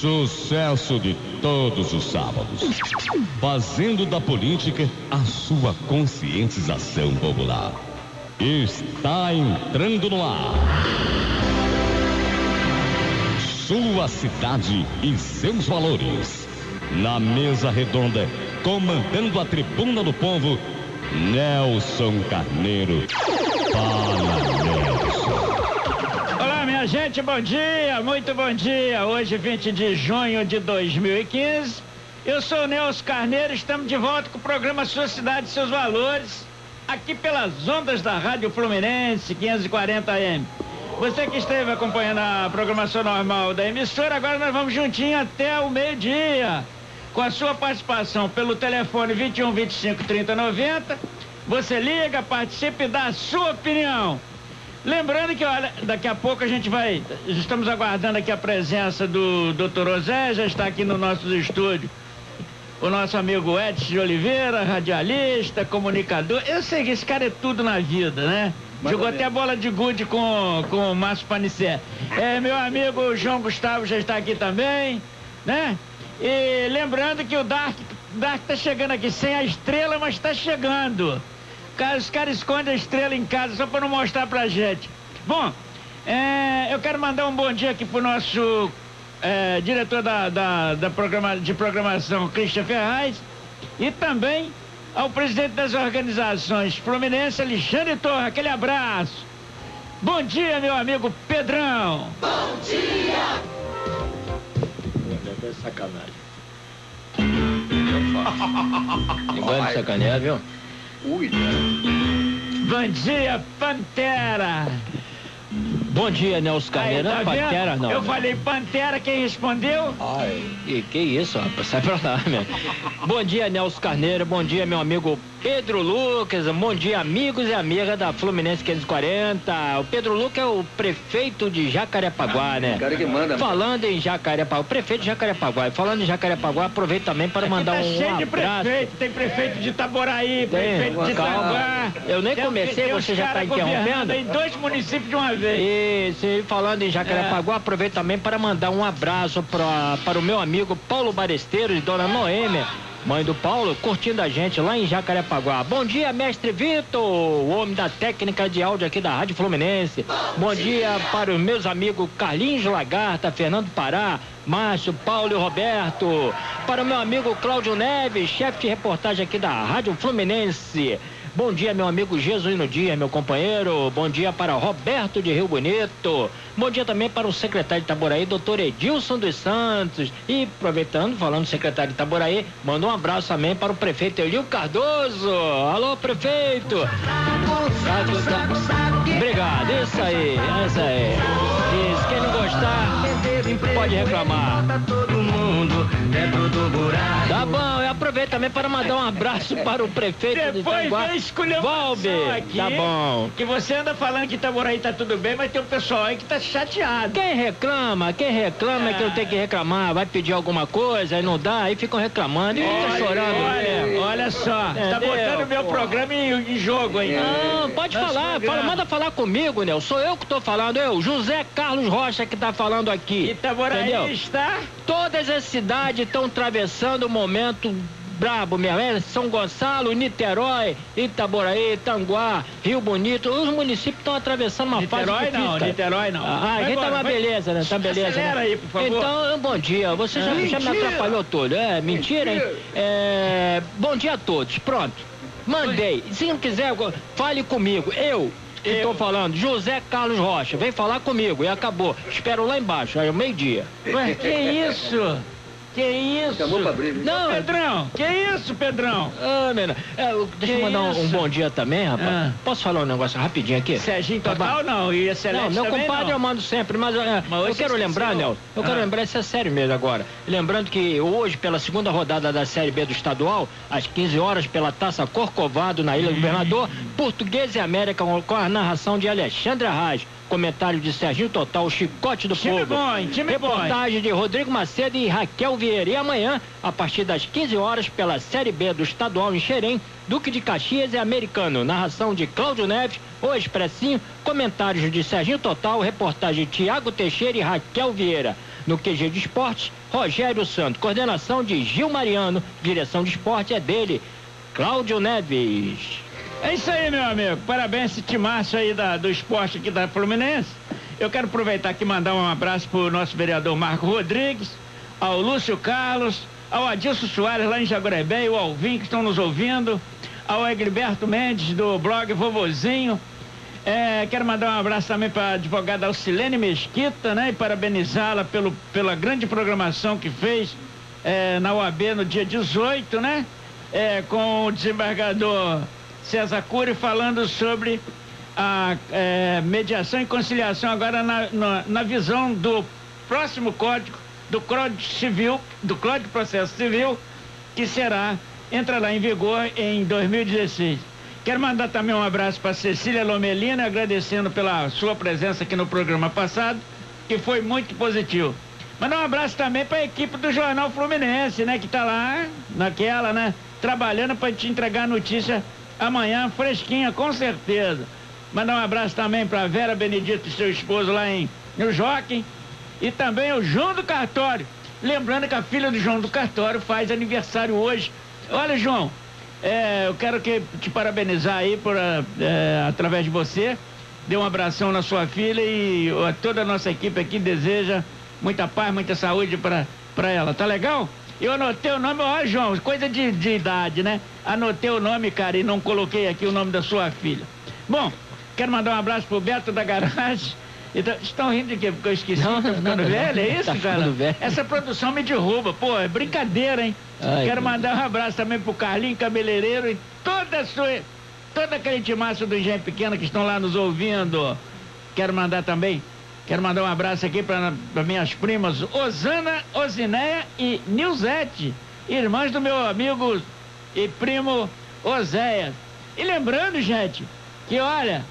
Sucesso de todos os sábados. Fazendo da política a sua conscientização popular. Está entrando no ar. Sua cidade e seus valores. Na mesa redonda, comandando a tribuna do povo, Nelson Carneiro. Fala, Nelson. Olá, minha gente, bom dia, muito bom dia. Hoje, 20 de junho de 2015. Eu sou o Nelson Carneiro, estamos de volta com o programa Sua Cidade e Seus Valores, aqui pelas ondas da Rádio Fluminense, 540 AM. Você que esteve acompanhando a programação normal da emissora, agora nós vamos juntinho até o meio-dia, com a sua participação pelo telefone 21 25 30 90. Você liga, participa e dá a sua opinião. Lembrando que, olha, daqui a pouco a gente vai... Estamos aguardando aqui a presença do Dr. José, já está aqui no nosso estúdio. O nosso amigo Edson de Oliveira, radialista, comunicador. Eu sei que esse cara é tudo na vida, né? Jogou até a bola de gude com o Márcio Panicé. Meu amigo João Gustavo já está aqui também, né? E lembrando que o Dark tá chegando aqui sem a estrela, mas tá chegando. Os caras escondem a estrela em casa só para não mostrar pra gente. Bom, eu quero mandar um bom dia aqui pro nosso diretor de programação, Christian Ferraz, e também ao presidente das organizações Fluminense, Alexandre Torra. Aquele abraço. Bom dia, meu amigo Pedrão. Bom dia. É sacanagem. Igual de sacanear, viu? Ui, Bom dia, Pantera. Bom dia, Nelson Carneiro. Tá Pantera vendo? não. Eu falei Pantera, quem respondeu? Ai, que isso, rapaz? Sai pra lá, meu. Bom dia, Nelson Carneiro. Bom dia, meu amigo Pedro Lucas. Bom dia, amigos e amigas da Fluminense 540. O Pedro Lucas é o prefeito de Jacarepaguá, né? O cara que manda. Falando em Jacarepaguá, o prefeito de Jacarepaguá. Falando em Jacarepaguá, aproveito também para mandar tá um cheio de abraço. prefeito. Tem prefeito de Itaboraí, prefeito de Itanguá. Eu nem comecei, você já está interrompendo? Tem 2 municípios de uma vez. Isso, e falando em Jacarepaguá, aproveito também para mandar um abraço para o meu amigo Paulo Baresteiro e Dona Noêmia, mãe do Paulo, curtindo a gente lá em Jacarepaguá. Bom dia, mestre Vitor, o homem da técnica de áudio aqui da Rádio Fluminense. Bom dia para os meus amigos Carlinhos Lagarta, Fernando Pará, Márcio, Paulo e Roberto. Para o meu amigo Cláudio Neves, chefe de reportagem aqui da Rádio Fluminense. Bom dia, meu amigo Jesuíno Dias, meu companheiro. Bom dia para Roberto de Rio Bonito. Bom dia também para o secretário de Itaboraí, doutor Edilson dos Santos. E aproveitando, falando do secretário de Itaboraí, manda um abraço também para o prefeito Elio Cardoso. Alô, prefeito. Obrigado, isso aí, isso aí. Isso, quem não gostar, pode reclamar. Tá bom, eu aproveito também para mandar um abraço para o prefeito de Itanguá, Valber. Tá bom. Que você anda falando que Itaboraí tá tudo bem, mas tem um pessoal aí que tá chateado. Quem reclama é que eu tenho que reclamar, vai pedir alguma coisa e não dá, aí ficam reclamando e ficam chorando. Olha só, tá botando o meu programa em jogo aí. Não, pode falar, manda falar comigo, Nel. Sou eu que tô falando, José Carlos Rocha que tá falando aqui. Itaboraí está... Todas as cidades estão atravessando um momento brabo mesmo, São Gonçalo, Niterói, Itaboraí, Itanguá, Rio Bonito, os municípios estão atravessando uma fase difícil. Niterói não. Aqui tá uma beleza, né? Tá beleza. Acelera aí, por favor. Então, bom dia, você já me atrapalhou todo, mentira, hein? Bom dia a todos, pronto, mandei, se não quiser, fale comigo, eu estou falando, José Carlos Rocha, vem falar comigo e acabou, espero lá embaixo, aí é meio-dia. Ué, que isso? Que isso? Chamou pra briga. Não, Pedrão, que isso, Pedrão? Menina, deixa eu mandar um bom dia também, rapaz. Posso falar um negócio rapidinho aqui? Serginho Total não, e Excelente não, meu compadre não. Eu mando sempre, mas eu quero lembrar, Nelson, eu quero lembrar, isso é sério mesmo agora. Lembrando que hoje, pela segunda rodada da Série B do Estadual, às 15 horas, pela Taça Corcovado, na Ilha do Governador, Português e América, com a narração de Alexandre Arraes. Comentário de Serginho Total, o Chicote do Time Fogo. bom, time Reportagem bom. de Rodrigo Macedo e Raquel Vieira. E amanhã, a partir das 15 horas, pela Série B do Estadual em Xerém, Duque de Caxias e Americano. Narração de Cláudio Neves, o Expressinho. Comentários de Serginho Total, reportagem de Tiago Teixeira e Raquel Vieira. No QG de Esportes, Rogério Santos. Coordenação de Gil Mariano. Direção de esporte é dele, Cláudio Neves. É isso aí, meu amigo. Parabéns esse timaço aí do esporte aqui da Fluminense. Eu quero aproveitar aqui e mandar um abraço pro nosso vereador Marco Rodrigues, ao Lúcio Carlos, ao Adilson Soares lá em Jaguarébé e o Alvin que estão nos ouvindo, ao Egilberto Mendes do blog Vovozinho. Quero mandar um abraço também para a advogada Alcilene Mesquita, né? E parabenizá-la pela grande programação que fez na UAB no dia 18, né? Com o desembargador César Cury falando sobre a mediação e conciliação agora na visão do próximo código, do Código Civil, do Código de Processo Civil, que entrará em vigor em 2016. Quero mandar também um abraço para Cecília Lomelina, agradecendo pela sua presença aqui no programa passado, que foi muito positivo. Mandar um abraço também para a equipe do Jornal Fluminense, né, que está lá, naquela, né, trabalhando para te entregar a notícia amanhã, fresquinha, com certeza. Mandar um abraço também para Vera Benedito e seu esposo lá no Jockey, e também o João do Cartório. Lembrando que a filha do João do Cartório faz aniversário hoje. Olha, João, eu quero te parabenizar aí através de você. Dê um abração na sua filha e toda a nossa equipe aqui deseja muita paz, muita saúde para ela. Tá legal? Eu anotei o nome, ó, João, coisa de idade, né? Anotei o nome, cara, e não coloquei aqui o nome da sua filha. Bom, quero mandar um abraço pro Beto da Garagem. Estão rindo de quê? Porque eu esqueci, tá ficando velho, é isso, cara? Essa produção me derruba, pô, é brincadeira, hein? Quero mandar um abraço também pro Carlinho Cabeleireiro e toda aquele timaço do Engenho Pequeno que estão lá nos ouvindo. Quero mandar um abraço aqui para minhas primas Osana, Osinéia e Nilzete, irmãs do meu amigo e primo Oséias. E lembrando, gente, que olha,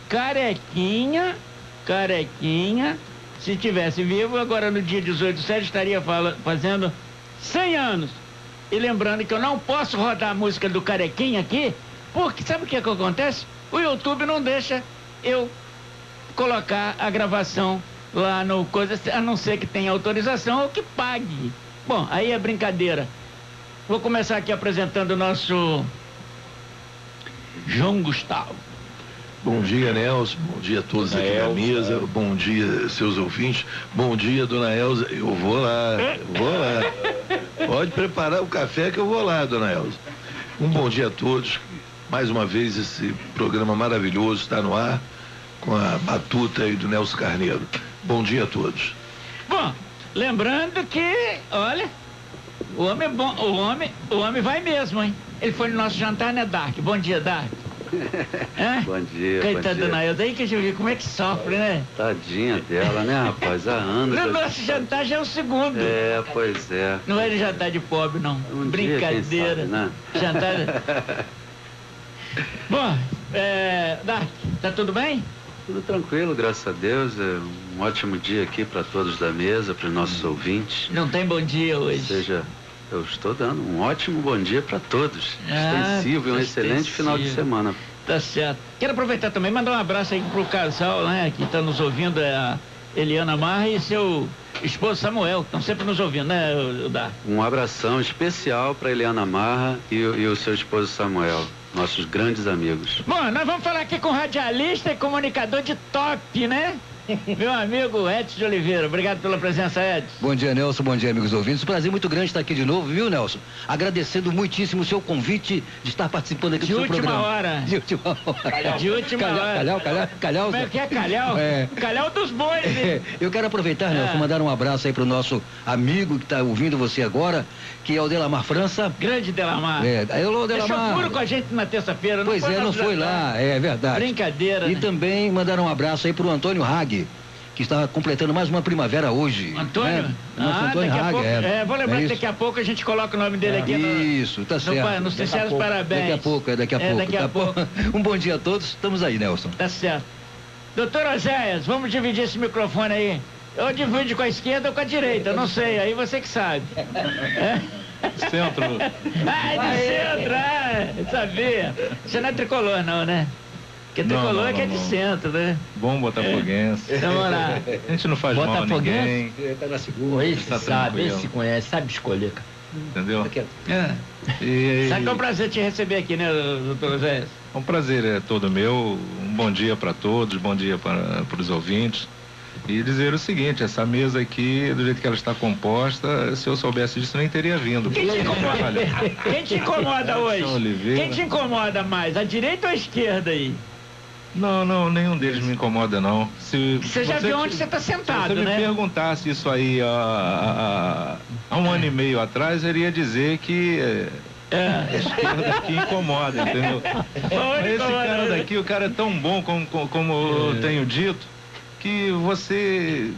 Carequinha, se tivesse vivo, agora no dia 18/7 estaria fazendo 100 anos. E lembrando que eu não posso rodar a música do Carequinha aqui, porque sabe o que acontece? O YouTube não deixa eu colocar a gravação lá no coisa, a não ser que tenha autorização ou que pague. Bom, aí é brincadeira. Vou começar aqui apresentando o nosso João Gustavo. Bom dia, Nelson. Bom dia a todos aqui na mesa. Bom dia, seus ouvintes. Bom dia, dona Elza. Eu vou lá. Pode preparar o café que eu vou lá, dona Elza. Um bom dia a todos. Mais uma vez esse programa maravilhoso está no ar com a batuta aí do Nelson Carneiro. Bom dia a todos. Bom, lembrando que, olha, o homem é bom, o homem vai mesmo, hein? Ele foi no nosso jantar, né, Dark? Bom dia, Dark. Bom dia, coitada da Dona Elza, aí que a gente viu como é que sofre, né? Tadinha dela, né, rapaz? Há anos. No nosso jantar já é o segundo. Pois é. Não é de jantar de pobre, não. Brincadeira. Dia, né? Jantar. Bom, Dark, tá tudo bem? Tudo tranquilo, graças a Deus. É um ótimo dia aqui para todos da mesa, para os nossos ouvintes. Não tem bom dia hoje. Ou seja, eu estou dando um ótimo bom dia para todos. Extensivo e um excelente final de semana. Tá certo. Quero aproveitar também e mandar um abraço aí pro casal, né, que está nos ouvindo, a Eliana Marra e seu esposo Samuel, que estão sempre nos ouvindo, né, Dar? Um abração especial para Eliana Marra e o seu esposo Samuel, nossos grandes amigos. Bom, nós vamos falar aqui com radialista e comunicador de top, né? Meu amigo Edson de Oliveira, obrigado pela presença, Edson. Bom dia, Nelson, bom dia, amigos ouvintes. Prazer muito grande estar aqui de novo, viu, Nelson? Agradecendo muitíssimo o seu convite de estar participando aqui do seu programa. De última hora. De última hora. Calhau. Como é que é calhau? Calhau dos bois, né? Eu quero aproveitar, Nelson, mandar um abraço aí pro nosso amigo que está ouvindo você agora, que é o Delamar França. Grande Delamar. Alô, Delamar. Deixou furo com a gente na terça-feira, não foi? Pois não foi lá, é verdade. Brincadeira, E né? também mandar um abraço aí pro Antônio Hag, que está completando mais uma primavera hoje. Antônio? Antônio Hag, vou lembrar que daqui a pouco a gente coloca o nome dele aqui Isso, tá certo. Nos sinceros parabéns. Daqui a pouco. Um bom dia a todos, estamos aí, Nelson. Tá certo. Doutor Oséias, vamos dividir esse microfone aí. Eu divido com a esquerda ou com a direita, não sei, aí você que sabe. Centro. De centro, sabia. Você não é tricolor não, né? Porque tricolor é que é de centro, né? Bom botafoguense. Vamos lá. A gente não faz mal a ninguém. Tá na segunda. Esse Tá sabe, tranquilo. esse se conhece, sabe escolher, cara. Entendeu? É. Sabe que é um prazer te receber aqui, né, doutor Zé? Um prazer é todo meu. Um bom dia para todos, bom dia para os ouvintes. E dizer o seguinte, essa mesa aqui, do jeito que ela está composta, se eu soubesse disso, nem teria vindo. Quem te incomoda? Quem te incomoda hoje? Oliveira. Quem te incomoda mais, a direita ou a esquerda aí? Não, nenhum deles me incomoda, não. Você já viu onde você está sentado, se você né? me perguntasse isso aí há um ano e meio atrás, eu iria dizer que a esquerda aqui incomoda, entendeu? Mas esse cara daqui, o cara é tão bom como eu tenho dito, que você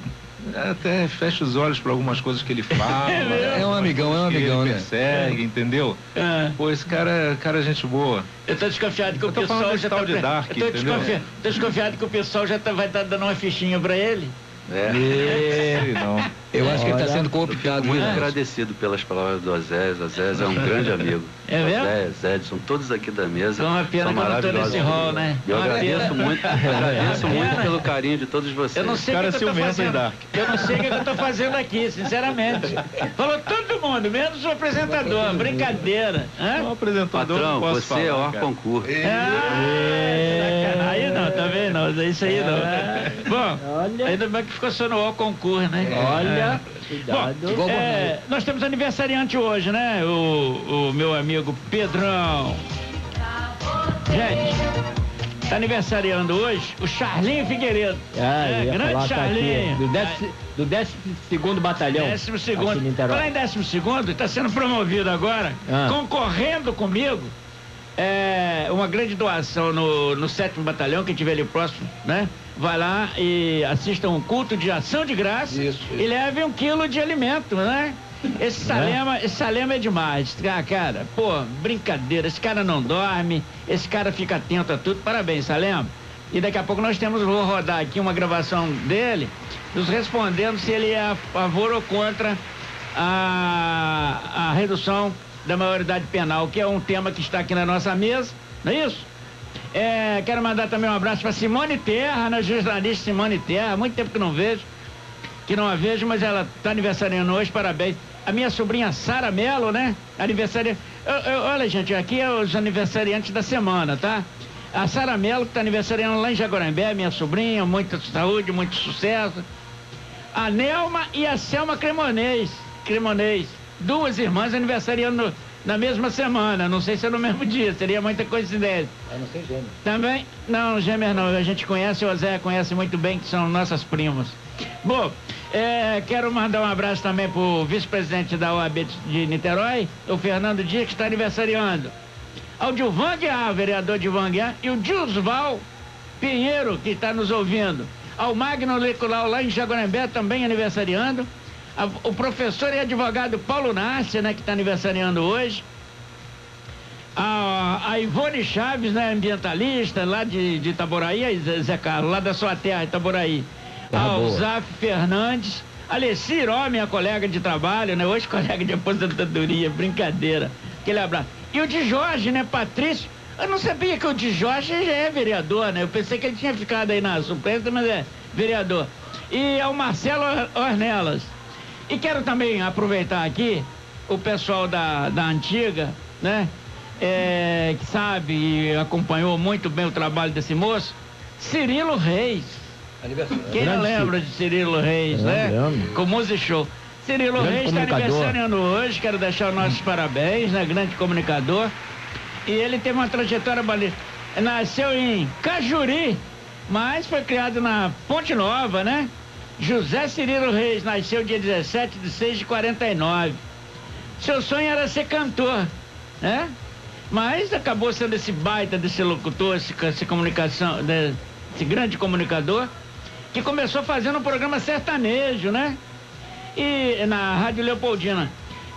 até fecha os olhos para algumas coisas que ele fala. É um amigão, ele né? persegue, entendeu? Pô, esse cara é gente boa. Eu tô desconfiado que o pessoal já tá... de Dark, tô desconfiado que o pessoal já vai estar dando uma fichinha pra ele. Não. Eu acho que ele está sendo cooptado. Muito agradecido pelas palavras do Osés. Osés é um grande amigo. É mesmo? Osés, Edson, todos aqui da mesa. Foi uma pena que eu não tô nesse rol, né? Eu agradeço muito pelo carinho de todos vocês. Eu não sei o que eu tô fazendo. Eu não sei o que eu tô fazendo aqui, sinceramente. Falou todo mundo, menos o apresentador. Brincadeira. O apresentador Patrão, não posso você falar, é o cara. concurso. Aí não, tá vendo? Não, isso aí não. Bom, ainda bem que ficou só no concurso, né? Olha, cuidado. Bom, nós temos aniversariante hoje, né? O meu amigo Pedrão. Gente, tá aniversariando hoje o Charlinho Figueiredo. Grande Charlinho. Do 12º Batalhão. 12º. Falar em 12º, está sendo promovido agora, concorrendo comigo, uma grande doação no 7º Batalhão, que tiver ali próximo, né? Vai lá e assista um culto de ação de graça. Isso. E leve 1 quilo de alimento, né? Esse Salema é demais. Cara, pô, brincadeira. Esse cara não dorme, esse cara fica atento a tudo. Parabéns, Salema. E daqui a pouco vou rodar aqui uma gravação dele, nos respondendo se ele é a favor ou contra a redução da maioridade penal, que é um tema que está aqui na nossa mesa, não é isso? Quero mandar também um abraço para Simone Terra, né, jornalista Simone Terra, muito tempo que não a vejo, mas ela está aniversariando hoje, parabéns. A minha sobrinha Sara Mello, né, aniversário. Olha, gente, aqui é os aniversariantes da semana, tá? A Sara Mello, que está aniversariando lá em Jaguarembé, minha sobrinha, muita saúde, muito sucesso. A Nelma e a Selma Cremonês, 2 irmãs aniversariando na mesma semana, não sei se é no mesmo dia, seria muita coincidência. Não sei gêmeos. Também? Não, gêmeas não, a gente conhece, o Zé conhece muito bem, que são nossas primas. Bom, quero mandar um abraço também pro vice-presidente da OAB de Niterói, o Fernando Dias, que está aniversariando. Ao Dilvan Guiar, vereador Dilvan Guiar, e o Dilsval Pinheiro, que está nos ouvindo. Ao Magno Leculau, lá em Jaguarembé, também aniversariando. O professor e advogado Paulo Nácia, né, que está aniversariando hoje. A Ivone Chaves, né, ambientalista, lá de Itaboraí, Zé Carlos, lá da sua terra, Itaboraí. Ao Zaf Fernandes. A Leciró, minha colega de trabalho, né, hoje colega de aposentadoria, brincadeira. Aquele abraço. E o de Jorge, né, Patrício. Eu não sabia que o de Jorge já é vereador, né? Eu pensei que ele tinha ficado aí na suplência, mas é vereador. E ao Marcelo Ornelas. E quero também aproveitar aqui o pessoal da antiga, né? Que sabe e acompanhou muito bem o trabalho desse moço, Cirilo Reis. Quem não lembra de Cirilo Reis, né? Com Music Show. Cirilo Reis está aniversariando hoje, quero deixar os nossos parabéns, né? Grande comunicador. E ele teve uma trajetória bonita. Nasceu em Cajuri, mas foi criado na Ponte Nova, né? José Cirilo Reis nasceu dia 17 de 6 de 49. Seu sonho era ser cantor, né? Mas acabou sendo esse baita desse locutor, esse comunicação, esse grande comunicador, que começou fazendo um programa sertanejo, né? E na Rádio Leopoldina.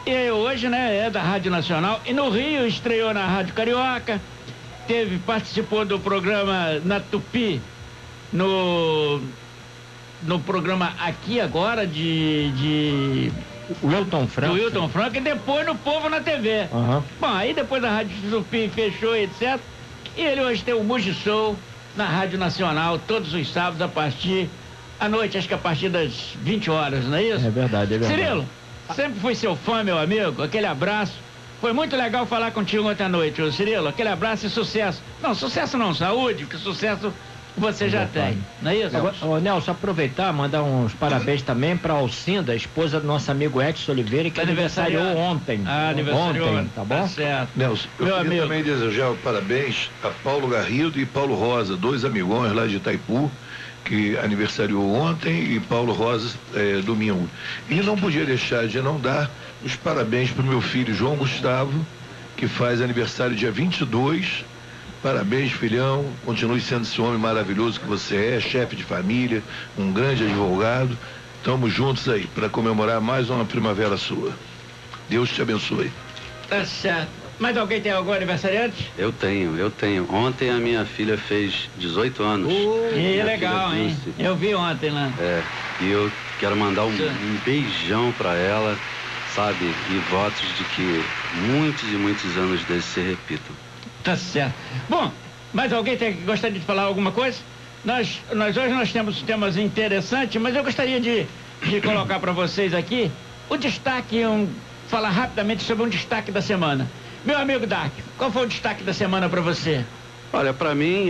E hoje, né, é da Rádio Nacional. E no Rio estreou na Rádio Carioca. Participou do programa na Tupi, no programa Aqui Agora de Wilton Franco. Do Wilton Franco, e depois no Povo na TV. Bom, aí depois a Rádio Tupi fechou, etc. E ele hoje tem o Music Show, na Rádio Nacional, todos os sábados, à noite, acho que a partir das 20 horas, não é isso? É verdade, é verdade. Cirilo, sempre fui seu fã, meu amigo, aquele abraço. Foi muito legal falar contigo ontem à noite, ô Cirilo, aquele abraço e sucesso. Não, sucesso não, saúde, porque sucesso você já tem, não é isso? Agora, Nelson, aproveitar, mandar uns parabéns também para Alcinda, esposa do nosso amigo Edson Oliveira, que aniversariou ontem. Aniversariou ontem, tá bom? Tá certo. Nelson, eu queria também desejar parabéns a Paulo Garrido e Paulo Rosa, 2 amigões lá de Itaipu, que aniversariou ontem, e Paulo Rosa domingo. E não podia deixar de não dar os parabéns para o meu filho João Gustavo, que faz aniversário dia 22. Parabéns, filhão, continue sendo esse homem maravilhoso que você é, chefe de família, um grande advogado. Estamos juntos aí para comemorar mais uma primavera sua. Deus te abençoe. Tá certo. Mais alguém tem algum aniversariante? Eu tenho. Ontem a minha filha fez 18 anos. Que legal, hein? Eu vi ontem lá. E eu quero mandar um beijão para ela, sabe? E votos de que muitos e muitos anos desses se repitam. Tá certo. Bom, mais alguém gostaria de falar alguma coisa? Hoje nós temos temas interessantes, mas eu gostaria de colocar para vocês aqui o destaque, falar rapidamente sobre um destaque da semana. Meu amigo Dark, qual foi o destaque da semana para você? Olha, para mim,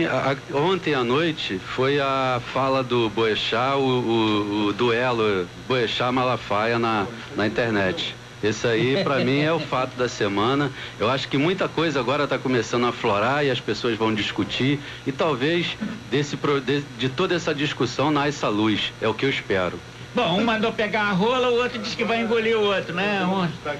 ontem à noite foi a fala do Boechat, o duelo Boechat-Malafaia na internet. Esse aí, para mim, é o fato da semana. Eu acho que muita coisa agora está começando a aflorar e as pessoas vão discutir. E talvez de toda essa discussão nasça a luz. É o que eu espero. Bom, um mandou pegar a rola, o outro disse que vai engolir o outro, né?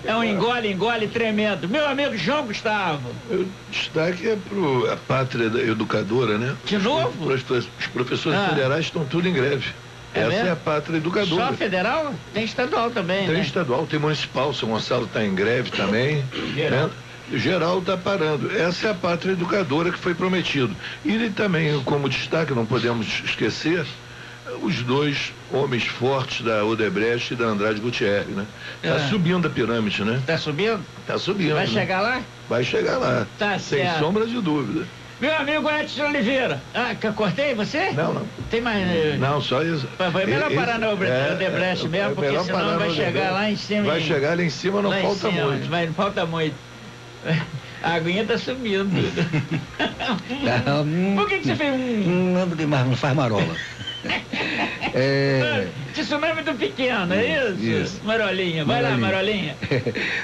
É um engole tremendo. Meu amigo João Gustavo. O destaque é para a pátria educadora, né? De novo? Os professores federais estão tudo em greve. Essa é a pátria educadora. Só federal? Tem estadual também, Tem estadual, tem municipal. São Gonçalo está em greve também. Geral está parando. Essa é a pátria educadora que foi prometido. E também, como destaque, não podemos esquecer, os 2 homens fortes da Odebrecht e da Andrade Gutierrez, né? Tá subindo a pirâmide, né? Tá subindo? Tá subindo. Vai chegar lá? Vai chegar lá. Tá sem certo. sombra de dúvida. Meu amigo Edson Oliveira. Cortei você? Não. Tem mais... Não, só isso. Foi melhor parar no Odebrecht mesmo, porque senão vai chegar lá em cima. Vai chegar lá em cima, não falta muito. Não falta muito. A aguinha tá subindo. Por que você fez não faz marola. Tsunami do pequeno, é isso? Marolinha. Vai lá, Marolinha.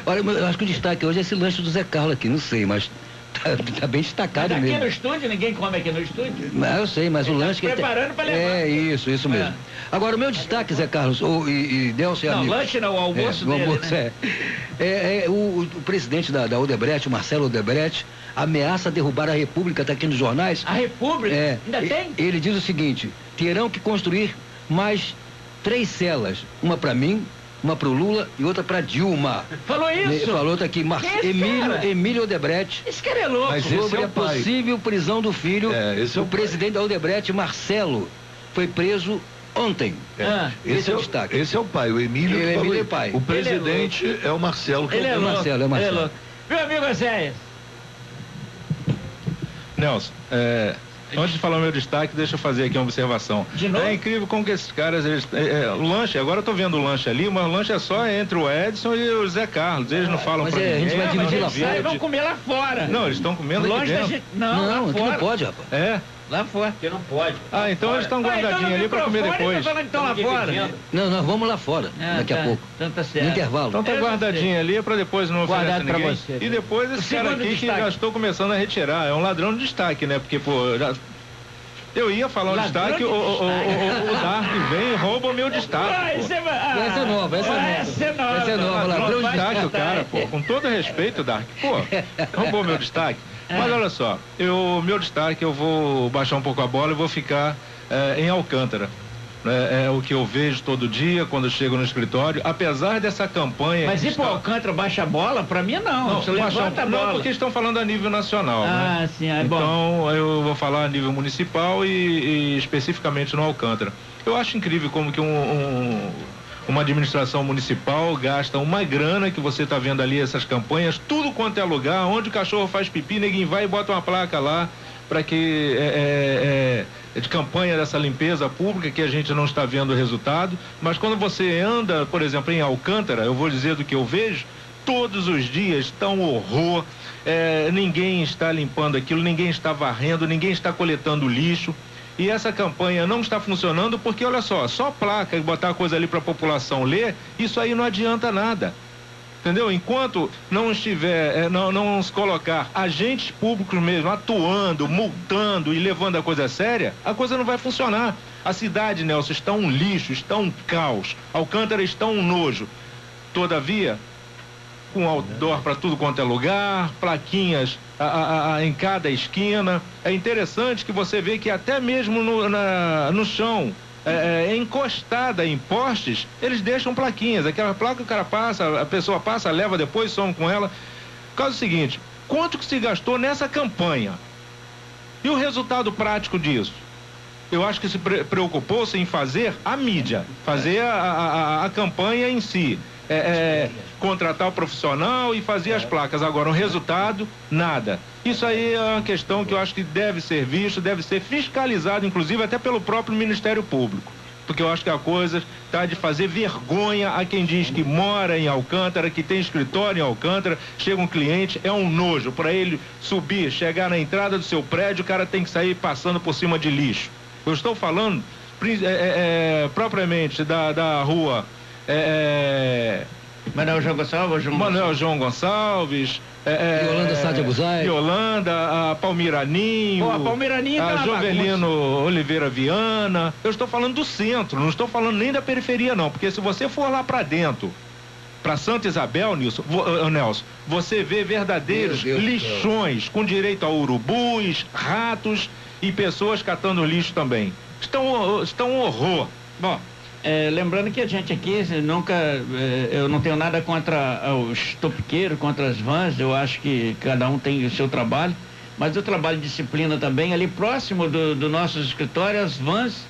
Olha, eu acho que o destaque hoje é esse lanche do Zé Carlos aqui, não sei, mas tá bem destacado mas mesmo. Aqui no estúdio, ninguém come aqui no estúdio? Não, eu sei, mas o lanche que preparando para levar. Isso mesmo. Agora, o meu destaque, Zé Carlos, e Delcio e amigos. Não, lanche não, o almoço dele, almoço, né? O presidente da Odebrecht, o Marcelo Odebrecht, ameaça derrubar a República, tá aqui nos jornais. A República? Ainda tem? Ele diz o seguinte: terão que construir mais 3 celas, uma para mim, uma pro Lula e outra pra Dilma. Falou isso? Falou, tá aqui, Emílio Odebrecht. Esse cara é louco. Mas sobre a possível prisão do filho, o presidente da Odebrecht, Marcelo, foi preso ontem. Esse é o destaque. Esse é o pai, o Emílio. É o pai. O presidente é o Marcelo. Ele é louco. Marcelo. Ele é louco. Meu amigo Zéias. Nelson, antes de falar o meu destaque, deixa eu fazer aqui uma observação. De novo? É incrível como que esses caras, o lanche, agora eu tô vendo o lanche ali, mas o lanche é só entre o Edson e o Zé Carlos. Eles não falam pra ninguém. A gente vai dividir lá fora. Eles vão comer lá fora. Não, eles estão comendo aqui dentro. Não, aqui não pode, rapaz. Lá fora. Porque não pode. Então eles estão guardadinhos ali pra comer depois. Então lá fora. Não, nós vamos lá fora, daqui a pouco. Então tá certo. No intervalo. Então tá guardadinho ali pra depois não oferecer ninguém. Pra você. E depois esse cara aqui que já estou começando a retirar. É um ladrão de destaque, né? Porque, eu ia falar um destaque, o Dark vem e rouba o meu destaque. Essa é nova. Ladrão de destaque, o cara, com todo respeito, Dark. Roubou meu destaque. Mas olha só, meu destaque, eu vou baixar um pouco a bola e vou ficar em Alcântara. É o que eu vejo todo dia quando eu chego no escritório, apesar dessa campanha. Mas ir pro Alcântara baixa a bola? Pra mim não. Você levanta a bola. Não, porque estão falando a nível nacional, né? Sim, é bom. Então eu vou falar a nível municipal e especificamente no Alcântara. Eu acho incrível como que uma administração municipal gasta uma grana, que você está vendo ali essas campanhas, tudo quanto é lugar, onde o cachorro faz pipi, ninguém vai e bota uma placa lá, para que de campanha dessa limpeza pública que a gente não está vendo o resultado, mas quando você anda, por exemplo, em Alcântara, eu vou dizer do que eu vejo, todos os dias está um horror, ninguém está limpando aquilo, ninguém está varrendo, ninguém está coletando lixo, e essa campanha não está funcionando porque, olha só placa e botar coisa ali para a população ler, isso aí não adianta nada. Entendeu? Enquanto não estiver, não se colocar agentes públicos mesmo atuando, multando e levando a coisa a séria, a coisa não vai funcionar. A cidade, Nelson, está um lixo, está um caos. Alcântara está um nojo. Todavia, com outdoor para tudo quanto é lugar, plaquinhas em cada esquina. É interessante que você vê que até mesmo no chão, encostada em postes, eles deixam plaquinhas. Aquela placa o cara passa, a pessoa passa, leva depois, some com ela. O caso é o seguinte, quanto que se gastou nessa campanha? E o resultado prático disso? Eu acho que se preocupou-se em fazer a mídia, fazer a campanha em si. Contratar o profissional e fazer as placas. Agora, o resultado, nada. Isso aí é uma questão que eu acho que deve ser visto, deve ser fiscalizado, inclusive até pelo próprio Ministério Público. Porque eu acho que a coisa está de fazer vergonha a quem diz que mora em Alcântara, que tem escritório em Alcântara, chega um cliente, é um nojo. Para ele subir, chegar na entrada do seu prédio, o cara tem que sair passando por cima de lixo. Eu estou falando propriamente da rua Manuel João Gonçalves, Yolanda Sádia Buzai, Yolanda, a Palmiraninho, a Jovelino Oliveira Viana. Eu estou falando do centro, não estou falando nem da periferia não, porque se você for lá para dentro, para Santa Isabel, Nelson, você vê verdadeiros lixões com direito a urubus, ratos e pessoas catando lixo também. Estão um horror. Bom, lembrando que a gente aqui nunca, eu não tenho nada contra os topiqueiros, contra as vans, eu acho que cada um tem o seu trabalho, mas o trabalho de disciplina também, ali próximo do nosso escritório, as vans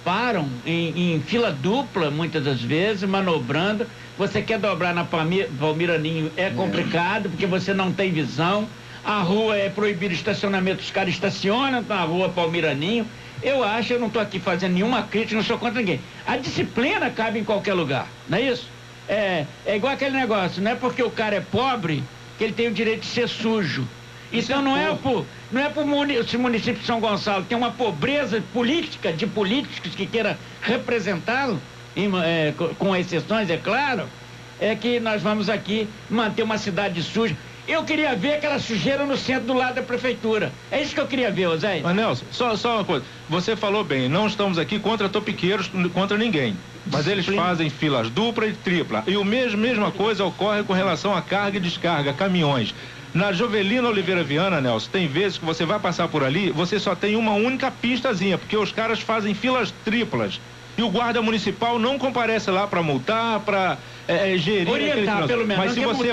param em fila dupla, muitas das vezes, manobrando. Você quer dobrar na Palmiraninho, é complicado, porque você não tem visão, a rua é proibido estacionamento, os caras estacionam na rua Palmiraninho. Eu não estou aqui fazendo nenhuma crítica, não sou contra ninguém. A disciplina cabe em qualquer lugar, não é isso? É igual aquele negócio, não é porque o cara é pobre que ele tem o direito de ser sujo. Então não é por esse município de São Gonçalo tem uma pobreza política, de políticos que queira representá-lo, com exceções, é claro, é que nós vamos aqui manter uma cidade suja. Eu queria ver aquela sujeira no centro do lado da prefeitura. É isso que eu queria ver, Zé. Mas Nelson, só uma coisa. Você falou bem, não estamos aqui contra topiqueiros, contra ninguém. Mas eles fazem filas dupla e tripla. E mesma coisa ocorre com relação a carga e descarga, caminhões. Na Jovelino Oliveira Viana, Nelson, tem vezes que você vai passar por ali, você só tem uma única pistazinha, porque os caras fazem filas triplas. E o guarda municipal não comparece lá para multar, para gerir orientar, pelo menos. Mas se você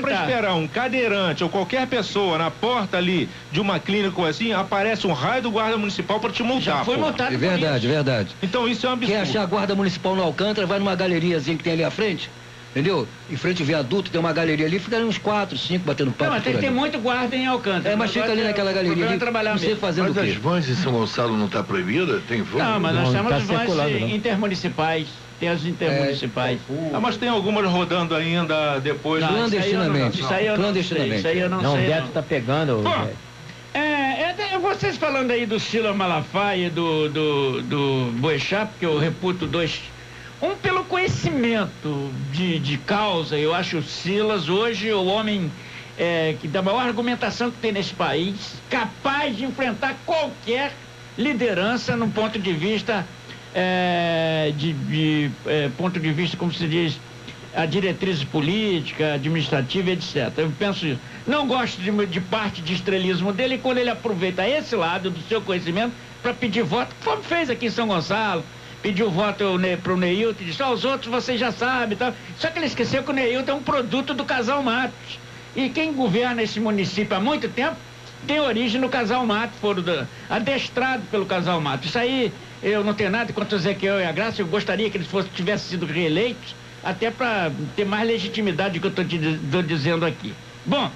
para esperar um cadeirante ou qualquer pessoa na porta ali de uma clínica assim, aparece um raio do guarda municipal para te multar. Já foi multado. É verdade, verdade. Então isso é um absurdo. Quer achar guarda municipal no Alcântara, vai numa galeriazinha que tem ali à frente, entendeu? Em frente ao viaduto tem uma galeria ali, fica ali uns 4, 5 batendo papo. Não, mas tem muito guarda em Alcântara. Mas fica ali naquela galeria ali, você fazendo o quê? Mas as vans em São Gonçalo não está proibida? Tem van? Não, mas nós temos vans intermunicipais. Tem as intermunicipais. Mas tem algumas rodando ainda depois. Clandestinamente. Isso aí eu não sei. Isso aí eu não sei. Não, o Beto tá pegando. Vocês falando aí do Silas Malafaia e do Boechat, porque eu reputo dois. Um pelo conhecimento de causa, eu acho o Silas hoje o homem que da maior argumentação que tem nesse país, capaz de enfrentar qualquer liderança no ponto de vista ponto de vista, como se diz, a diretriz política, administrativa, etc. Eu penso isso. Não gosto de parte de estrelismo dele quando ele aproveita esse lado do seu conhecimento para pedir voto, como fez aqui em São Gonçalo. Pediu voto pro Neilton e disse, os outros vocês já sabem, tá? Só que ele esqueceu que o Neilton é um produto do Casal Matos. E quem governa esse município há muito tempo tem origem no Casal Matos, foram adestrados pelo Casal Matos. Isso aí eu não tenho nada contra o Ezequiel e a Graça, eu gostaria que eles tivessem sido reeleitos, até para ter mais legitimidade do que eu estou dizendo aqui. Bom,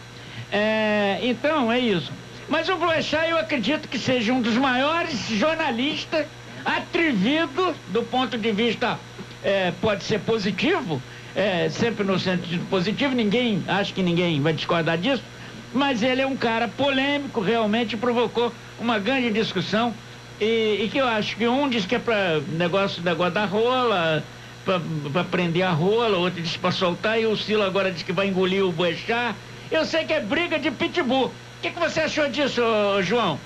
então é isso. Mas o Boechat, eu acredito que seja um dos maiores jornalistas atrevido do ponto de vista, pode ser positivo, sempre no sentido positivo, acho que ninguém vai discordar disso, mas ele é um cara polêmico, realmente provocou uma grande discussão, e que eu acho que um diz que é para negócio da rola, para prender a rola, outro diz para soltar, e o Sila agora diz que vai engolir o Boechat. Eu sei que é briga de pitbull. O que você achou disso, João?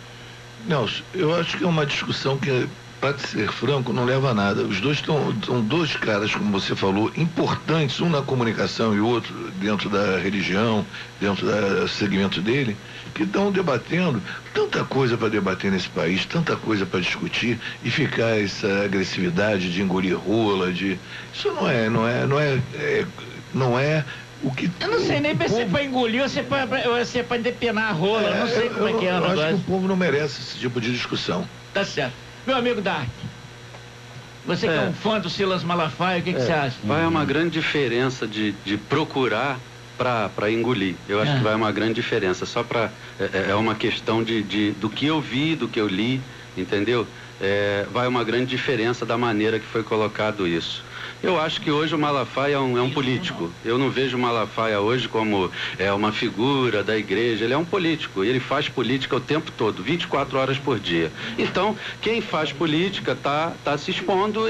Nelson, eu acho que é uma discussão que, para ser franco, não leva a nada. Os dois são dois caras, como você falou, importantes, um na comunicação e o outro dentro da religião, dentro do segmento dele, que estão debatendo tanta coisa para debater nesse país, tanta coisa para discutir, e ficar essa agressividade de engolir rola, isso não é o que... Eu não sei nem se é para engolir ou se é para depenar a rola, eu não sei como é que é o negócio. Eu acho que o povo não merece esse tipo de discussão. Tá certo. Meu amigo Dark, você que é um fã do Silas Malafaia, o que você acha? Vai uma grande diferença de procurar para engolir. Eu acho que vai uma grande diferença. Só para... É uma questão do que eu vi, do que eu li, entendeu? Vai uma grande diferença da maneira que foi colocado isso. Eu acho que hoje o Malafaia é um político. Eu não vejo o Malafaia hoje como uma figura da igreja. Ele é um político e ele faz política o tempo todo, 24 horas por dia. Então, quem faz política tá se expondo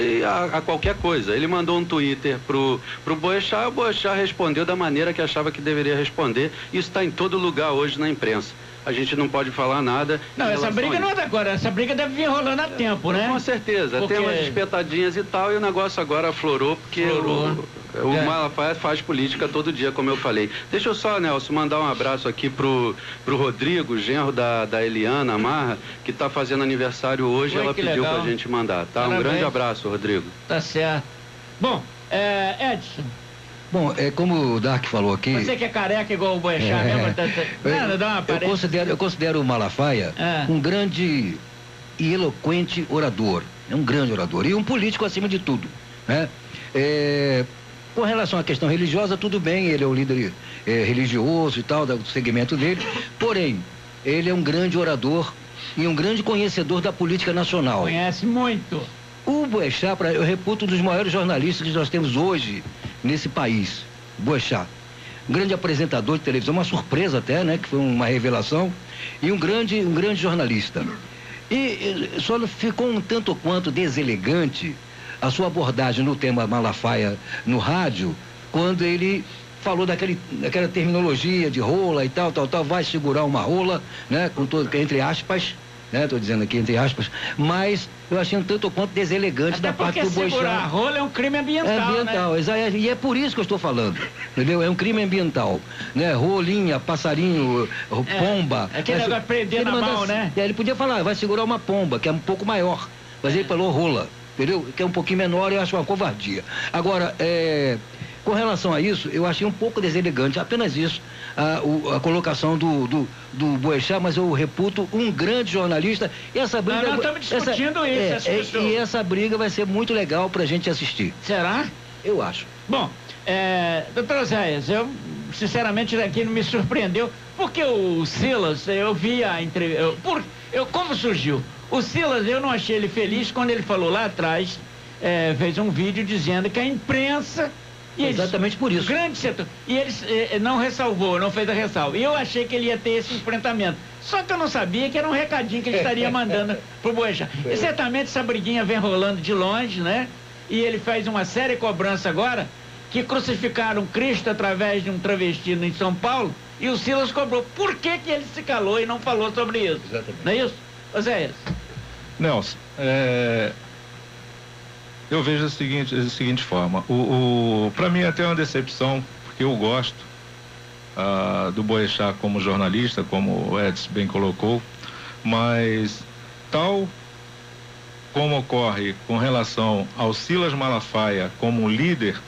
a qualquer coisa. Ele mandou um Twitter pro Boechat, o Boechat respondeu da maneira que achava que deveria responder. Isso está em todo lugar hoje na imprensa. A gente não pode falar nada. Não, essa briga não é da agora, essa briga deve vir rolando há tempo, né? Com certeza, tem umas espetadinhas e tal, e o negócio agora aflorou, porque o Malafaia faz política todo dia, como eu falei. Deixa eu só, Nelson, mandar um abraço aqui pro Rodrigo, genro da Eliana Marra, que está fazendo aniversário hoje. Ela pediu pra gente mandar, tá? Parabéns. Um grande abraço, Rodrigo. Tá certo. Bom, Edson. Bom, como o Dark falou aqui... Você que é careca igual o Boechat mesmo, dá uma eu considero o Malafaia um grande e eloquente orador. É um grande orador e um político acima de tudo, né? Com relação à questão religiosa, tudo bem, ele é o líder religioso e tal, do segmento dele, porém, ele é um grande orador e um grande conhecedor da política nacional. Conhece muito. O Boechat, eu reputo um dos maiores jornalistas que nós temos hoje nesse país, Boechat. Um grande apresentador de televisão, uma surpresa até, né? Que foi uma revelação. E um grande jornalista. E só ficou um tanto quanto deselegante a sua abordagem no tema Malafaia no rádio, quando ele falou daquela terminologia de rola e tal, vai segurar uma rola, né? Entre aspas, né? Estou dizendo aqui entre aspas, mas eu achei um tanto quanto deselegante da parte do Boechat. Segurar a rola é um crime ambiental, né? E é por isso que eu estou falando, entendeu? É um crime ambiental, né? Rolinha, passarinho, pomba. Aquele negócio de prender na mão, né? Ele podia falar, vai segurar uma pomba, que é um pouco maior, mas ele falou rola, entendeu? Que é um pouquinho menor e eu acho uma covardia. Agora, com relação a isso, eu achei um pouco deselegante, apenas isso, a colocação do Boechat, mas eu reputo um grande jornalista. E essa briga... Nós estamos discutindo isso. E essa briga vai ser muito legal pra gente assistir. Será? Eu acho. Bom, doutor Oséias, eu sinceramente daqui não me surpreendeu, porque o Silas, eu vi a entrevista... Como surgiu? O Silas, eu não achei ele feliz quando ele falou lá atrás, fez um vídeo dizendo que a imprensa... Exatamente por isso. Grande setor. E ele não ressalvou, não fez a ressalva. E eu achei que ele ia ter esse enfrentamento. Só que eu não sabia que era um recadinho que ele estaria mandando pro Boechat. E certamente essa briguinha vem rolando de longe, né? E ele faz uma séria cobrança agora, que crucificaram Cristo através de um travesti em São Paulo, e o Silas cobrou. Por que ele se calou e não falou sobre isso? Exatamente. Não é isso? Oséias? Nelson, eu vejo da seguinte forma, para mim até é uma decepção, porque eu gosto do Boechat como jornalista, como o Edson bem colocou, mas tal como ocorre com relação ao Silas Malafaia como um líder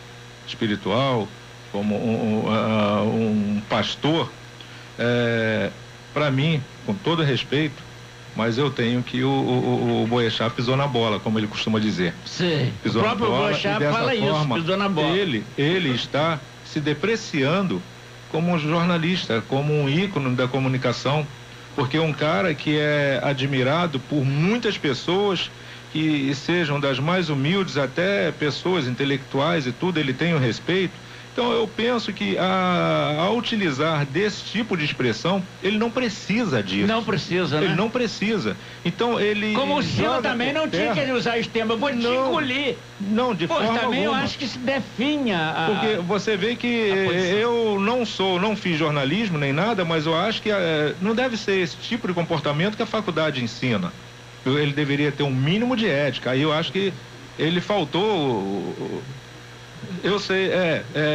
espiritual, como um pastor, para mim, com todo respeito, mas eu tenho que o Boechat pisou na bola, como ele costuma dizer. Sim. Pisou o próprio Boechat fala forma, isso, pisou na bola. Ele está se depreciando como um jornalista, como um ícone da comunicação, porque é um cara que é admirado por muitas pessoas, que sejam das mais humildes até pessoas intelectuais e tudo, ele tem o respeito. Então eu penso que ao utilizar desse tipo de expressão, ele não precisa disso. Não precisa, né? Ele não precisa. Então ele... Como o Sila também não tinha que usar esse termo, eu vou te engolir. Não, de forma também alguma. Eu acho que se definha Porque você vê que eu não fiz jornalismo nem nada, mas eu acho que não deve ser esse tipo de comportamento que a faculdade ensina. Ele deveria ter um mínimo de ética. Aí eu acho que ele faltou... Eu sei,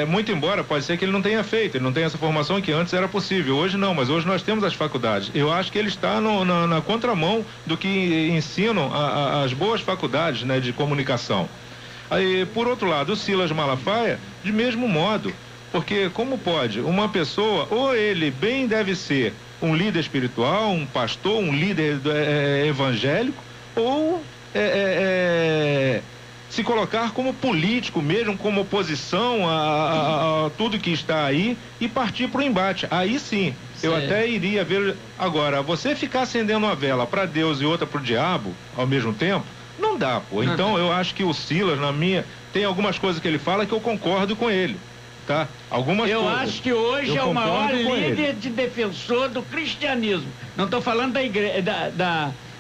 muito embora, pode ser que ele não tenha feito, ele não tenha essa formação que antes era possível, hoje não, mas hoje nós temos as faculdades. Eu acho que ele está na contramão do que ensinam as boas faculdades, né, de comunicação. Aí, por outro lado, o Silas Malafaia, de mesmo modo, porque como pode uma pessoa, ou ele bem deve ser um líder espiritual, um pastor, um líder evangélico, ou se colocar como político mesmo, como oposição a tudo que está aí e partir para o embate. Aí sim, eu até iria ver. Agora, você ficar acendendo uma vela para Deus e outra para o diabo ao mesmo tempo, não dá, pô. Então eu acho que o Silas, tem algumas coisas que ele fala que eu concordo com ele, tá? Algumas coisas. Eu acho que hoje é o maior líder de defensor do cristianismo. Não estou falando da igreja,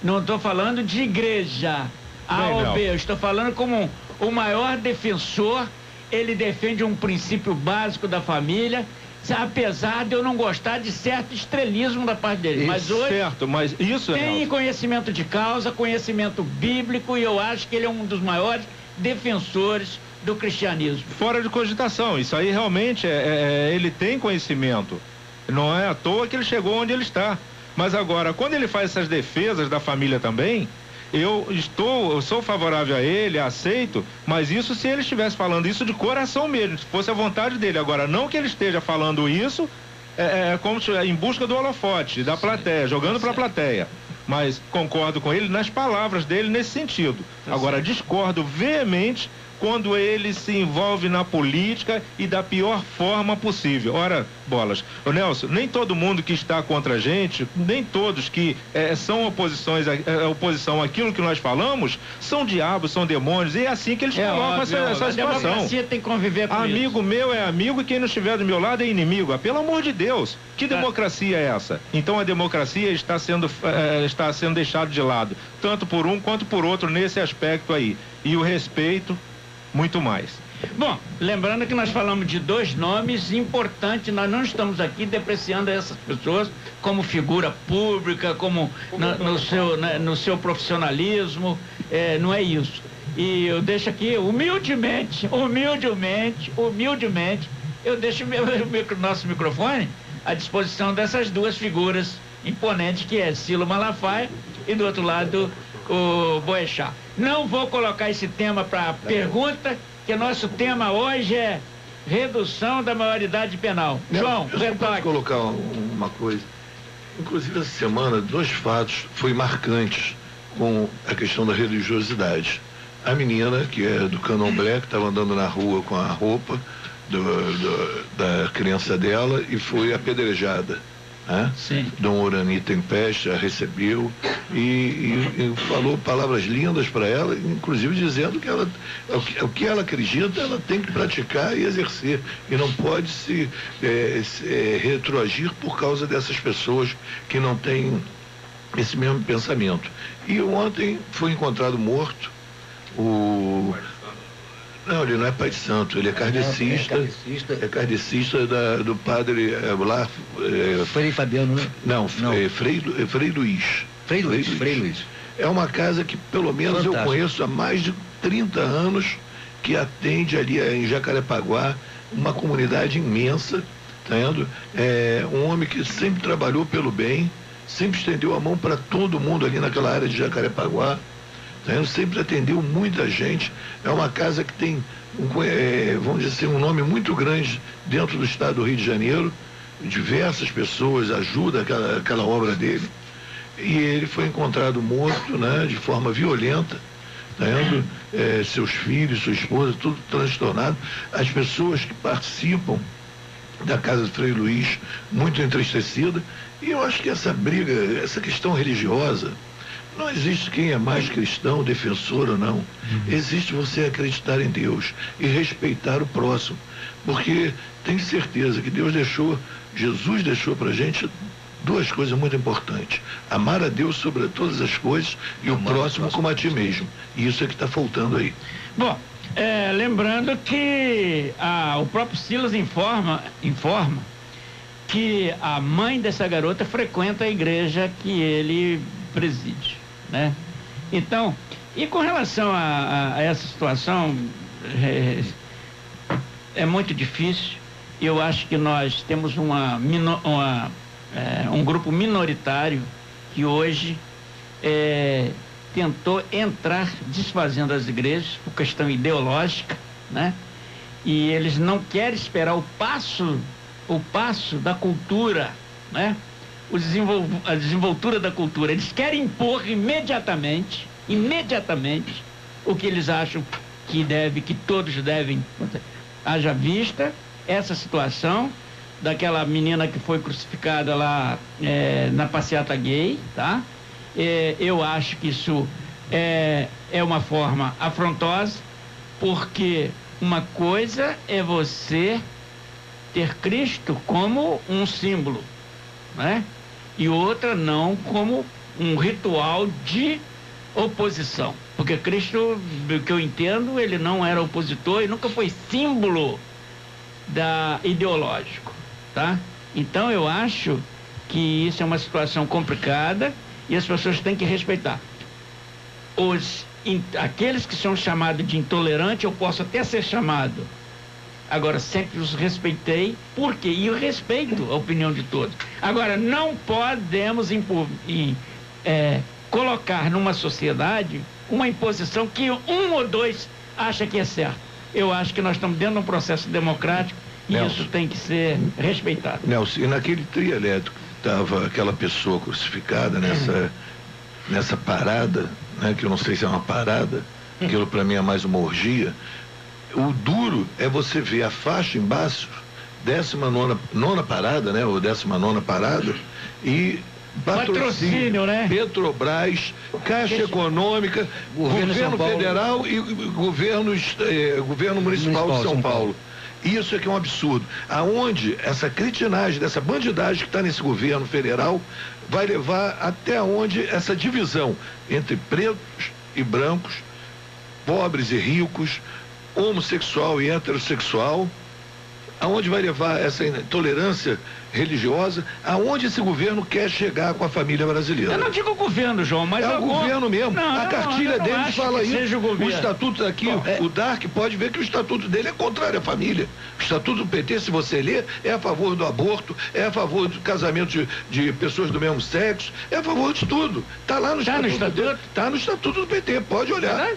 não estou falando de igreja. A ou B, eu estou falando como o maior defensor. Ele defende um princípio básico da família, apesar de eu não gostar de certo estrelismo da parte dele. Mas hoje certo, mas isso tem conhecimento de causa, conhecimento bíblico, e eu acho que ele é um dos maiores defensores do cristianismo. Fora de cogitação, isso aí realmente ele tem conhecimento. Não é à toa que ele chegou onde ele está. Mas agora, quando ele faz essas defesas da família também, eu sou favorável a ele, aceito, mas isso se ele estivesse falando isso de coração mesmo, se fosse a vontade dele. Agora, não que ele esteja falando isso como em busca do holofote, da plateia, jogando para a plateia. Mas concordo com ele nas palavras dele nesse sentido. Agora, discordo veemente quando ele se envolve na política e da pior forma possível. Ora, bolas, ô Nelson, nem todo mundo que está contra a gente, nem todos que são oposição àquilo que nós falamos, são diabos, são demônios, e é assim que eles colocam essa situação. A democracia tem que conviver com amigo isso. Meu é amigo e quem não estiver do meu lado é inimigo. Pelo amor de Deus, que democracia é essa? Então a democracia está sendo deixada de lado, tanto por um quanto por outro nesse aspecto aí. E o respeito, muito mais. Bom, lembrando que nós falamos de dois nomes importantes, nós não estamos aqui depreciando essas pessoas como figura pública, como no seu profissionalismo, não é isso. E eu deixo aqui, humildemente, eu deixo nosso microfone à disposição dessas duas figuras imponentes, que é Silo Malafaia e do outro lado o Boechat. Não vou colocar esse tema para pergunta, que nosso tema hoje é redução da maioridade penal. João, eu posso colocar uma coisa. Inclusive, essa semana, 2 fatos foi marcantes com a questão da religiosidade. A menina, que é do Candomblé, que estava andando na rua com a roupa da criança dela e foi apedrejada. Sim. Dom Orani Tempeste a recebeu e falou palavras lindas para ela, inclusive dizendo que o que ela acredita, ela tem que praticar e exercer, e não pode se retroagir por causa dessas pessoas que não têm esse mesmo pensamento. E ontem foi encontrado morto Não, ele não é pai de santo, ele é kardecista. É kardecista do padre lá. Frei Fabiano, né? Não. Frei Luiz. Frei Luiz. É uma casa que pelo menos eu conheço há mais de 30 anos, que atende ali em Jacarepaguá, uma comunidade imensa, tá vendo? É um homem que sempre trabalhou pelo bem, sempre estendeu a mão para todo mundo ali naquela área de Jacarepaguá. Sempre atendeu muita gente. É uma casa que tem, vamos dizer assim, um nome muito grande dentro do estado do Rio de Janeiro. Diversas pessoas ajudam aquela obra dele. E ele foi encontrado morto, né, de forma violenta. Seus filhos, sua esposa, tudo transtornado. As pessoas que participam da casa do Frei Luiz, muito entristecida. E eu acho que essa briga, essa questão religiosa, não existe quem é mais cristão, defensor ou não. Existe você acreditar em Deus e respeitar o próximo. Porque tem certeza que Jesus deixou pra gente duas coisas muito importantes: amar a Deus sobre todas as coisas e o próximo como a ti mesmo. E isso é que está faltando aí. Bom, lembrando que o próprio Silas informa que a mãe dessa garota frequenta a igreja que ele preside, né? Então, e com relação a essa situação, é muito difícil. Eu acho que nós temos um grupo minoritário que hoje tentou entrar desfazendo as igrejas por questão ideológica, né? E eles não querem esperar o passo da cultura, né? A desenvoltura da cultura. Eles querem impor imediatamente o que eles acham que todos devem. Haja vista essa situação daquela menina que foi crucificada lá na passeata gay, tá? Eu acho que isso é uma forma afrontosa, porque uma coisa é você ter Cristo como um símbolo, né? E outra não como um ritual de oposição. Porque Cristo, do que eu entendo, ele não era opositor e nunca foi símbolo ideológico, tá? Então eu acho que isso é uma situação complicada e as pessoas têm que respeitar. Aqueles que são chamados de intolerante, eu posso até ser chamado. Agora, sempre os respeitei, porque eu respeito a opinião de todos. Agora, não podemos colocar numa sociedade uma imposição que um ou dois acha que é certo. Eu acho que nós estamos dentro de um processo democrático e Nelson, isso tem que ser respeitado. Nelson, e naquele trio elétrico estava aquela pessoa crucificada nessa parada, né, que eu não sei se é uma parada, aquilo para mim é mais uma orgia. O duro é você ver a faixa embaixo, 19ª parada, né? Ou 19ª parada, e patrocínio, né? Petrobras, Caixa Econômica, Governo Federal e Governo Municipal de São Paulo. Isso é que é um absurdo. Aonde essa cretinagem, dessa bandidagem que está nesse governo federal, vai levar até onde essa divisão entre pretos e brancos, pobres e ricos, homossexual e heterossexual, aonde vai levar essa intolerância religiosa, aonde esse governo quer chegar com a família brasileira. Eu não digo governo, João, mas o governo mesmo. A cartilha deles fala isso. O estatuto aqui, o Dark pode ver que o estatuto dele é contrário à família. O estatuto do PT, se você ler, é a favor do aborto, é a favor do casamento de pessoas do mesmo sexo, é a favor de tudo. Está lá no estatuto. Está no estatuto do PT, pode olhar.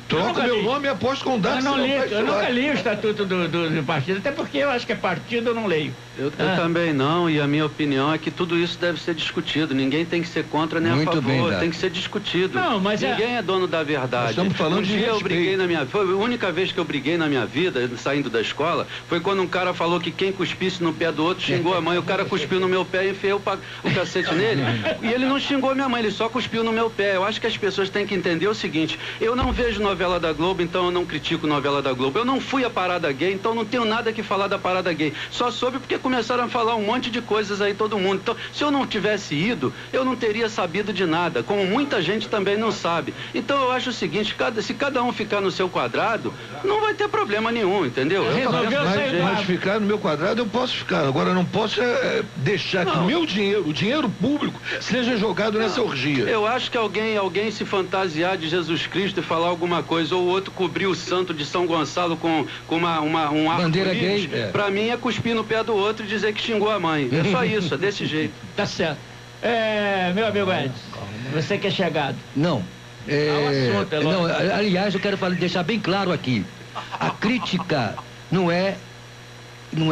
Troca meu nome e aposto com o Dark. Eu nunca li o estatuto do partido, até porque eu acho que é partido, eu não leio. Eu também não, e a minha opinião é que tudo isso deve ser discutido. Ninguém tem que ser contra nem a favor, tem que ser discutido. Não, mas ninguém é dono da verdade. Estamos falando de eu briguei foi a única vez que eu briguei na minha vida, saindo da escola, foi quando um cara falou que quem cuspisse no pé do outro xingou a mãe. O cara cuspiu no meu pé e enfiou o cacete nele. E ele não xingou minha mãe, ele só cuspiu no meu pé. Eu acho que as pessoas têm que entender o seguinte: eu não vejo novela da Globo, então eu não critico novela da Globo. Eu não fui à parada gay, então não tenho nada que falar da parada gay. Só soube porque começaram a falar um monte de coisas aí, todo mundo. Então, se eu não tivesse ido, eu não teria sabido de nada, como muita gente também não sabe. Então eu acho o seguinte: se cada um ficar no seu quadrado, não vai ter problema nenhum, entendeu? Mas ficar no meu quadrado eu posso ficar. Agora não posso deixar que o meu dinheiro, o dinheiro público, seja jogado nessa orgia. Eu acho que alguém se fantasiar de Jesus Cristo e falar alguma coisa, ou o outro cobrir o santo de São Gonçalo com um bandeira gay, pra mim é cuspir no pé do outro e dizer que xingou a mãe. É só isso, é desse jeito. Tá certo. Meu amigo Edson, você que é chegado. Não. Não, aliás, eu quero deixar bem claro aqui: a crítica não é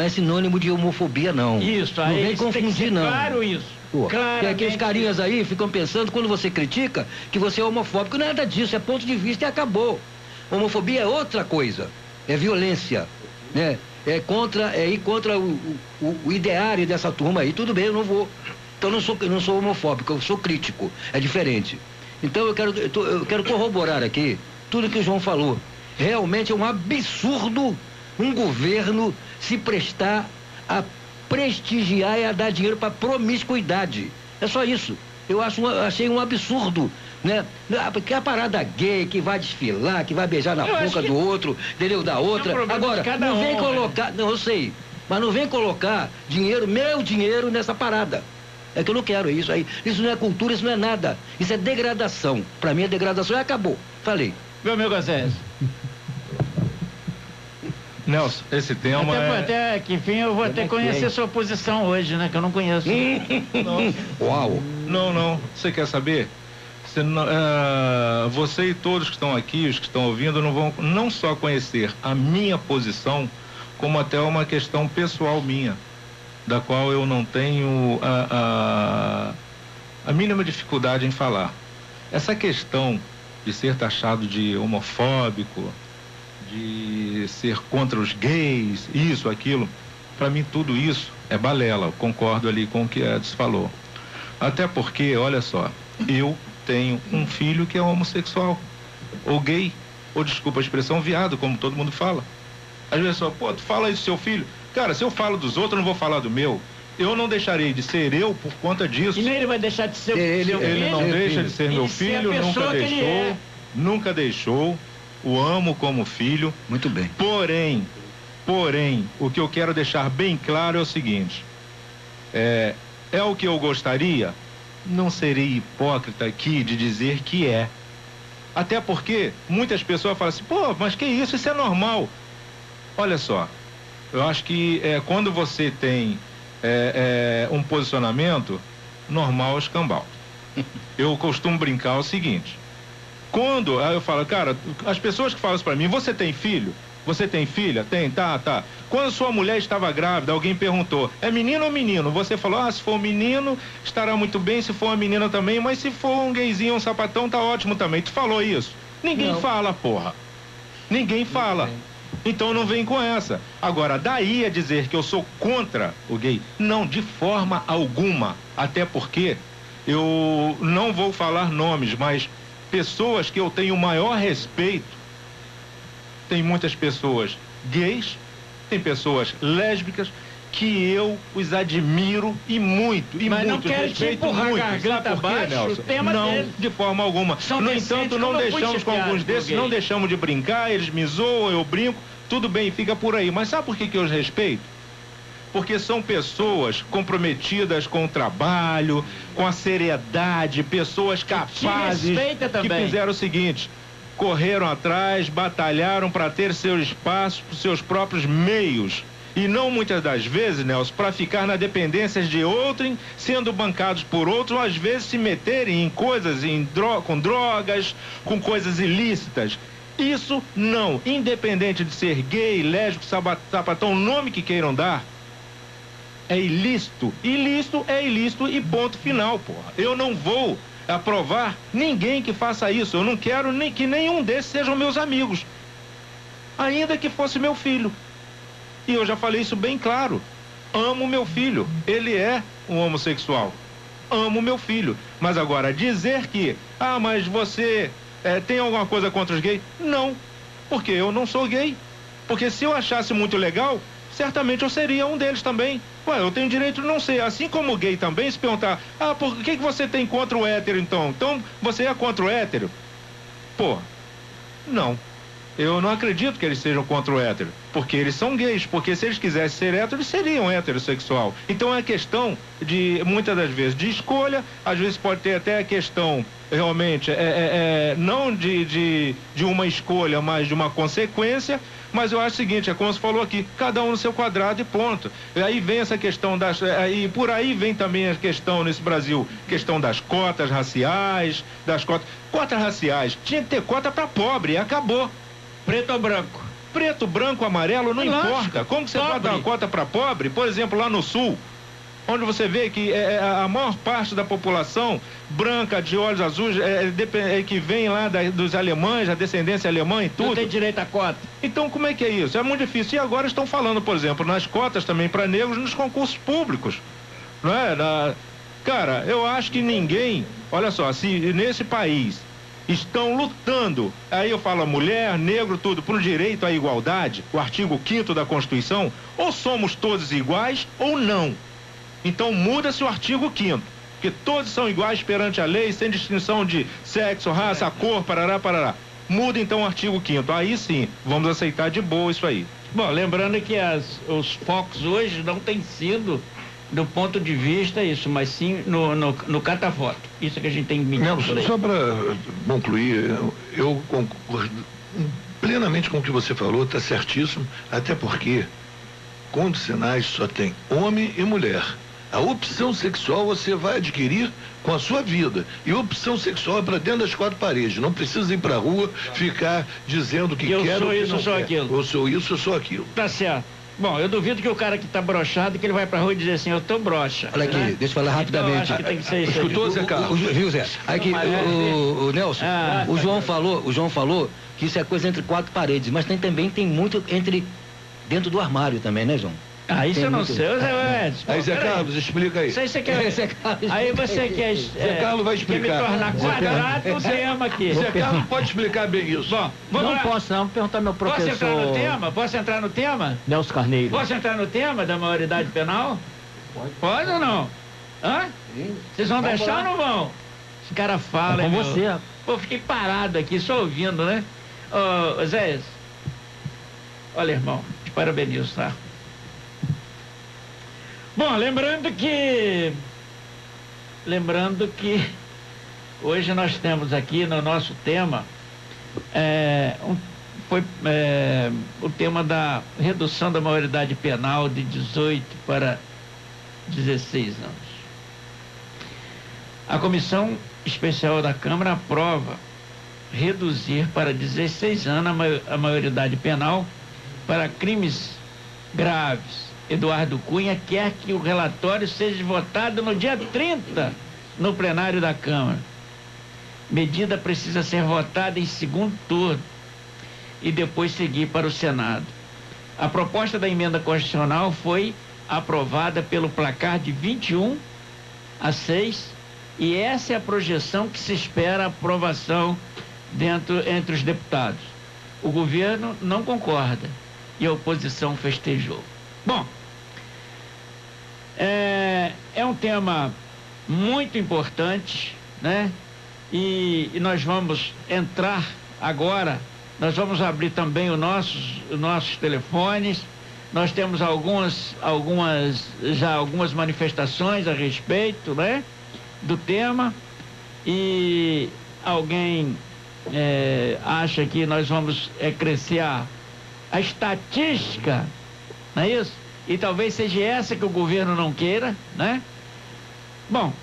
sinônimo de homofobia, não. Isso, aí não vem confundir, não. Claro isso. Porque aqueles carinhas aí ficam pensando, quando você critica, que você é homofóbico. Nada disso, é ponto de vista e acabou. Homofobia é outra coisa, é violência, né? ir contra o ideário dessa turma aí. Tudo bem, eu não vou. Então eu não sou homofóbico, eu sou crítico. É diferente. Então eu quero corroborar aqui tudo que o João falou. Realmente é um absurdo um governo se prestar a prestigiar e a dar dinheiro para promiscuidade. É só isso. Achei um absurdo, né? Porque a parada gay que vai desfilar, que vai beijar na boca do outro, entendeu? Da outra. Agora, não vem colocar, não, eu sei, mas não vem colocar dinheiro, meu dinheiro, nessa parada. É que eu não quero isso aí. Isso não é cultura, isso não é nada. Isso é degradação. Para mim, a degradação acabou. Falei. Meu amigo Gonçalves. Nelson, esse tema até que enfim eu vou até conhecer sua posição hoje, né? Que eu não conheço. Uau! Não. Você quer saber? Você e todos que estão aqui, os que estão ouvindo, não vão não só conhecer a minha posição, como até uma questão pessoal minha, da qual eu não tenho a mínima dificuldade em falar. Essa questão de ser taxado de homofóbico, de ser contra os gays, isso, aquilo, para mim tudo isso é balela. Eu concordo ali com o que Edson falou. Até porque, olha só, eu tenho um filho que é homossexual, ou gay, ou desculpa a expressão, viado, como todo mundo fala. Às vezes só, tu fala isso do seu filho. Cara, se eu falo dos outros, eu não vou falar do meu. Eu não deixarei de ser eu por conta disso. E nem ele vai deixar de ser seu filho. Ele não deixa de ser meu filho, nunca deixou. O amo como filho. Muito bem. Porém, o que eu quero deixar bem claro é o seguinte. É o que eu gostaria? Não serei hipócrita aqui de dizer que é. Até porque muitas pessoas falam assim, mas que isso? Isso é normal. Olha só, eu acho que quando você tem um posicionamento, normal é escambau. Eu costumo brincar o seguinte. Quando eu falo, cara, as pessoas que falam isso pra mim, você tem filho? Você tem filha? Tem, tá. Quando sua mulher estava grávida, alguém perguntou, é menino ou menino? Você falou, se for um menino, estará muito bem, se for uma menina também, mas se for um gayzinho, um sapatão, tá ótimo também. Tu falou isso? Ninguém fala, porra. Ninguém fala. Então não vem com essa. Agora, daí a dizer que eu sou contra o gay, não, de forma alguma. Até porque eu não vou falar nomes, mas pessoas que eu tenho o maior respeito, tem muitas pessoas gays, tem pessoas lésbicas, que eu os admiro e muito, e mas muito, não respeito muito. Sabe por quê, Nelson? Não, de forma alguma. No entanto, não deixamos com alguns desses, não deixamos de brincar, eles me zoam, eu brinco, tudo bem, fica por aí. Mas sabe por que eu os respeito? Porque são pessoas comprometidas com o trabalho, com a seriedade, pessoas capazes que fizeram o seguinte, correram atrás, batalharam para ter seu espaço, seus próprios meios. E não muitas das vezes, Nelson, para ficar na dependência de outrem, sendo bancados por outros, ou às vezes se meterem em coisas, com drogas, com coisas ilícitas. Isso não, independente de ser gay, lésbico, sapatão, o nome que queiram dar, é ilícito. Ilícito é ilícito e ponto final, porra. Eu não vou aprovar ninguém que faça isso. Eu não quero nem que nenhum desses sejam meus amigos. Ainda que fosse meu filho. E eu já falei isso bem claro. Amo meu filho. Ele é um homossexual. Amo meu filho. Mas agora, dizer que, mas você tem alguma coisa contra os gays? Não. Porque eu não sou gay. Porque se eu achasse muito legal, certamente eu seria um deles também. Eu tenho direito de não ser. Assim como o gay também, se perguntar, por que você tem contra o hétero então? Então, você é contra o hétero? Não. Eu não acredito que eles sejam contra o hétero. Porque eles são gays. Porque se eles quisessem ser héteros, eles seriam heterossexual. Então é questão de, muitas das vezes, de escolha. Às vezes pode ter até a questão, realmente, não de uma escolha, mas de uma consequência. Mas eu acho o seguinte, é como você falou aqui, cada um no seu quadrado e ponto. E aí vem essa questão e por aí vem também a questão nesse Brasil, questão das cotas raciais, cotas raciais, tinha que ter cota para pobre, e acabou. Preto ou branco? Preto, branco, amarelo, não importa. Como que você vai dar uma cota para pobre? Por exemplo, lá no Sul, onde você vê que a maior parte da população branca, de olhos azuis, que vem lá dos alemães, a descendência alemã e tudo. Não tem direito à cota. Então, como é que é isso? É muito difícil. E agora estão falando, por exemplo, nas cotas também para negros nos concursos públicos. Não é? Cara, eu acho que ninguém, olha só, se nesse país estão lutando, aí eu falo mulher, negro, tudo, por direito à igualdade, o artigo 5º da Constituição, ou somos todos iguais ou não. Então muda-se o artigo 5º, que todos são iguais perante a lei, sem distinção de sexo, raça, cor, parará, parará. Muda então o artigo 5º, aí sim, vamos aceitar de boa isso aí. Bom, lembrando que os focos hoje não têm sido do ponto de vista isso, mas sim no catavoto. Isso que a gente tem que medir. Não, só para concluir, eu concordo plenamente com o que você falou, está certíssimo, até porque condicionais só tem homem e mulher. A opção sexual você vai adquirir com a sua vida. E a opção sexual é para dentro das 4 paredes. Não precisa ir para a rua ficar dizendo que quer ou que não quer. Eu sou isso, eu sou aquilo. Eu sou isso, eu sou aquilo. Tá certo. Bom, eu duvido que o cara que tá broxado, que ele vai pra rua e dizer assim, eu tô broxa. Olha aqui, né? deixa eu falar rapidamente. Então, eu acho que tem que ser isso. Escutou, Zé Carlos? Viu, Zé? Aqui, o Nelson, o João falou que isso é coisa entre 4 paredes, mas também tem muito dentro do armário também, né, João? Ah, isso eu não sei. Aí, Zé Carlos, explica aí. Isso aí você quer. Aí você quer. Zé Carlos vai explicar. Quer me tornar quadrado o tema aqui. Zé Carlos pode explicar bem isso. Bom, não posso não, perguntar ao meu professor. Posso entrar no tema? Nelson Carneiro. Posso entrar no tema da maioridade penal? Pode ou não? Hã? Vocês vão deixar ou não vão? Esse cara fala, com você. Pô, fiquei parado aqui, só ouvindo, né? Ô, Zé, olha, irmão, te parabenizo, tá? Bom, lembrando que hoje nós temos aqui no nosso tema o tema da redução da maioridade penal de 18 para 16 anos. A Comissão Especial da Câmara aprova reduzir para 16 anos a maioridade penal para crimes graves. Eduardo Cunha quer que o relatório seja votado no dia 30 no plenário da Câmara. Medida precisa ser votada em segundo turno e depois seguir para o Senado. A proposta da emenda constitucional foi aprovada pelo placar de 21-6 e essa é a projeção que se espera a aprovação entre os deputados. O governo não concorda e a oposição festejou. Bom, é um tema muito importante, né? E nós vamos entrar agora, nós vamos abrir também os nossos telefones. Nós temos algumas manifestações a respeito, né, do tema. E alguém acha que nós vamos crescer a estatística, não é isso? E talvez seja essa que o governo não queira, né? Bom,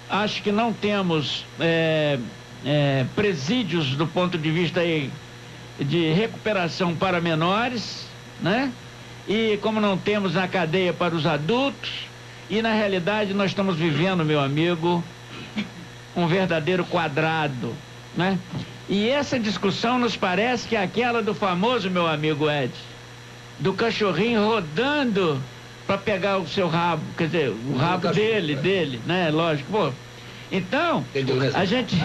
acho que não temos presídios do ponto de vista de recuperação para menores, né? E como não temos na cadeia para os adultos, e na realidade nós estamos vivendo, meu amigo, um verdadeiro quadrado, né? E essa discussão nos parece que é aquela do famoso, meu amigo Ed, do cachorrinho rodando para pegar o seu rabo, quer dizer, o rabo dele, né? Lógico, pô. Então, a gente...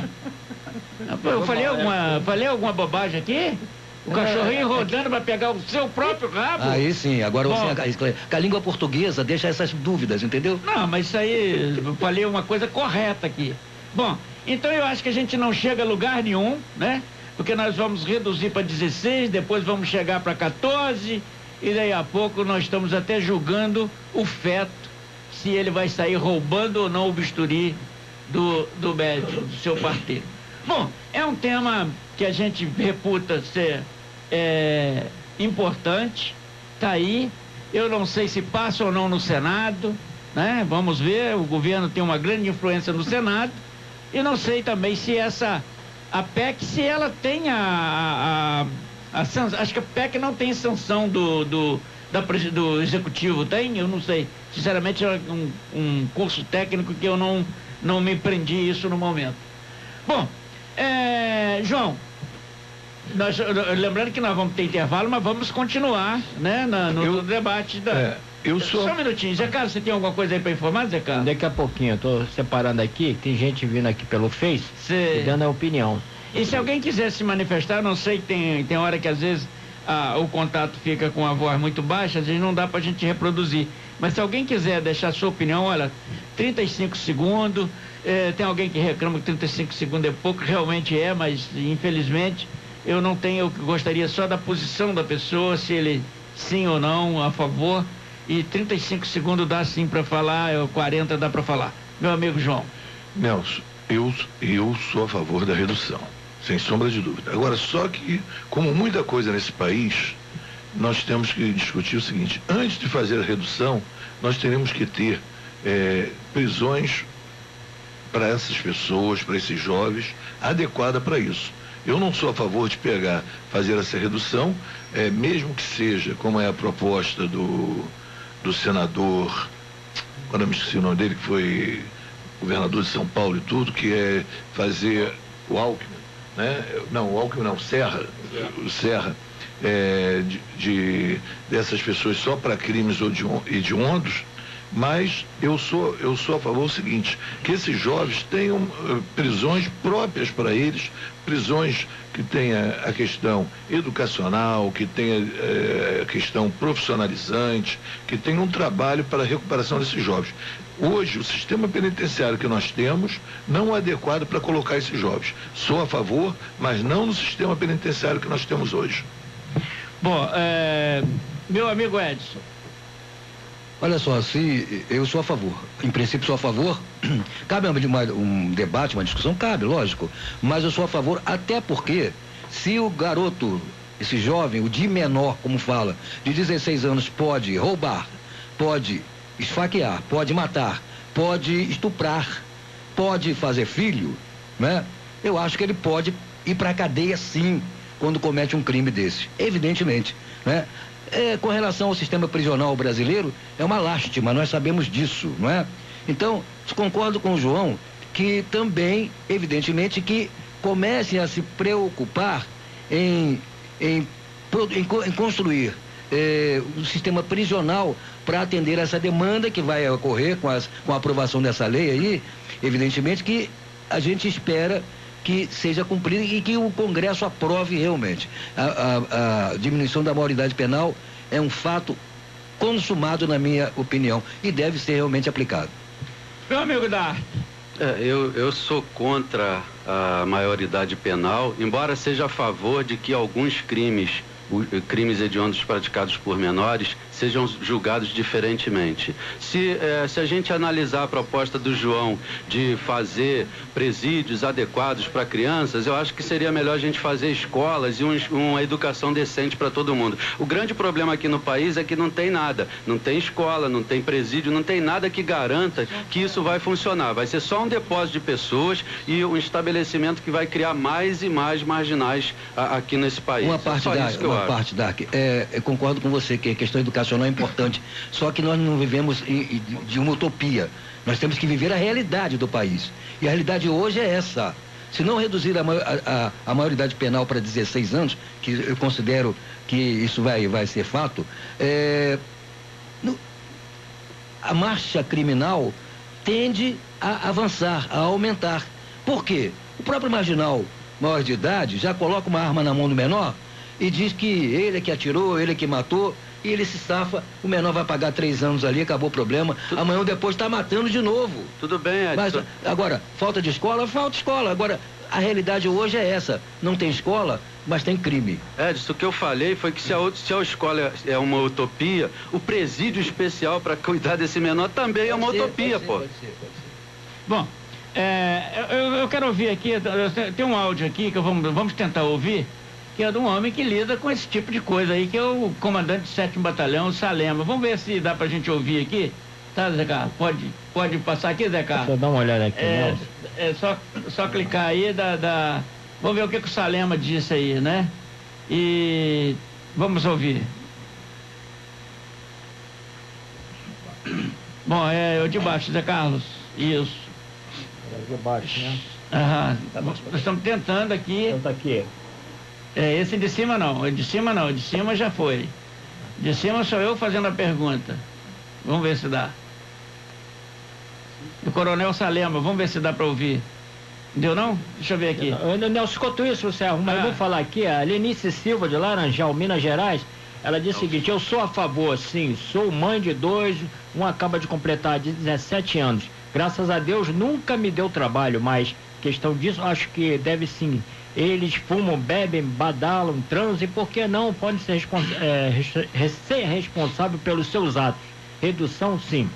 Eu falei alguma bobagem aqui? O cachorrinho rodando para pegar o seu próprio rabo? Aí sim, agora você, com a língua portuguesa deixa essas dúvidas, entendeu? Não, mas isso aí, eu falei uma coisa correta aqui. Bom, então eu acho que a gente não chega a lugar nenhum, né? Porque nós vamos reduzir para 16, depois vamos chegar para 14, e daí a pouco nós estamos até julgando o feto, se ele vai sair roubando ou não o bisturi do médico, do seu parteiro. Bom, é um tema que a gente reputa ser importante, tá aí. Eu não sei se passa ou não no Senado, né? Vamos ver, o governo tem uma grande influência no Senado, e não sei também se a PEC, se ela tem a sanção. Acho que a PEC não tem sanção do executivo tem? Eu não sei. Sinceramente, é um curso técnico que eu não me prendi isso no momento. Bom, João, lembrando que nós vamos ter intervalo, mas vamos continuar, né, no debate da... Só um minutinho, Zé Carlos, você tem alguma coisa aí para informar, Zé Carlos? Daqui a pouquinho, eu tô separando aqui, tem gente vindo aqui pelo Face, dando a opinião. E se alguém quiser se manifestar, não sei, tem hora que às vezes o contato fica com a voz muito baixa, às vezes não dá pra gente reproduzir. Mas se alguém quiser deixar sua opinião, olha, 35 segundos, tem alguém que reclama que 35 segundos é pouco, realmente mas infelizmente eu não tenho, eu gostaria só da posição da pessoa, se ele sim ou não, a favor, e 35 segundos dá sim para falar, 40 dá para falar. Meu amigo João. Nelson, eu sou a favor da redução, sem sombra de dúvida. Agora, só que, como muita coisa nesse país, nós temos que discutir o seguinte: antes de fazer a redução, nós teremos que ter prisões para essas pessoas, para esses jovens, adequada para isso. Eu não sou a favor de fazer essa redução, mesmo que seja, como é a proposta do senador, quando eu me esqueci o nome dele, que foi governador de São Paulo e tudo, que é fazer o Alckmin, né? Não, o Alckmin não, o Serra, dessas pessoas só para crimes hediondos. Mas eu sou a favor do seguinte, que esses jovens tenham prisões próprias para eles, prisões que tenha a questão educacional, que tenha a questão profissionalizante, que tenha um trabalho para a recuperação desses jovens. Hoje, o sistema penitenciário que nós temos não é adequado para colocar esses jovens. Sou a favor, mas não no sistema penitenciário que nós temos hoje. Bom, meu amigo Edson. Olha só, se eu sou a favor, em princípio sou a favor, cabe um debate, uma discussão, cabe, lógico, mas eu sou a favor até porque se o garoto, esse jovem, o de menor, como fala, de 16 anos pode roubar, pode esfaquear, pode matar, pode estuprar, pode fazer filho, né? Eu acho que ele pode ir para a cadeia sim, quando comete um crime desse, evidentemente, né? Com relação ao sistema prisional brasileiro, é uma lástima, nós sabemos disso, não é? Então, concordo com o João que também, evidentemente, que comecem a se preocupar em construir um sistema prisional para atender essa demanda que vai ocorrer com a aprovação dessa lei aí, evidentemente que a gente espera que seja cumprido e que o Congresso aprove realmente. A diminuição da maioridade penal é um fato consumado, na minha opinião, e deve ser realmente aplicado. Meu amigo Dar. Eu sou contra a maioridade penal, embora seja a favor de que alguns crimes hediondos praticados por menores sejam julgados diferentemente. Se a gente analisar a proposta do João de fazer presídios adequados para crianças, eu acho que seria melhor a gente fazer escolas e uma educação decente para todo mundo. O grande problema aqui no país é que não tem nada, não tem escola, não tem presídio, não tem nada que garanta que isso vai funcionar. Vai ser só um depósito de pessoas e um estabelecimento que vai criar mais e mais marginais aqui nesse país. Uma parte, eu concordo com você que a questão educacional é importante, só que nós não vivemos de uma utopia, nós temos que viver a realidade do país, e a realidade hoje é essa. Se não reduzir a maioridade penal para 16 anos, que eu considero que isso vai ser fato, a marcha criminal tende a avançar, a aumentar. Por quê? O próprio marginal maior de idade já coloca uma arma na mão do menor e diz que ele é que atirou, ele é que matou, e ele se safa, o menor vai pagar 3 anos ali, acabou o problema, amanhã ou depois está matando de novo. Tudo bem, Edson. Mas, agora, falta de escola, falta escola. Agora, a realidade hoje é essa, não tem escola, mas tem crime. Edson, o que eu falei foi que se a escola é uma utopia, o presídio especial para cuidar desse menor também é uma utopia, pô. Pode ser. Bom, eu quero ouvir aqui, tem um áudio aqui que vamos tentar ouvir, que é de um homem que lida com esse tipo de coisa aí, que é o comandante do 7º Batalhão, Salema. Vamos ver se dá pra gente ouvir aqui. Tá, Zé Carlos? Pode passar aqui, Zé Carlos? Deixa eu dar uma olhada aqui. Só clicar aí, vamos ver o que o Salema disse aí, né? E vamos ouvir. Bom, é o de baixo, Zé Carlos. Isso. É de baixo, né? Aham. Nós estamos tentando aqui. Então tá aqui. Esse de cima não. De cima não. De cima já foi. De cima sou eu fazendo a pergunta. Vamos ver se dá. Do Coronel Salema. Vamos ver se dá para ouvir. Deu não? Deixa eu ver aqui. Nelson, enquanto isso, você arruma. Eu vou falar aqui, a Lenice Silva de Laranjal, Minas Gerais, ela disse o seguinte: eu sou a favor, sim, sou mãe de 2, um acaba de completar 17 anos. Graças a Deus nunca me deu trabalho, mas questão disso, acho que deve sim. Eles fumam, bebem, badalam, transam, e por que não podem ser responsável pelos seus atos? Redução, sim.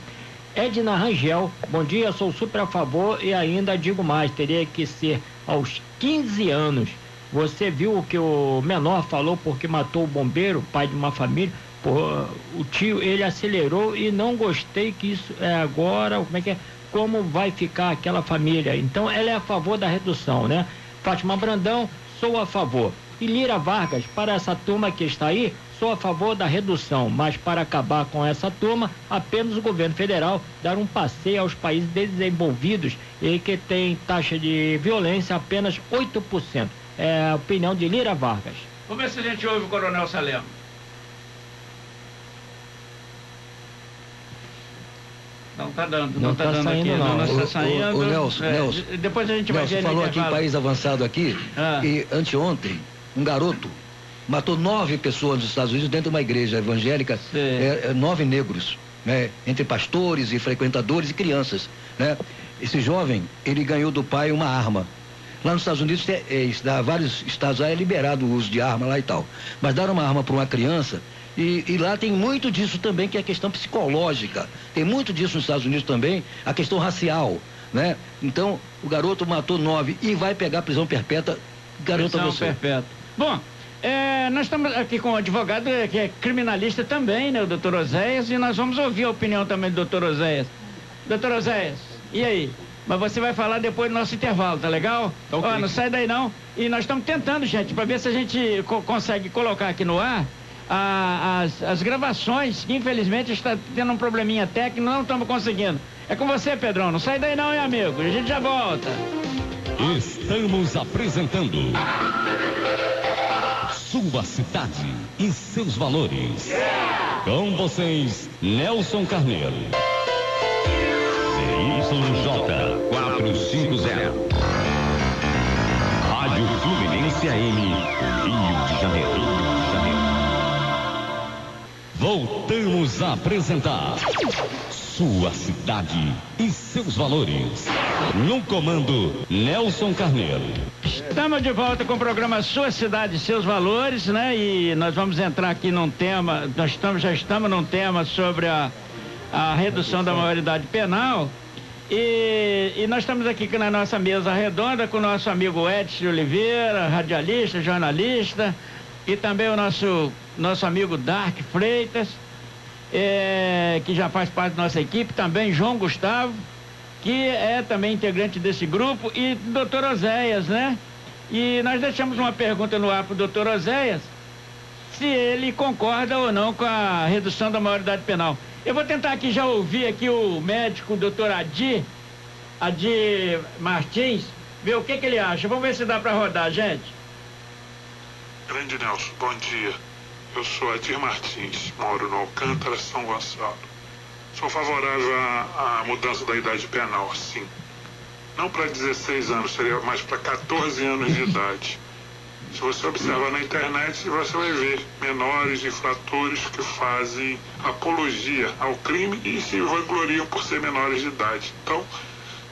Edna Rangel, bom dia, sou super a favor e ainda digo mais, teria que ser aos 15 anos. Você viu o que o menor falou porque matou o bombeiro, pai de uma família? O tio, ele acelerou e não gostei que isso é agora, como é que é? Como vai ficar aquela família? Então ela é a favor da redução, né? Fátima Brandão, sou a favor. E Lira Vargas, para essa turma que está aí, sou a favor da redução, mas para acabar com essa turma, apenas o governo federal dar um passeio aos países desenvolvidos e que tem taxa de violência apenas 8%. É a opinião de Lira Vargas. Vamos ver se a gente ouve o Coronel Salema. Não tá dando, não tá dando saindo, aqui, não está saindo. O Nelson, depois a gente vai ver. Você falou aqui em país avançado aqui, e anteontem, um garoto matou 9 pessoas nos Estados Unidos dentro de uma igreja evangélica, 9 negros, né? Entre pastores e frequentadores e crianças, né? Esse jovem, ele ganhou do pai uma arma. Lá nos Estados Unidos, vários estados já é liberado o uso de arma lá e tal. Mas dar uma arma para uma criança, e lá tem muito disso também, que é a questão psicológica. Tem muito disso nos Estados Unidos também, a questão racial, né? Então, o garoto matou 9 e vai pegar prisão perpétua, garanto a você. Perpétua. Bom, nós estamos aqui com um advogado que é criminalista também, né? O doutor Oséias, e nós vamos ouvir a opinião também do doutor Oséias. Doutor Oséias, e aí? Mas você vai falar depois do nosso intervalo, tá legal? Okay. Ó, não sai daí não. E nós estamos tentando, gente, para ver se a gente consegue colocar aqui no ar as gravações, que infelizmente está tendo um probleminha técnico, não estamos conseguindo. É com você, Pedrão. Não sai daí não, hein, amigo? A gente já volta. Estamos apresentando Sua Cidade e Seus Valores. Com vocês, Nelson Carneiro. CYJ 450. Rádio Fluminense AM, Rio de Janeiro. Voltamos a apresentar Sua Cidade e Seus Valores. No comando, Nelson Carneiro. Estamos de volta com o programa Sua Cidade e Seus Valores, né? E nós vamos entrar aqui num tema, já estamos num tema sobre a redução da maioridade penal. E nós estamos aqui na nossa mesa redonda com o nosso amigo Edson Oliveira, radialista, jornalista, e também o nosso amigo Dark Freitas, que já faz parte da nossa equipe, também João Gustavo, que é também integrante desse grupo, e doutor Oséias, né? E nós deixamos uma pergunta no ar para o doutor Oséias, se ele concorda ou não com a redução da maioridade penal. Eu vou tentar aqui já ouvir aqui o médico, o doutor Adi Martins, ver o que ele acha. Vamos ver se dá para rodar, gente. Grande Nelson, bom dia. Eu sou Adir Martins, moro no Alcântara, São Gonçalo. Sou favorável à mudança da idade penal, sim. Não para 16 anos, seria mais para 14 anos de idade. Se você observar na internet, você vai ver menores infratores que fazem apologia ao crime e se vangloriam por ser menores de idade. Então,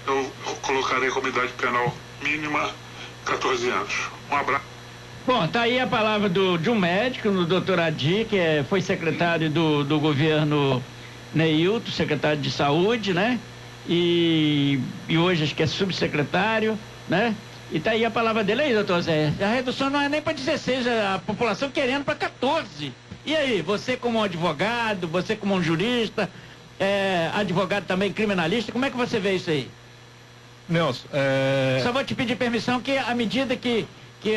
eu colocarei como idade penal mínima 14 anos. Um abraço. Bom, tá aí a palavra de um médico, o doutor Adi, que foi secretário do governo Neilton, secretário de saúde, né? E hoje acho que é subsecretário, né? E tá aí a palavra dele aí, doutor Zé. A redução não é nem para 16, a população querendo para 14. E aí, você como um advogado, você como um jurista, advogado também criminalista, como é que você vê isso aí? Nelson, Só vou te pedir permissão que à medida que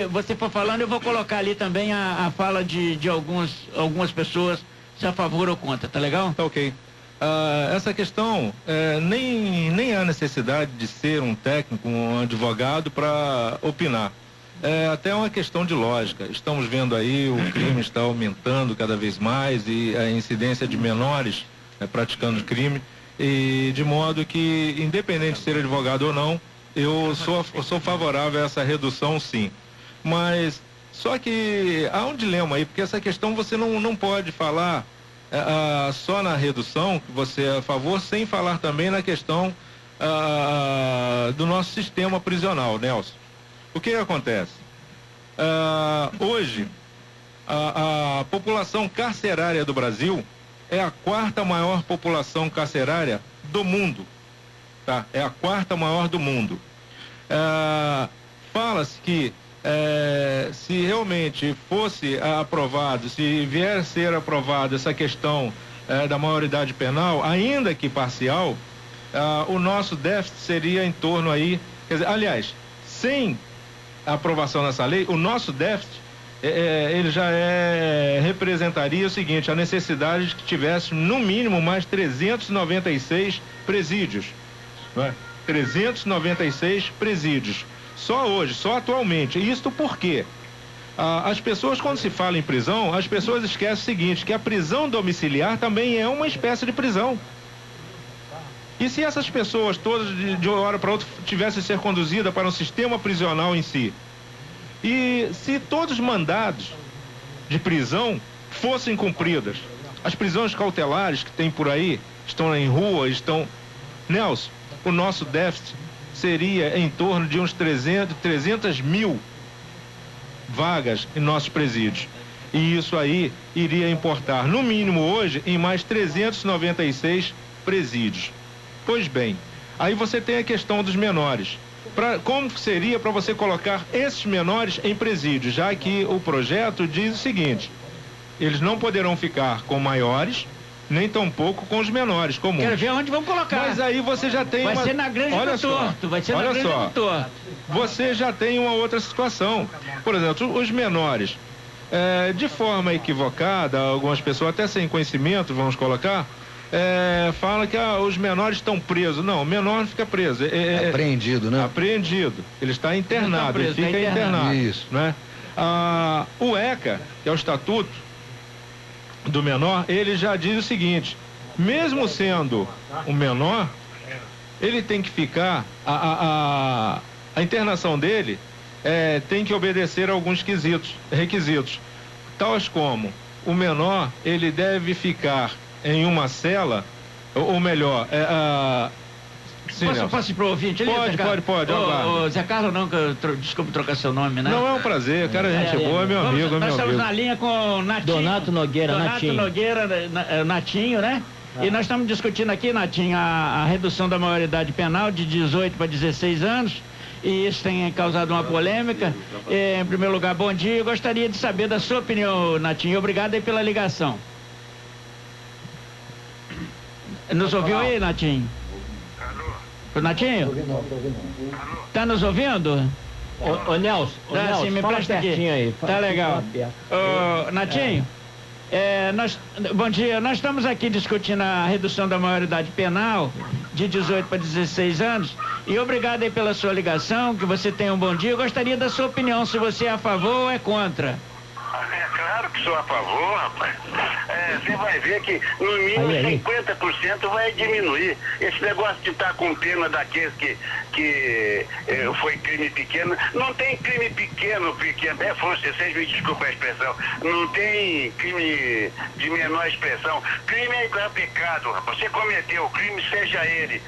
você for falando, eu vou colocar ali também a fala de algumas pessoas, se a favor ou contra, tá legal? Tá ok. essa questão nem há necessidade de ser um técnico, um advogado para opinar. É até uma questão de lógica. Estamos vendo aí o crime está aumentando cada vez mais e a incidência de menores praticando crime, e de modo que, independente de ser advogado ou não, eu sou favorável a essa redução, sim. Mas só que há um dilema aí, porque essa questão você não pode falar só na redução, que você é a favor, sem falar também na questão do nosso sistema prisional, Nelson. O que acontece? Hoje, a população carcerária do Brasil é a 4ª maior população carcerária do mundo, tá? É a 4ª maior do mundo. Fala-se que se realmente fosse aprovado, se vier a ser aprovada essa questão da maioridade penal, ainda que parcial, o nosso déficit seria em torno aí, quer dizer, aliás, sem a aprovação dessa lei, o nosso déficit ele já representaria o seguinte: a necessidade de que tivesse no mínimo mais 396 presídios, não é? 396 presídios. Só hoje, só atualmente. Isto por quê? As pessoas, quando se fala em prisão, as pessoas esquecem o seguinte, que a prisão domiciliar também é uma espécie de prisão. E se essas pessoas todas de uma hora para outra tivessem que ser conduzidas para um sistema prisional em si? E se todos os mandados de prisão fossem cumpridas, as prisões cautelares que tem por aí, estão em rua, Nelson, o nosso déficit seria em torno de uns 300 mil vagas em nossos presídios. E isso aí iria importar, no mínimo hoje, em mais 396 presídios. Pois bem, aí você tem a questão dos menores. Como seria para você colocar esses menores em presídios, já que o projeto diz o seguinte: eles não poderão ficar com maiores, nem tampouco com os menores comuns. Quero ver onde vão colocar. Mas aí você já tem Vai ser na Granja do Torto. Vai ser na Granja do Torto. Você já tem uma outra situação. Por exemplo, os menores, de forma equivocada, algumas pessoas até sem conhecimento, vamos colocar, fala que os menores estão presos. Não, o menor não fica preso. Apreendido, né? Apreendido. Ele está internado, ele fica internado. Isso. Né? O ECA, que é o Estatuto do Menor, ele já diz o seguinte: mesmo sendo um menor, ele tem que ficar, a internação dele tem que obedecer a alguns requisitos, tais como o menor, ele deve ficar em uma cela, ou melhor, Posso ir pro ouvinte ali? Pode. Ô, Zé Carlos, não, desculpa trocar seu nome, né? Não, é um prazer, cara, gente boa, é meu amigo, Nós estamos na linha com o Natinho. Donato Nogueira, Natinho, né? E nós estamos discutindo aqui, Natinho, a redução da maioridade penal de 18 para 16 anos. E isso tem causado uma polêmica. Em primeiro lugar, bom dia. Eu gostaria de saber da sua opinião, Natinho. Obrigado aí pela ligação. Nos ouviu aí, Natinho? Natinho? Tá nos ouvindo? Ô Nelson, Sim, me presta aqui. Aí, tá legal. Natinho, bom dia. Nós estamos aqui discutindo a redução da maioridade penal de 18 para 16 anos. E obrigado aí pela sua ligação, que você tenha um bom dia. Eu gostaria da sua opinião, se você é a favor ou é contra. Claro que sou a favor, rapaz. Você vai ver que no mínimo 50% vai diminuir. Esse negócio de estar com pena daqueles que foi crime pequeno, não tem crime pequeno. Vocês me desculpem a expressão, não tem crime de menor expressão. Crime é igual a pecado, rapaz. Você cometeu o crime, seja ele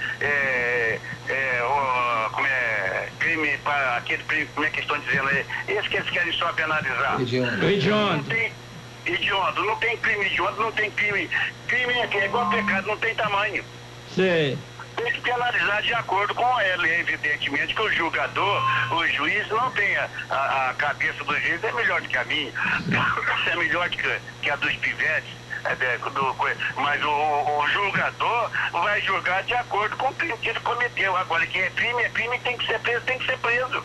crime para aquele crime, como é que estão dizendo aí? Esse que eles querem só penalizar. Hediondo, não tem crime hediondo, não tem crime. Crime é igual pecado, não tem tamanho. Sei. Tem que penalizar de acordo com a lei, evidentemente, que o julgador, o juiz não tem a cabeça do juiz, é melhor do que a minha, é melhor que a dos pivetes. Mas o julgador vai julgar de acordo com o crime que ele cometeu. Agora, que é crime, tem que ser preso.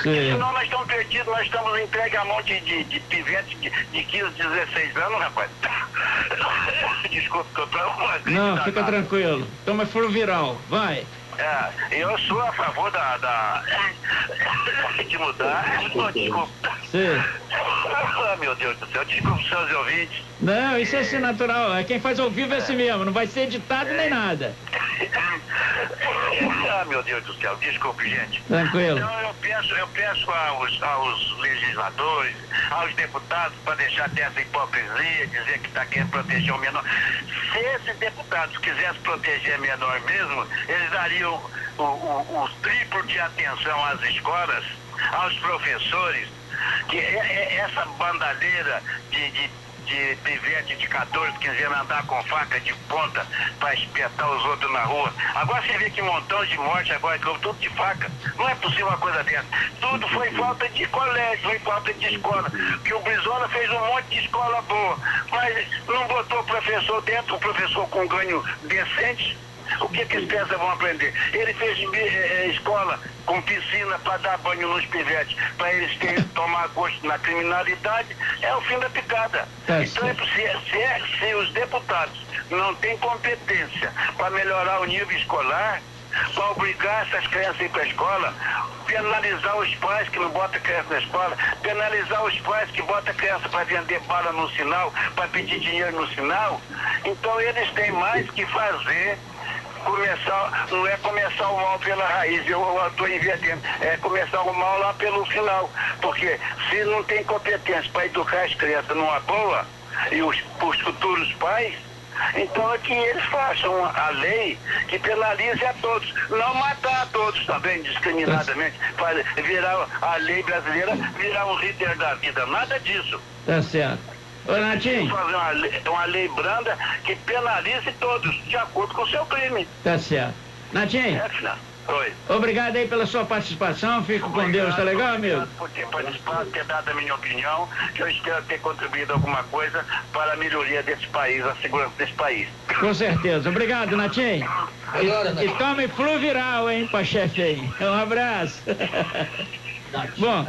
Senão nós estamos perdidos, nós estamos entregues a um monte de pivetes de 15, 16 anos, rapaz. Desculpa que eu tô uma gripe. Não, fica tranquilo. Toma Fluviral, vai. Eu sou a favor de mudar. Desculpa. Sim. Meu Deus do céu, desculpa os seus ouvintes. Não, isso é assim natural. Quem faz ao vivo é assim mesmo, não vai ser editado nem nada. Meu Deus do céu, desculpe, gente. Tranquilo. Então eu peço aos legisladores, aos deputados, para deixar dessa hipocrisia, dizer que está querendo proteger o menor. Se esses deputados quisessem proteger menor mesmo, eles dariam o triplo de atenção às escolas, aos professores, que essa bandalheira de pivete de 14, 15 anos andar com faca de ponta para espetar os outros na rua. Agora você vê que montão de morte agora, tudo de faca. Não é possível uma coisa dessa. Tudo foi falta de colégio, foi falta de escola. Que o Brizola fez um monte de escola boa, mas não botou o professor dentro, o professor com ganho decente. O que as crianças vão aprender? Ele fez escola com piscina para dar banho nos pivetes, para eles tomar gosto na criminalidade, é o fim da picada. Então, se os deputados não têm competência para melhorar o nível escolar, para obrigar essas crianças a ir para a escola, penalizar os pais que não botam a criança na escola, penalizar os pais que botam a criança para vender bala no sinal, para pedir dinheiro no sinal, então eles têm mais que fazer. Não é começar o mal pela raiz, eu estou invertendo, é começar o mal lá pelo final, porque se não tem competência para educar as crianças numa boa, e os futuros pais, então é que eles façam a lei que penalize a todos, não matar a todos também discriminadamente, para virar a lei brasileira, virar um líder da vida, nada disso. Tá certo. Ô, Natinho. Fazer uma lei branda que penalize todos, de acordo com o seu crime. Tá certo. Natinho. Oi. Obrigado aí pela sua participação, fico com Deus, tá legal, amigo? Por ter participado, ter dado a minha opinião, que eu espero ter contribuído alguma coisa para a melhoria desse país, a segurança desse país. Com certeza. Obrigado, Natinho. E tome Fluviral, hein, pra chefe aí. Um abraço. Bom,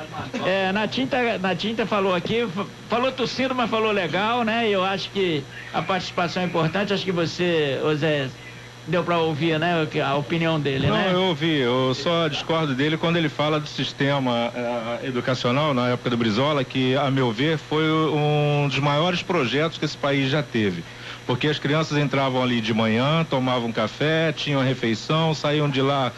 Natinta falou aqui, falou tossindo, mas falou legal, né? Eu acho que a participação é importante, acho que você, Zé, deu para ouvir, né? A opinião dele, né? Não, eu ouvi, eu só discordo dele quando ele fala do sistema educacional na época do Brizola, que, a meu ver, foi um dos maiores projetos que esse país já teve. Porque as crianças entravam ali de manhã, tomavam café, tinham refeição, saíam de lá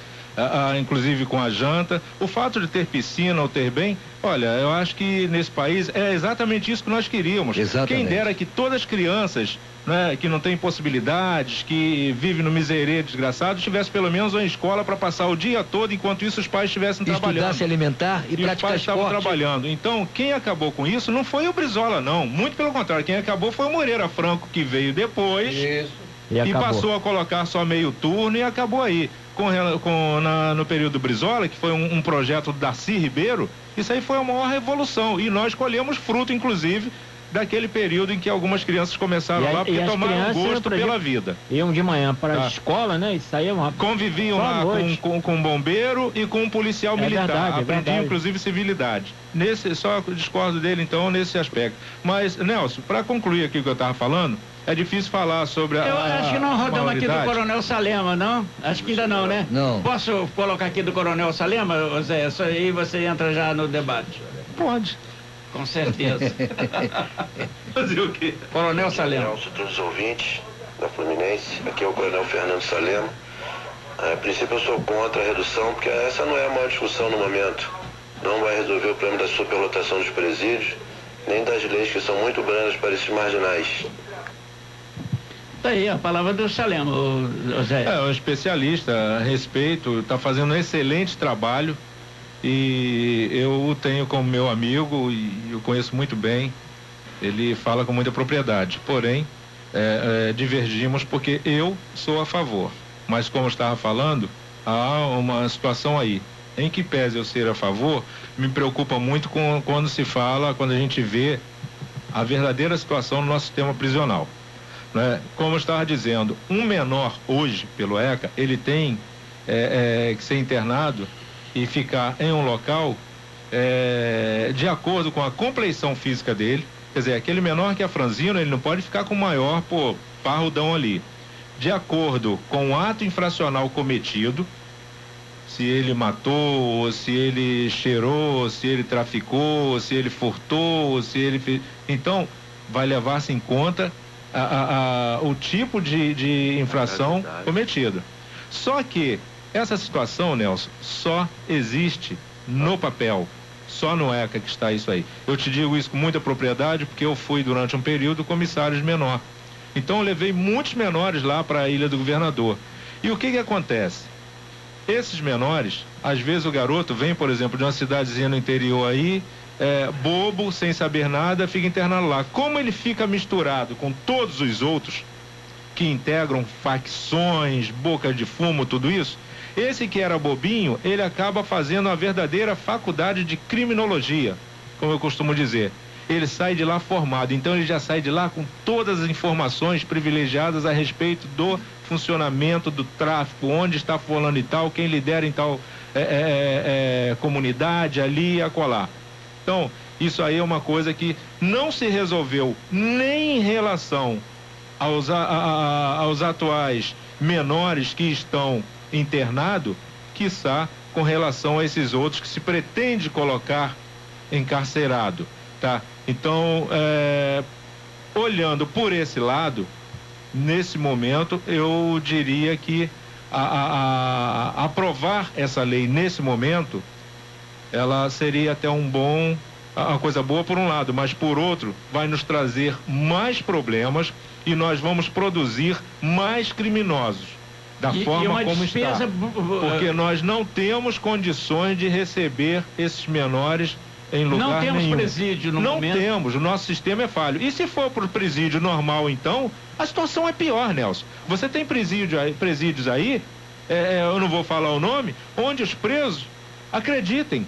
inclusive com a janta. O fato de ter piscina ou ter bem, olha, eu acho que nesse país é exatamente isso que nós queríamos. Exatamente. Quem dera que todas as crianças, né, que não têm possibilidades, que vivem no miserê desgraçado, tivesse pelo menos uma escola para passar o dia todo, enquanto isso os pais estivessem trabalhando. Estudar, se alimentar e praticar os pais esporte. estavam trabalhando. Então, quem acabou com isso não foi o Brizola, não. Muito pelo contrário, quem acabou foi o Moreira Franco, que veio depois. Isso. E passou a colocar só meio turno e acabou aí. No período do Brizola, que foi um projeto do Darcy Ribeiro, isso aí foi a maior revolução. E nós colhemos fruto, inclusive, daquele período em que algumas crianças começaram lá porque tomaram gosto pela vida. Iam de manhã para a escola, né? Isso aí é uma... Conviviam lá com um bombeiro e com um policial militar. Aprendiam, inclusive, civilidade. Só discordo dele, então, nesse aspecto. Mas, Nelson, para concluir aqui o que eu estava falando, é difícil falar sobre Eu acho que não rodamos aqui do Coronel Salema, não? Acho que ainda não, né? Não. Posso colocar aqui do Coronel Salema, Zé? Isso aí você entra já no debate. Pode. Com certeza. Fazer o quê? Coronel Salema. Nelson, todos os ouvintes da Fluminense. Aqui é o Coronel Fernando Salema. A princípio eu sou contra a redução, porque essa não é a maior discussão no momento. Não vai resolver o problema da superlotação dos presídios, nem das leis que são muito brandas para esses marginais. Tá aí a palavra do Salema, o Zé. É um especialista, respeito, está fazendo um excelente trabalho e eu o tenho como meu amigo e eu conheço muito bem. Ele fala com muita propriedade, porém divergimos porque eu sou a favor, mas como eu estava falando, há uma situação aí em que pese eu ser a favor, me preocupa muito quando a gente vê a verdadeira situação no nosso sistema prisional. Né? Como eu estava dizendo, um menor hoje, pelo ECA, ele tem que ser internado e ficar em um local de acordo com a compleição física dele. Quer dizer, aquele menor que é franzino, ele não pode ficar com o maior por parrudão ali. De acordo com o ato infracional cometido, se ele matou, ou se ele cheirou, ou se ele traficou, ou se ele furtou, ou se ele fez... Então, vai levar-se em conta o tipo de infração cometido. Só que essa situação, Nelson, só existe no papel. Só no ECA que está isso aí. Eu te digo isso com muita propriedade, porque eu fui durante um período comissário de menor. Então eu levei muitos menores lá para a Ilha do Governador. E o que acontece? Esses menores, às vezes o garoto vem, por exemplo, de uma cidadezinha no interior aí, bobo, sem saber nada, fica internado lá. Como ele fica misturado com todos os outros que integram facções, boca de fumo, tudo isso, esse que era bobinho, ele acaba fazendo uma verdadeira faculdade de criminologia, como eu costumo dizer. Ele sai de lá formado, então ele já sai de lá com todas as informações privilegiadas a respeito do funcionamento do tráfico, onde está fulano e tal, quem lidera em tal comunidade, ali e acolá. Então, isso aí é uma coisa que não se resolveu nem em relação aos atuais menores que estão internados, quiçá com relação a esses outros que se pretende colocar encarcerado, tá? Então, olhando por esse lado, nesse momento, eu diria que aprovar essa lei nesse momento, ela seria até uma coisa boa por um lado, mas por outro, vai nos trazer mais problemas e nós vamos produzir mais criminosos. Da forma como está. Porque nós não temos condições de receber esses menores em lugar nenhum. Não temos presídio no momento. Não temos, o nosso sistema é falho. E se for para o presídio normal, então, a situação é pior, Nelson. Você tem presídios aí, eu não vou falar o nome, onde os presos, acreditem,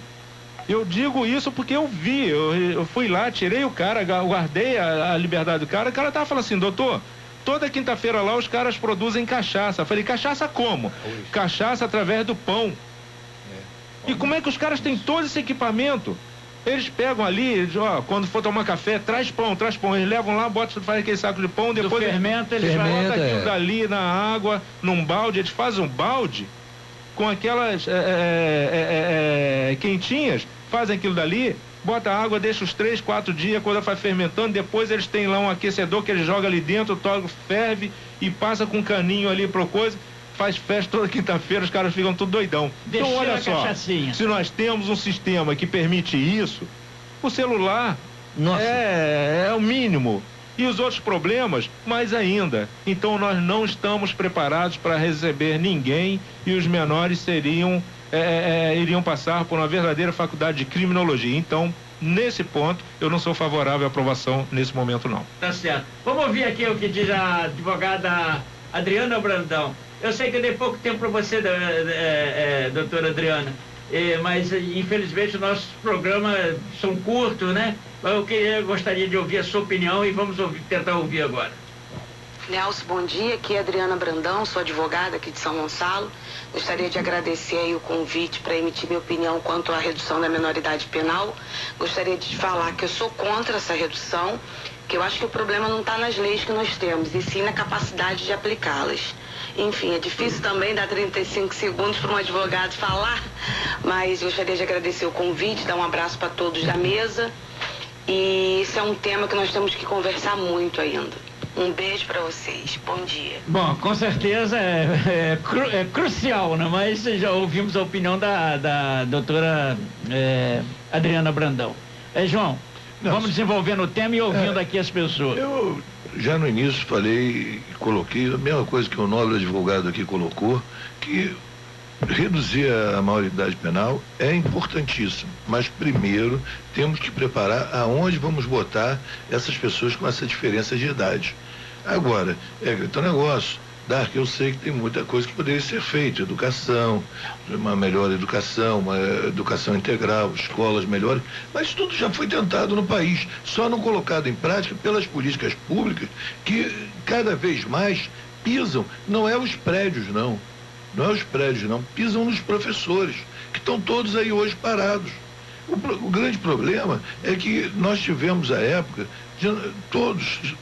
eu digo isso porque eu vi, eu fui lá, tirei o cara, guardei a liberdade do cara, o cara tava falando assim, doutor, toda quinta-feira lá os caras produzem cachaça. Eu falei, cachaça como? Cachaça através do pão. E como é que os caras têm todo esse equipamento? Eles pegam ali, quando for tomar café, traz pão. Eles levam lá, fazem aquele saco de pão, depois botam aquilo dali na água, num balde, eles fazem um balde com aquelas quentinhas, fazem aquilo dali, bota a água, deixa os 3, 4 dias, quando vai fermentando, depois eles têm lá um aquecedor que eles jogam ali dentro, ferve e passa com um caninho ali pro coisa, faz festa toda quinta-feira, os caras ficam tudo doidão. Então olha só, se nós temos um sistema que permite isso, o celular é o mínimo. E os outros problemas, mais ainda. Então nós não estamos preparados para receber ninguém e os menores iriam passar por uma verdadeira faculdade de criminologia. Então, nesse ponto, eu não sou favorável à aprovação nesse momento, não. Tá certo. Vamos ouvir aqui o que diz a advogada Adriana Brandão. Eu sei que eu dei pouco tempo para você, doutora Adriana, mas infelizmente os nossos programas são curtos, né? Eu gostaria de ouvir a sua opinião e vamos tentar ouvir agora. Nelson, bom dia. Aqui é Adriana Brandão, sou advogada aqui de São Gonçalo. Gostaria de agradecer aí o convite para emitir minha opinião quanto à redução da menoridade penal. Gostaria de falar que eu sou contra essa redução, que eu acho que o problema não está nas leis que nós temos, e sim na capacidade de aplicá-las. Enfim, é difícil também dar 35 segundos para um advogado falar, mas gostaria de agradecer o convite, dar um abraço para todos da mesa. E isso é um tema que nós temos que conversar muito ainda. Um beijo para vocês. Bom dia. Bom, com certeza é crucial, né? Mas já ouvimos a opinião da doutora Adriana Brandão. João, vamos desenvolvendo o tema e ouvindo aqui as pessoas. Eu já no início falei, coloquei a mesma coisa que o nobre advogado aqui colocou, que reduzir a maioridade penal é importantíssimo, mas primeiro temos que preparar aonde vamos botar essas pessoas com essa diferença de idade. Agora, então negócio, Dark, eu sei que tem muita coisa que poderia ser feita, educação, uma melhor educação, uma educação integral, escolas melhores, mas tudo já foi tentado no país, só não colocado em prática pelas políticas públicas que cada vez mais pisam, não é os prédios não é os prédios não, pisam nos professores, que estão todos aí hoje parados. O grande problema é que nós tivemos a época de todos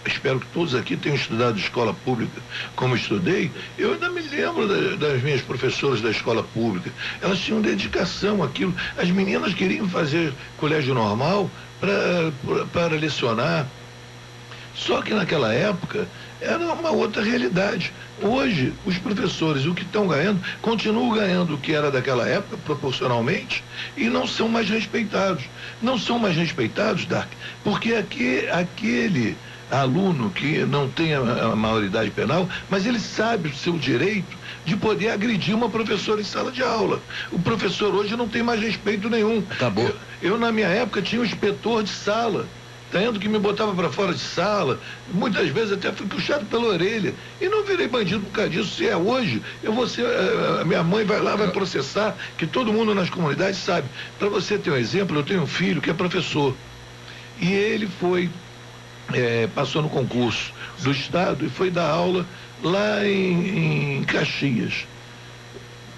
espero que todos aqui tenham estudado escola pública como estudei, eu ainda me lembro das minhas professoras da escola pública. Elas tinham dedicação àquilo. As meninas queriam fazer colégio normal para lecionar. Só que naquela época era uma outra realidade. Hoje, os professores, o que estão ganhando, continuam ganhando o que era daquela época, proporcionalmente, e não são mais respeitados. Não são mais respeitados, Dark, porque aquele aluno que não tem a maioridade penal, mas ele sabe o seu direito de poder agredir uma professora em sala de aula. O professor hoje não tem mais respeito nenhum. Acabou. Eu na minha época, tinha um inspetor de sala, tendo que me botava para fora de sala, muitas vezes até fui puxado pela orelha, e não virei bandido por causa disso. Se é hoje, eu vou ser, a minha mãe vai lá, vai processar, que todo mundo nas comunidades sabe. Para você ter um exemplo, eu tenho um filho que é professor, e ele passou no concurso do estado e foi dar aula lá em Caxias.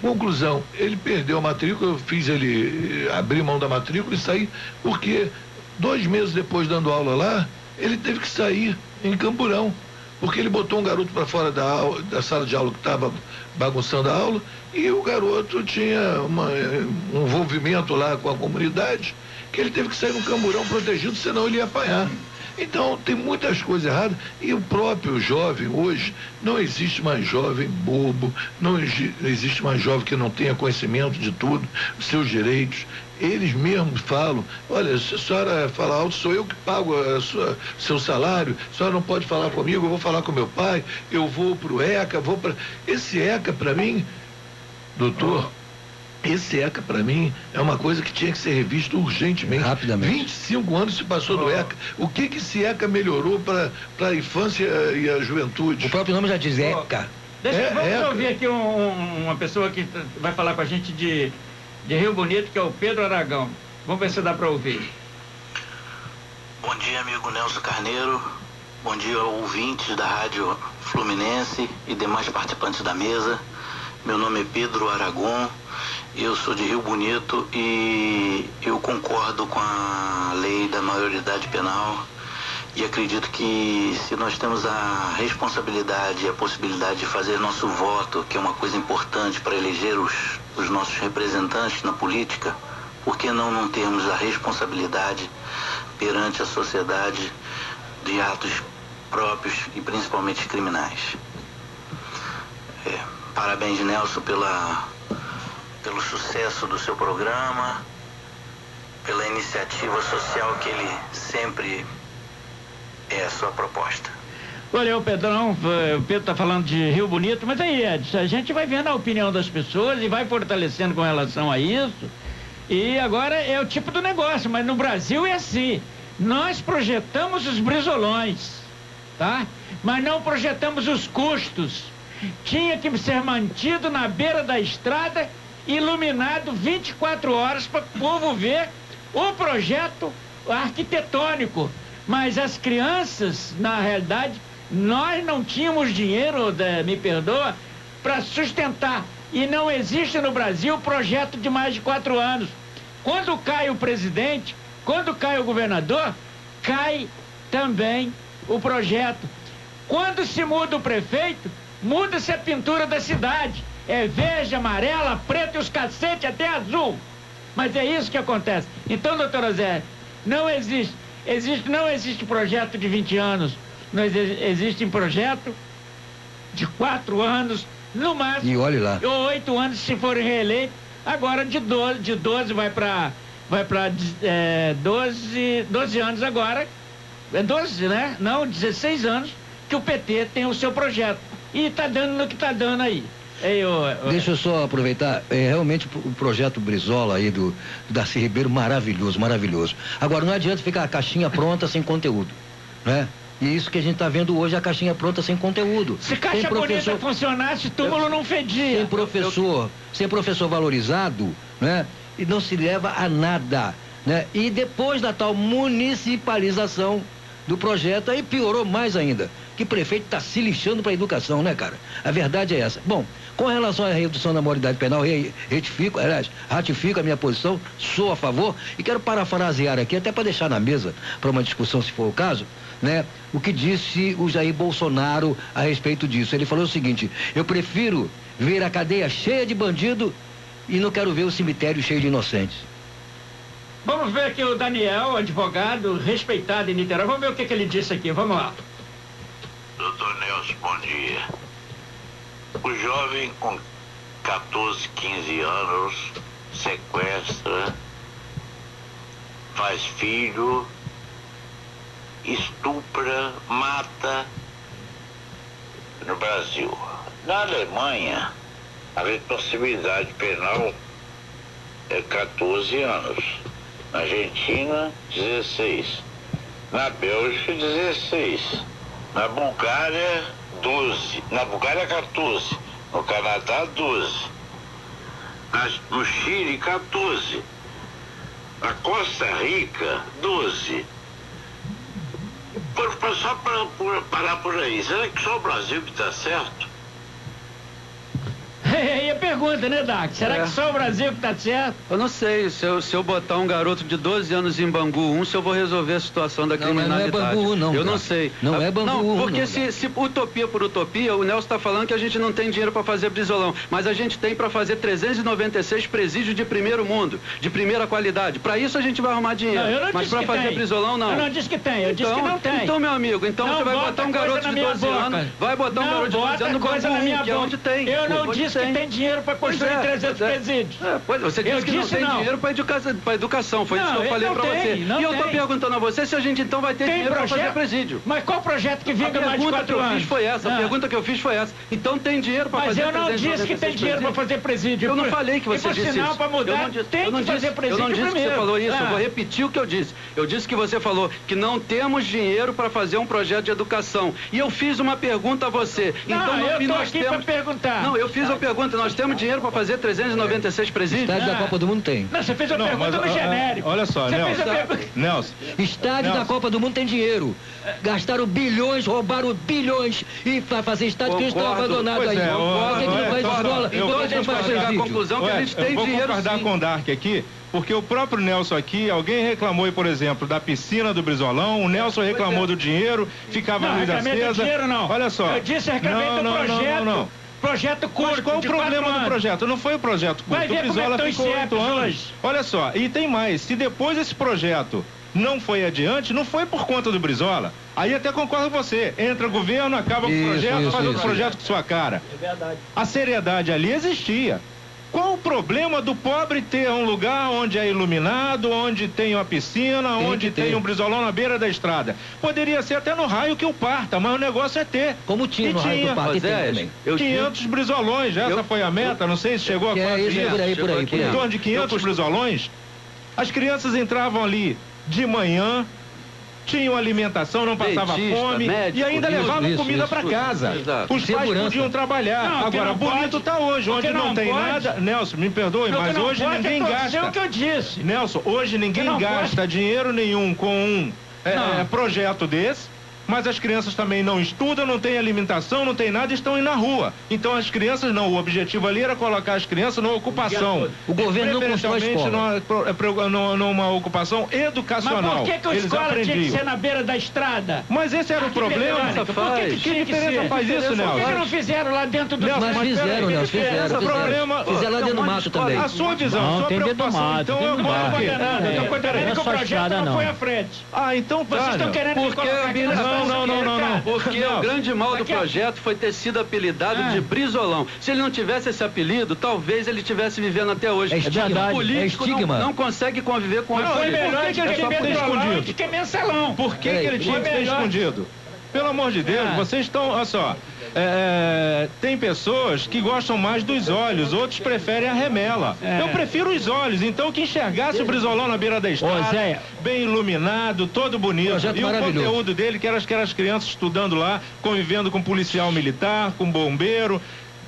Conclusão, ele perdeu a matrícula, eu fiz ele abrir mão da matrícula e sair, porque 2 meses depois dando aula lá, ele teve que sair em Camburão, porque ele botou um garoto para fora da sala de aula que estava bagunçando a aula, e o garoto tinha um envolvimento lá com a comunidade, que ele teve que sair no Camburão protegido, senão ele ia apanhar. Então, tem muitas coisas erradas, e o próprio jovem hoje, não existe mais jovem bobo, não existe mais jovem que não tenha conhecimento de tudo, dos seus direitos. Eles mesmos falam, olha, se a senhora falar alto, sou eu que pago seu salário, a senhora não pode falar comigo, eu vou falar com meu pai, eu vou pro ECA, Esse ECA, para mim, doutor, esse ECA, para mim, é uma coisa que tinha que ser revisto urgentemente. Rapidamente. 25 anos se passou do ECA. O que esse ECA melhorou para a infância e a juventude? O próprio nome já diz ECA. Vamos ouvir aqui uma pessoa que vai falar com a gente de Rio Bonito, que é o Pedro Aragão. Vamos ver se dá para ouvir. Bom dia, amigo Nelson Carneiro. Bom dia, ouvintes da Rádio Fluminense e demais participantes da mesa. Meu nome é Pedro Aragão. Eu sou de Rio Bonito e eu concordo com a lei da maioridade penal e acredito que se nós temos a responsabilidade e a possibilidade de fazer nosso voto, que é uma coisa importante para eleger os nossos representantes na política, por que não termos a responsabilidade perante a sociedade de atos próprios e principalmente criminais? Parabéns, Nelson, pelo sucesso do seu programa, pela iniciativa social que ele sempre é a sua proposta. Valeu, Pedrão. O Pedro está falando de Rio Bonito, mas aí, Edson, a gente vai vendo a opinião das pessoas e vai fortalecendo com relação a isso. E agora é o tipo do negócio, mas no Brasil é assim. Nós projetamos os brizolões, tá? Mas não projetamos os custos. Tinha que ser mantido na beira da estrada, iluminado 24 horas para o povo ver o projeto arquitetônico. Mas as crianças, na realidade, nós não tínhamos dinheiro, me perdoa, para sustentar. E não existe no Brasil projeto de mais de 4 anos. Quando cai o presidente, quando cai o governador, cai também o projeto. Quando se muda o prefeito, muda-se a pintura da cidade. É verde, amarela, preto e os cacete até azul. Mas é isso que acontece. Então, doutora Zé, não existe projeto de 20 anos. Não existe projeto de 4 anos, no máximo. E olhe lá. Ou 8 anos se forem reeleitos. Agora de 12 vai para 12 anos agora. É 12, né? Não, 16 anos que o PT tem o seu projeto. E está dando no que está dando aí. Deixa eu só aproveitar, realmente o projeto Brizola aí do Darcy Ribeiro, maravilhoso, maravilhoso. Agora, não adianta ficar a caixinha pronta sem conteúdo, né? E isso que a gente está vendo hoje, a caixinha pronta sem conteúdo. Se caixa bonita funcionasse, túmulo não fedia. Sem professor valorizado, né? E não se leva a nada, né? E depois da tal municipalização do projeto, aí piorou mais ainda. Que prefeito está se lixando para a educação, né, cara? A verdade é essa. Bom, com relação à redução da maioridade penal, ratifico a minha posição, sou a favor, e quero parafrasear aqui, até para deixar na mesa, para uma discussão, se for o caso, né, o que disse o Jair Bolsonaro a respeito disso. Ele falou o seguinte: eu prefiro ver a cadeia cheia de bandido e não quero ver o cemitério cheio de inocentes. Vamos ver aqui o Daniel, advogado, respeitado em Niterói. Vamos ver o que ele disse aqui, vamos lá. Doutor Nelson, bom dia. O jovem com 14, 15 anos sequestra, faz filho, estupra, mata no Brasil. Na Alemanha, a responsabilidade penal é 14 anos. Na Argentina, 16. Na Bélgica, 16. Na Bulgária, 12. Na Bulgária, 14. No Canadá, 12. No Chile, 14. Na Costa Rica, 12. Só para parar por aí, será que só o Brasil que está certo? E a pergunta, né, Dac? Será que só o Brasil que tá certo? Eu não sei, se eu botar um garoto de 12 anos em Bangu 1, se eu vou resolver a situação da criminalidade. Não é Bangu 1, não. Eu não sei. Não é Bangu 1, porque não, se utopia por utopia, o Nelson está falando que a gente não tem dinheiro para fazer Brizolão, mas a gente tem para fazer 396 presídios de primeiro mundo, de primeira qualidade. Para isso a gente vai arrumar dinheiro. Não, mas para fazer Brizolão, não. Eu não disse que tem, eu disse que não tem. Então, meu amigo, então você vai botar um garoto de 12 anos, vai botar um garoto de 12 anos no Bangu 1, que é onde tem. Eu não disse que tem dinheiro para construir 300 presídios. Você disse que não tem dinheiro para educação, foi isso que eu falei para você. E eu tô perguntando a você se a gente então vai ter dinheiro para fazer presídio. Mas qual projeto que vinga mais de 4 anos? A pergunta que eu fiz foi essa. Então tem dinheiro para fazer presídio? Mas eu não disse que tem dinheiro para fazer presídio. Eu não falei que você disse isso. Sinal para mudar, tem que fazer presídio. Eu não disse que você falou isso, eu vou repetir o que eu disse. Eu disse que você falou que não temos dinheiro para fazer um projeto de educação. E eu fiz uma pergunta a você. Então eu tô aqui para perguntar. Não, eu fiz uma pergunta. Nós temos dinheiro para fazer 396 presídios? Estádio da Copa do Mundo tem. Não, você fez uma pergunta no genérico. Olha só, Nelson. Estádio da Copa do Mundo tem dinheiro. Gastaram bilhões, roubaram bilhões e vai fazer estádio que eles estão abandonados aí. Por que não faz escola? Por que não faz chegar à conclusão que a gente tem dinheiro? Eu vou concordar com o Dark aqui, porque o próprio Nelson aqui, alguém reclamou, por exemplo, da piscina do Brizolão, o Nelson reclamou do dinheiro, ficava a luz acesa. Olha só. Eu disse, reclamei do projeto. Projeto curto. Mas qual o problema do projeto? Não foi o projeto curto. O Brizola ficou 8 anos. Olha só, e tem mais, se depois esse projeto não foi adiante, não foi por conta do Brizola. Aí até concordo com você. Entra o governo, acaba com o projeto, faz outro projeto com sua cara. É verdade. A seriedade ali existia. Qual o problema do pobre ter um lugar onde é iluminado, onde tem uma piscina, onde tem um Brizolão na beira da estrada? Poderia ser até no raio que o parta, mas o negócio é ter. Como tinha no raio que o parta também. 500 Brizolões, essa foi a meta, não sei se chegou a quase isso. Por aí. Em torno de 500 Brizolões. As crianças entravam ali de manhã, tinham alimentação, não passava fome, médico, e ainda levavam comida para casa. Os pais podiam trabalhar. Agora, bonito tá hoje, onde não tem nada. Nelson, me perdoe, mas hoje ninguém gasta. O que eu disse. Nelson, hoje ninguém gasta dinheiro nenhum com um projeto desse. Mas as crianças também não estudam, não têm alimentação, não tem nada e estão indo na rua. Então as crianças não, o objetivo ali era colocar as crianças numa ocupação. O governo não constrói escola. Numa ocupação educacional. Mas por que a escola tinha que ser na beira da estrada? Mas esse era o problema. Que diferença faz isso, Nelson? Por que não fizeram lá dentro do... Mas fizeram lá dentro do mato também. A sua visão, a sua preocupação, então eu concordo que o projeto não foi à frente. Ah, então tá. Vocês estão querendo me colocar aqui Não. Porque o grande mal do projeto foi ter sido apelidado de Brizolão. Se ele não tivesse esse apelido, talvez ele estivesse vivendo até hoje. É estigma. O político não consegue conviver com isso. Foi melhor que ele tivesse escondido. Que mensalão. Por que ele tinha que ter escondido? Pelo amor de Deus, vocês estão, olha só, tem pessoas que gostam mais dos olhos, outros preferem a remela. Eu prefiro os olhos, então que enxergasse o Brizolão na beira da estrada, bem iluminado, todo bonito. E o conteúdo dele, que era as crianças estudando lá, convivendo com policial militar, com bombeiro,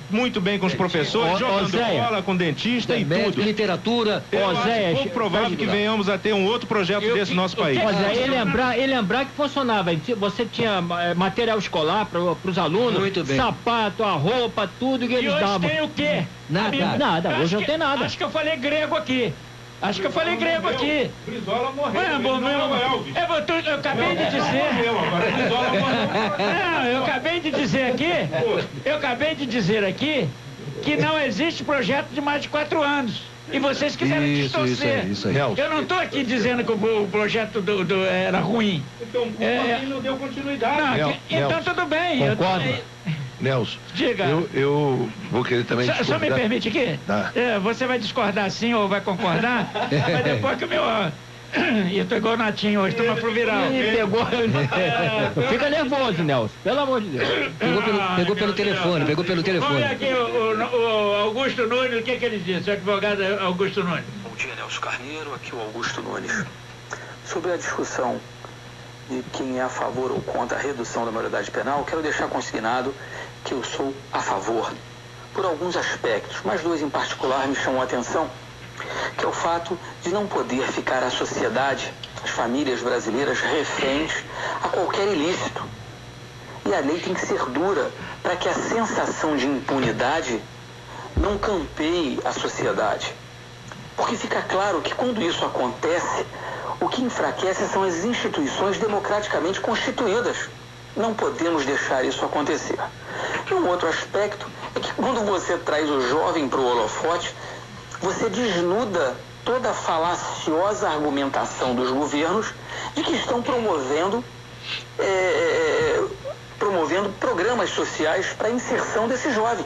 muito bem com os professores, jogando bola com dentista e tudo. Literatura. Eu acho pouco provável que venhamos a ter um outro projeto desse no nosso país. E lembrar que funcionava. Você tinha material escolar para os alunos, muito bem. Sapato, a roupa, tudo que eles davam. E hoje tem o quê? Nada. Hoje não tem nada. Acho que eu falei grego aqui. Acho que eu falei grego aqui. Brizola morreu. Eu acabei de dizer. Não, eu acabei de dizer aqui que não existe projeto de mais de 4 anos. E vocês quiseram distorcer. Isso aí. Eu não estou aqui dizendo que o projeto era ruim. Então, não deu continuidade. Não, então tudo bem. Concordo. Nelson, diga. Eu vou querer também Só me permite aqui? Tá. Você vai discordar sim ou vai concordar? Mas depois que o meu... E eu tô igual o Natinho hoje, toma pro viral. Pegou. Fica nervoso, Nelson. Pelo amor de Deus. Pegou pelo telefone. Vamos ver aqui o Augusto Nunes, o que ele disse? O advogado Augusto Nunes. Bom dia, Nelson Carneiro. Aqui o Augusto Nunes. Sobre a discussão de quem é a favor ou contra a redução da maioridade penal, quero deixar consignado que eu sou a favor, por alguns aspectos, mas 2 em particular me chamam a atenção, que é o fato de não poder ficar a sociedade, as famílias brasileiras, reféns a qualquer ilícito. E a lei tem que ser dura para que a sensação de impunidade não campeie a sociedade. Porque fica claro que quando isso acontece, o que enfraquece são as instituições democraticamente constituídas. Não podemos deixar isso acontecer. E um outro aspecto é que quando você traz o jovem para o holofote, você desnuda toda a falaciosa argumentação dos governos de que estão promovendo programas sociais para a inserção desse jovem.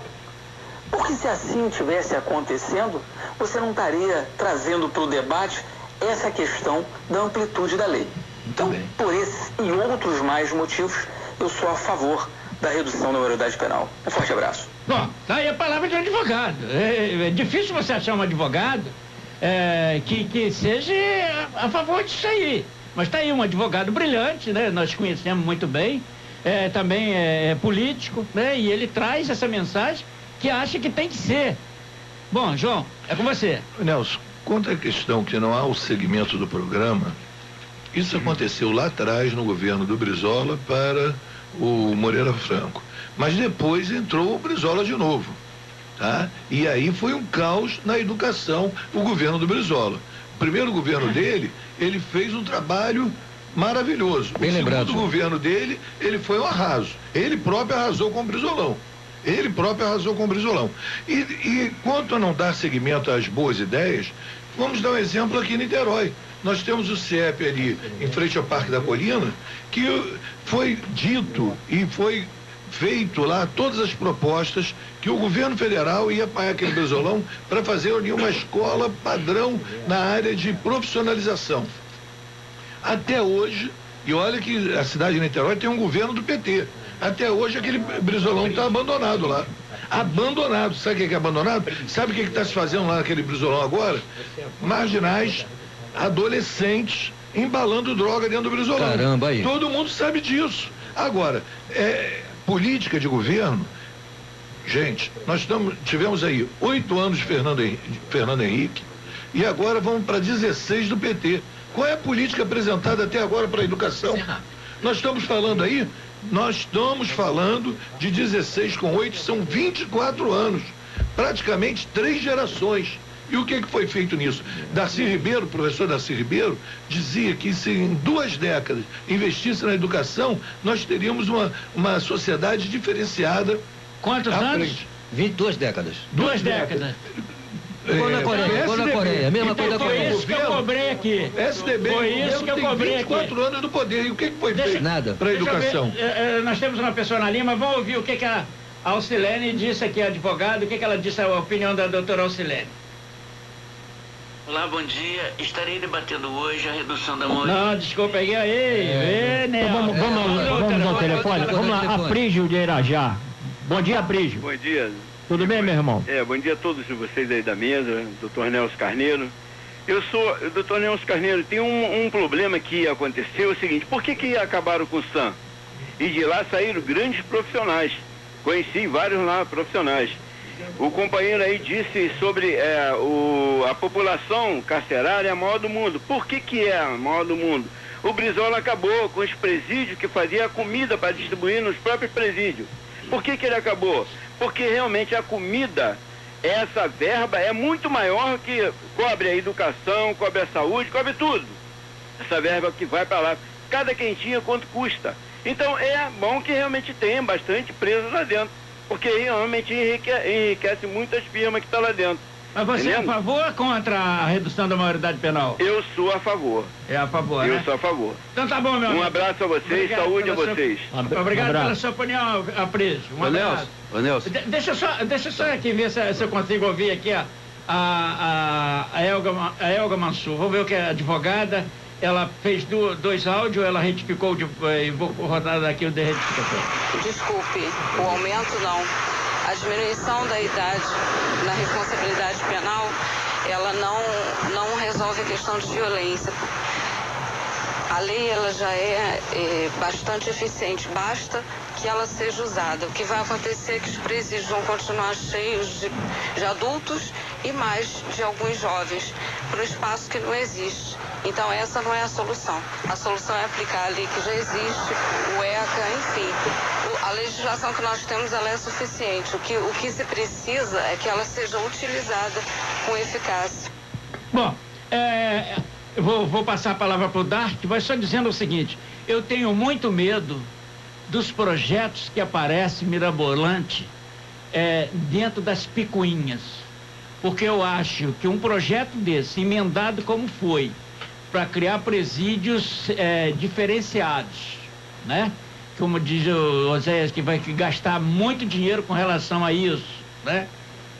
Porque se assim estivesse acontecendo, você não estaria trazendo para o debate essa questão da amplitude da lei. Então, por esses e outros mais motivos, eu sou a favor da redução da maioridade penal. Um forte abraço. Bom, tá aí a palavra de um advogado. É difícil você achar um advogado que seja a favor disso aí. Mas tá aí um advogado brilhante, né? Nós conhecemos muito bem. Também é político, né? E ele traz essa mensagem que acha que tem que ser. Bom, João, é com você. Nelson, quanto à questão que não há o segmento do programa, isso aconteceu lá atrás no governo do Brizola para o Moreira Franco. Mas depois entrou o Brizola de novo, tá? E aí foi um caos na educação, o governo do Brizola. O primeiro governo dele, ele fez um trabalho maravilhoso. Bem lembrado. O segundo governo dele, ele foi um arraso. Ele próprio arrasou com o Brizolão. E quanto a não dar seguimento às boas ideias, vamos dar um exemplo aqui em Niterói. Nós temos o CIEP ali em frente ao Parque da Colina, que foi dito e foi feito lá todas as propostas que o governo federal ia pagar aquele Brizolão para fazer ali uma escola padrão na área de profissionalização. Até hoje, e olha que a cidade de Niterói tem um governo do PT. Até hoje aquele Brizolão está abandonado lá. Abandonado. Sabe o que é abandonado? Sabe o que está se fazendo lá naquele Brizolão agora? Marginais, adolescentes, embalando droga dentro do Brizolão. Caramba, aí. Todo mundo sabe disso. Agora, política de governo, gente, nós tivemos aí 8 anos de Fernando Henrique e agora vamos para 16 do PT. Qual é a política apresentada até agora para a educação? Nós estamos falando de 16 com 8, são 24 anos, praticamente 3 gerações. E o que foi feito nisso? Darcy Ribeiro, o professor Darcy Ribeiro, dizia que se em 2 décadas investisse na educação, nós teríamos uma sociedade diferenciada. Quantos anos? 22 décadas. 2 décadas. Igual na Coreia, mesma coisa da Coreia. Foi isso que eu cobrei aqui. SDB, foi isso que eu cobrei aqui. 24 anos do poder. E o que foi feito? Nada. Para a educação? Nós temos uma pessoa na linha, vamos ouvir o que a Alcilene disse aqui, advogado, o que ela disse, a opinião da doutora Alcilene. Olá, bom dia. Estarei debatendo hoje a redução da maioridade. Não, desculpa aí. Vamos ao telefone. Vamos lá, Aprígio de Irajá. Bom dia, Aprígio. Bom dia. Tudo bem, meu irmão? Bom dia a todos vocês aí da mesa, doutor Nelson Carneiro. Doutor Nelson Carneiro, tem um problema que aconteceu, é o seguinte, por que acabaram com o SAM? E de lá saíram grandes profissionais, conheci vários lá profissionais. O companheiro aí disse sobre a população carcerária é a maior do mundo. Por que é a maior do mundo? O Brizola acabou com os presídios que fazia a comida para distribuir nos próprios presídios. Por que ele acabou? Porque realmente a comida essa verba é muito maior que cobre a educação, cobre a saúde, cobre tudo. Essa verba que vai para lá, cada quentinha quanto custa. Então é bom que realmente tenha bastante preso lá dentro, porque realmente enriquece muitas firmas que estão lá dentro. Mas você é a favor ou contra a redução da maioridade penal? Eu sou a favor. É a favor, né? Eu sou a favor. Então tá bom, meu amigo. Um abraço a vocês, Obrigado saúde a vocês. Obrigado pela sua opinião, Aprígio. Um abraço. Ô, Nelson. Deixa eu só aqui ver se eu consigo ouvir aqui a Elga Mansur. Vou ver o que é advogada. Ela fez dois áudios, ela retificou, vou rodar daqui o de retificação. Desculpe, o aumento não. A diminuição da idade na responsabilidade penal, ela não resolve a questão de violência. A lei ela já é bastante eficiente, basta que ela seja usada. O que vai acontecer é que os presídios vão continuar cheios de adultos e mais de alguns jovens, para um espaço que não existe. Então essa não é a solução. A solução é aplicar a lei que já existe, o ECA, enfim. A legislação que nós temos ela é suficiente. O que se precisa é que ela seja utilizada com eficácia. Bom, eu vou passar a palavra para o Dart, mas só dizendo o seguinte: eu tenho muito medo dos projetos que aparecem mirabolante dentro das picuinhas. Porque eu acho que um projeto desse, emendado como foi, para criar presídios diferenciados, né? Como diz o Oséias, que vai gastar muito dinheiro com relação a isso, né?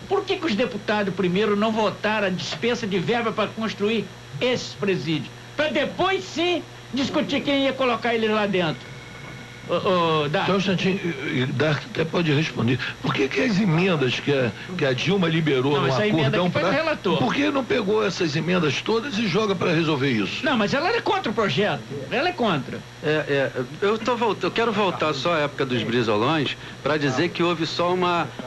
Por que os deputados primeiro não votaram a dispensa de verba para construir esses presídios? Para depois sim discutir quem ia colocar eles lá dentro. Só um instantinho, Dark até pode responder. Por que as emendas que a Dilma liberou no acordão para... Por que não pegou essas emendas todas e joga para resolver isso? Não, mas ela é contra o projeto. Ela é contra. Eu quero voltar só à época dos brisolões para dizer que houve só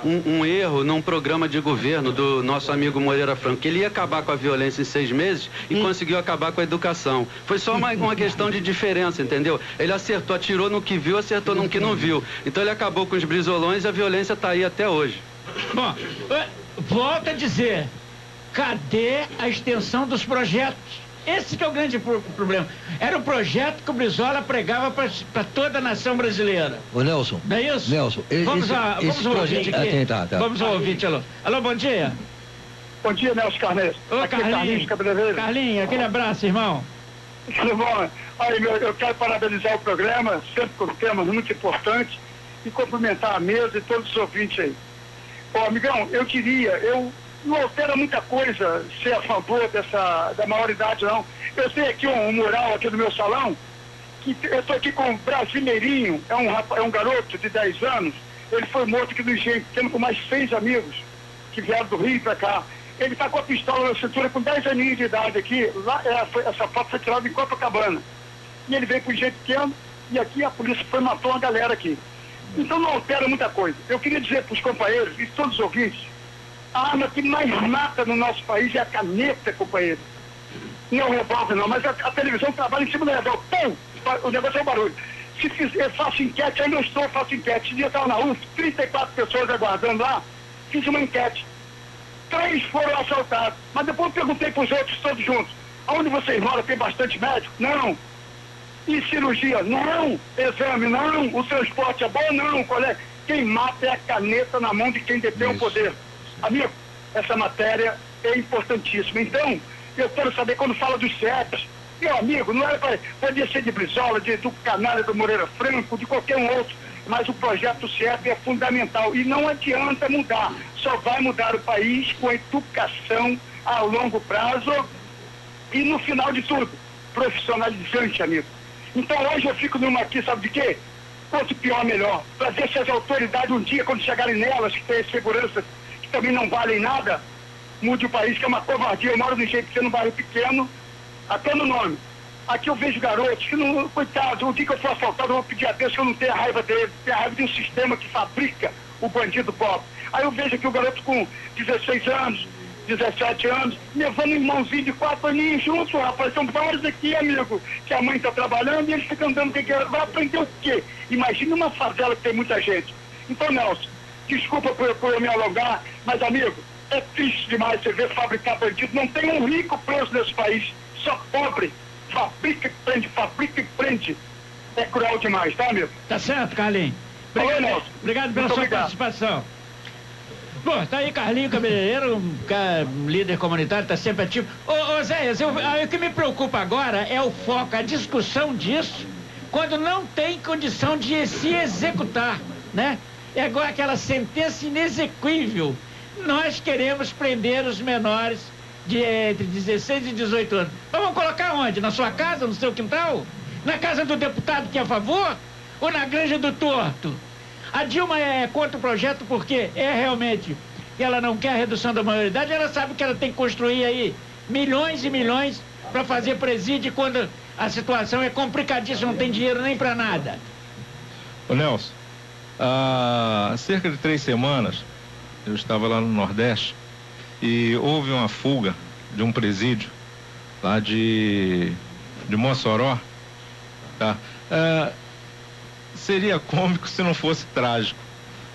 um erro num programa de governo do nosso amigo Moreira Franco, que ele ia acabar com a violência em 6 meses e conseguiu acabar com a educação. Foi só uma questão de diferença, entendeu? Ele atirou no que viu, acertou no que não viu. Então ele acabou com os brisolões e a violência está aí até hoje. Bom, volto a dizer, cadê a extensão dos projetos? Esse que é o grande problema. Era o projeto que o Brizola pregava para toda a nação brasileira. Ô Nelson. Não é isso? Nelson, vamos ao ouvinte aqui. Tá. Vamos ao ouvinte, alô. Alô, bom dia. Bom dia, Nelson Carneiro. Ô, Carlinhos, Carlinhos, aquele abraço, irmão. Tudo bom? Olha, eu quero parabenizar o programa, sempre com temas muito importantes, e cumprimentar a mesa e todos os ouvintes aí. Ô, amigão, eu não altera muita coisa ser a favor da maioridade, não. Eu tenho aqui um mural aqui no meu salão, que eu estou aqui com o Brasileirinho, é um garoto de 10 anos, ele foi morto aqui no Engenho, tendo com mais 6 amigos que vieram do Rio para cá. Ele está com a pistola na cintura com 10 aninhos de idade aqui, essa foto foi tirada em Copacabana. E ele veio para o Engenho Pequeno, e aqui a polícia matou uma galera aqui. Então não altera muita coisa. Eu queria dizer para os companheiros e todos os ouvintes, a arma que mais mata no nosso país é a caneta, companheiro. Não é o revólver, não, mas a televisão trabalha em cima do revólver. Pum! O negócio é um barulho. Se eu faço enquete, ainda faço enquete. Esse dia eu estava na UF, 34 pessoas aguardando lá, fiz uma enquete. 3 foram assaltados. Mas depois eu perguntei para os outros todos juntos, aonde vocês moram tem bastante médico? Não. E cirurgia? Não. Exame? Não. O transporte é bom? Não, colega. Quem mata é a caneta na mão de quem detém o poder. Amigo, essa matéria é importantíssima. Então, eu quero saber, quando fala dos CEPs, meu amigo, não era podia ser de Brizola, do Canalha, do Moreira Franco, de qualquer um outro, mas o projeto CEP é fundamental e não adianta mudar. Só vai mudar o país com educação a longo prazo e, no final de tudo, profissionalizante, amigo. Então, hoje eu fico numa aqui, sabe de quê? Quanto pior, melhor. Para ver se as autoridades, um dia, quando chegarem nelas, que tem segurança, que também não valem nada, mude o país, que é uma covardia. Eu moro no Engenho Pequeno, num bairro pequeno, até no nome. Aqui eu vejo garotos que não, coitado, o dia que eu for assaltado, eu vou pedir a Deus que eu não tenha raiva dele, tenha raiva de um sistema que fabrica o bandido pobre. Aí eu vejo aqui o garoto com 16 anos, 17 anos, levando um irmãozinho de 4 aninhos juntos, rapaz. São vários aqui, amigo, que a mãe está trabalhando e eles ficam andando, vai aprender o quê? Imagina uma favela que tem muita gente. Então, Nelson, desculpa por eu me alongar, mas, amigo, É triste demais você ver fabricar bandido. Não tem um rico preso nesse país, só pobre. Fabrica e prende. É cruel demais, tá, amigo? Tá certo, Carlinhos. Obrigado pela sua participação. Bom, tá aí Carlinho Cabeleireiro, um líder comunitário, tá sempre ativo. Ô Zé, o que me preocupa agora é o foco, a discussão disso, quando não tem condição de se executar, né? É agora aquela sentença inexequível. Nós queremos prender os menores de entre 16 e 18 anos. Mas vamos colocar onde? Na sua casa, no seu quintal? Na casa do deputado que é a favor? Ou na granja do torto? A Dilma é contra o projeto porque realmente ela não quer a redução da maioridade, ela sabe que ela tem que construir aí milhões e milhões para fazer presídio quando a situação é complicadíssima, não tem dinheiro nem para nada. Ô Nelson, há cerca de 3 semanas eu estava lá no Nordeste e houve uma fuga de um presídio lá de Mossoró, tá? Seria cômico se não fosse trágico.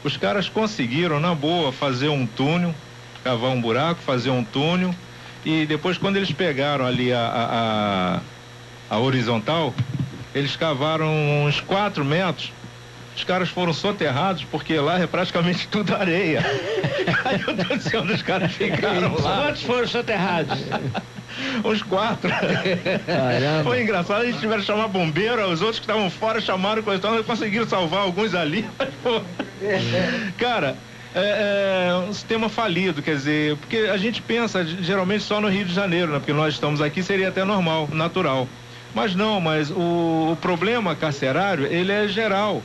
Os caras conseguiram, na boa, fazer um túnel, cavar um buraco, fazer um túnel, e depois, quando eles pegaram ali a horizontal, eles cavaram uns 4 metros. Os caras foram soterrados, porque lá é praticamente tudo areia. Aí eu tô dizendo, os caras ficaram lá. Quantos foram soterrados? Uns 4. Caramba. Foi engraçado, eles tiveram que chamar bombeiro, os outros que estavam fora chamaram, conseguiram salvar alguns ali. Mas, pô, cara, é um sistema falido, quer dizer, porque a gente pensa geralmente só no Rio de Janeiro, né? Porque nós estamos aqui, seria até normal, natural. Mas não, mas o problema carcerário, ele é geral.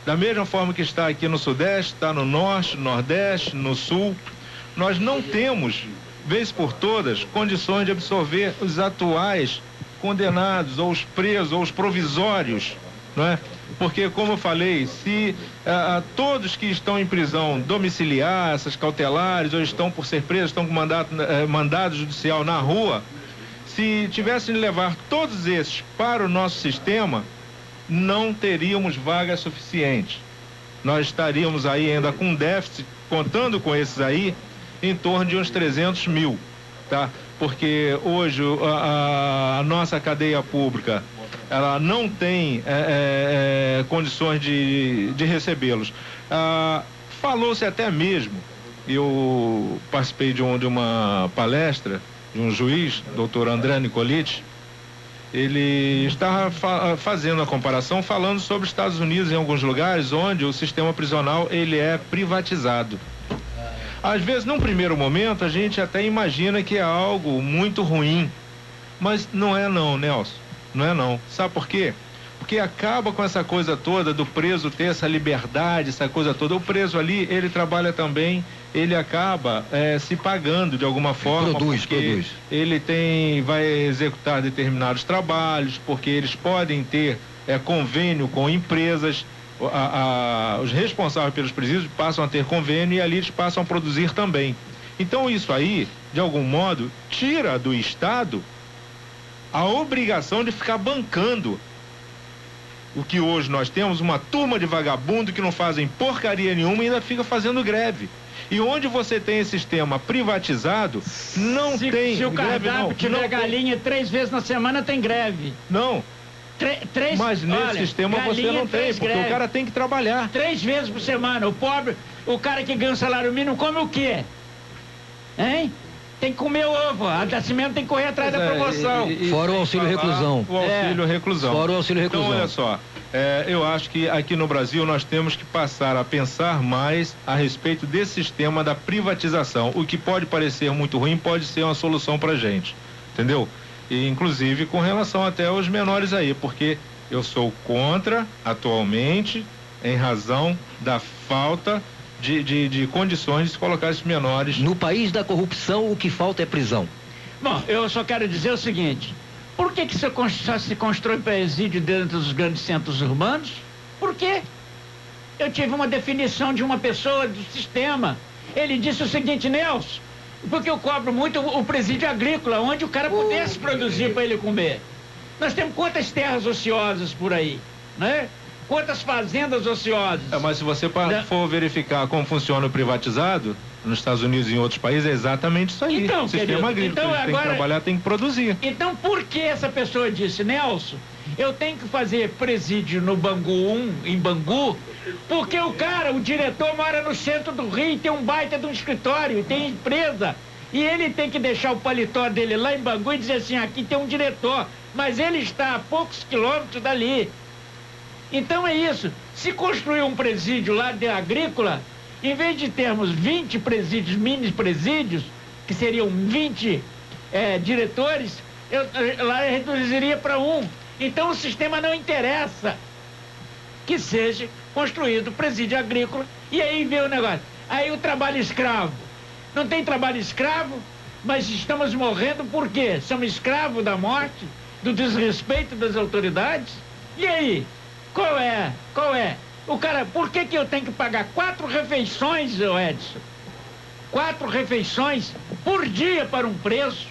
Da mesma forma que está aqui no Sudeste, está no Norte, no Nordeste, no Sul. Nós não temos, vez por todas, condições de absorver os atuais condenados, ou os presos, ou os provisórios, não é? Porque, como eu falei, se todos que estão em prisão domiciliar, essas cautelares, ou estão por ser presos, estão com mandado judicial na rua, se tivessem de levar todos esses para o nosso sistema, não teríamos vagas suficientes. Nós estaríamos aí ainda com déficit, contando com esses aí, em torno de uns 300 mil, tá? Porque hoje a nossa cadeia pública, ela não tem condições de recebê-los. Falou-se até mesmo, eu participei de uma palestra de um juiz, doutor André Nicoliti. Ele estava fazendo a comparação, falando sobre os Estados Unidos, em alguns lugares onde o sistema prisional ele é privatizado. Às vezes, num primeiro momento, a gente até imagina que é algo muito ruim, mas não é não, Nelson, não é não. Sabe por quê? Porque acaba com essa coisa toda do preso ter essa liberdade, essa coisa toda. O preso ali, ele trabalha também, ele acaba se pagando de alguma forma, porque ele vai executar determinados trabalhos, porque eles podem ter convênio com empresas. Os responsáveis pelos presídios passam a ter convênio e ali eles passam a produzir também. Então isso aí, de algum modo, tira do Estado a obrigação de ficar bancando o que hoje nós temos, uma turma de vagabundo que não fazem porcaria nenhuma e ainda fica fazendo greve. E onde você tem esse sistema privatizado, não tem se o greve, cardápio tiver galinha 3 vezes na semana, tem greve. Não. Mas nesse sistema você não tem, porque o cara tem que trabalhar. 3 vezes por semana. O pobre, o cara que ganha o salário mínimo come o quê? Hein? Tem que comer ovo. A Nascimento tem que correr atrás da promoção. Fora o auxílio reclusão. O auxílio reclusão. Fora o auxílio reclusão. Então, olha só. Eu acho que aqui no Brasil nós temos que passar a pensar mais a respeito desse sistema da privatização. O que pode parecer muito ruim pode ser uma solução pra gente. Entendeu? E, inclusive, com relação até aos menores aí, porque eu sou contra, atualmente, em razão da falta de condições de se colocar esses menores. No país da corrupção, o que falta é prisão. Bom, eu só quero dizer o seguinte: por que só se constrói presídio dentro dos grandes centros urbanos? Por quê? Eu tive uma definição de uma pessoa do sistema. Ele disse o seguinte: Nelson, porque eu cobro muito o presídio agrícola, onde o cara pudesse produzir para ele comer. Nós temos quantas terras ociosas por aí, né? Quantas fazendas ociosas? Mas se você for verificar como funciona o privatizado, nos Estados Unidos e em outros países, é exatamente isso aí. Então, sistema agrícola, então, tem que trabalhar, tem que produzir. Então, por que essa pessoa disse, Nelson, eu tenho que fazer presídio no Bangu 1, em Bangu, porque o diretor mora no centro do Rio, tem um baita de um escritório, e tem empresa, e ele tem que deixar o paletó dele lá em Bangu e dizer assim, aqui tem um diretor, mas ele está a poucos quilômetros dali. Então é isso. Se construir um presídio lá de agrícola, em vez de termos 20 presídios, mini presídios, que seriam 20 diretores, lá eu reduziria para 1. Então o sistema não interessa que seja construído presídio agrícola, e aí vê o negócio. Aí o trabalho escravo. Não tem trabalho escravo, mas estamos morrendo por quê? Somos escravos da morte, do desrespeito das autoridades? E aí? Qual é? O cara, por que eu tenho que pagar 4 refeições, Edson? 4 refeições por dia para um preso?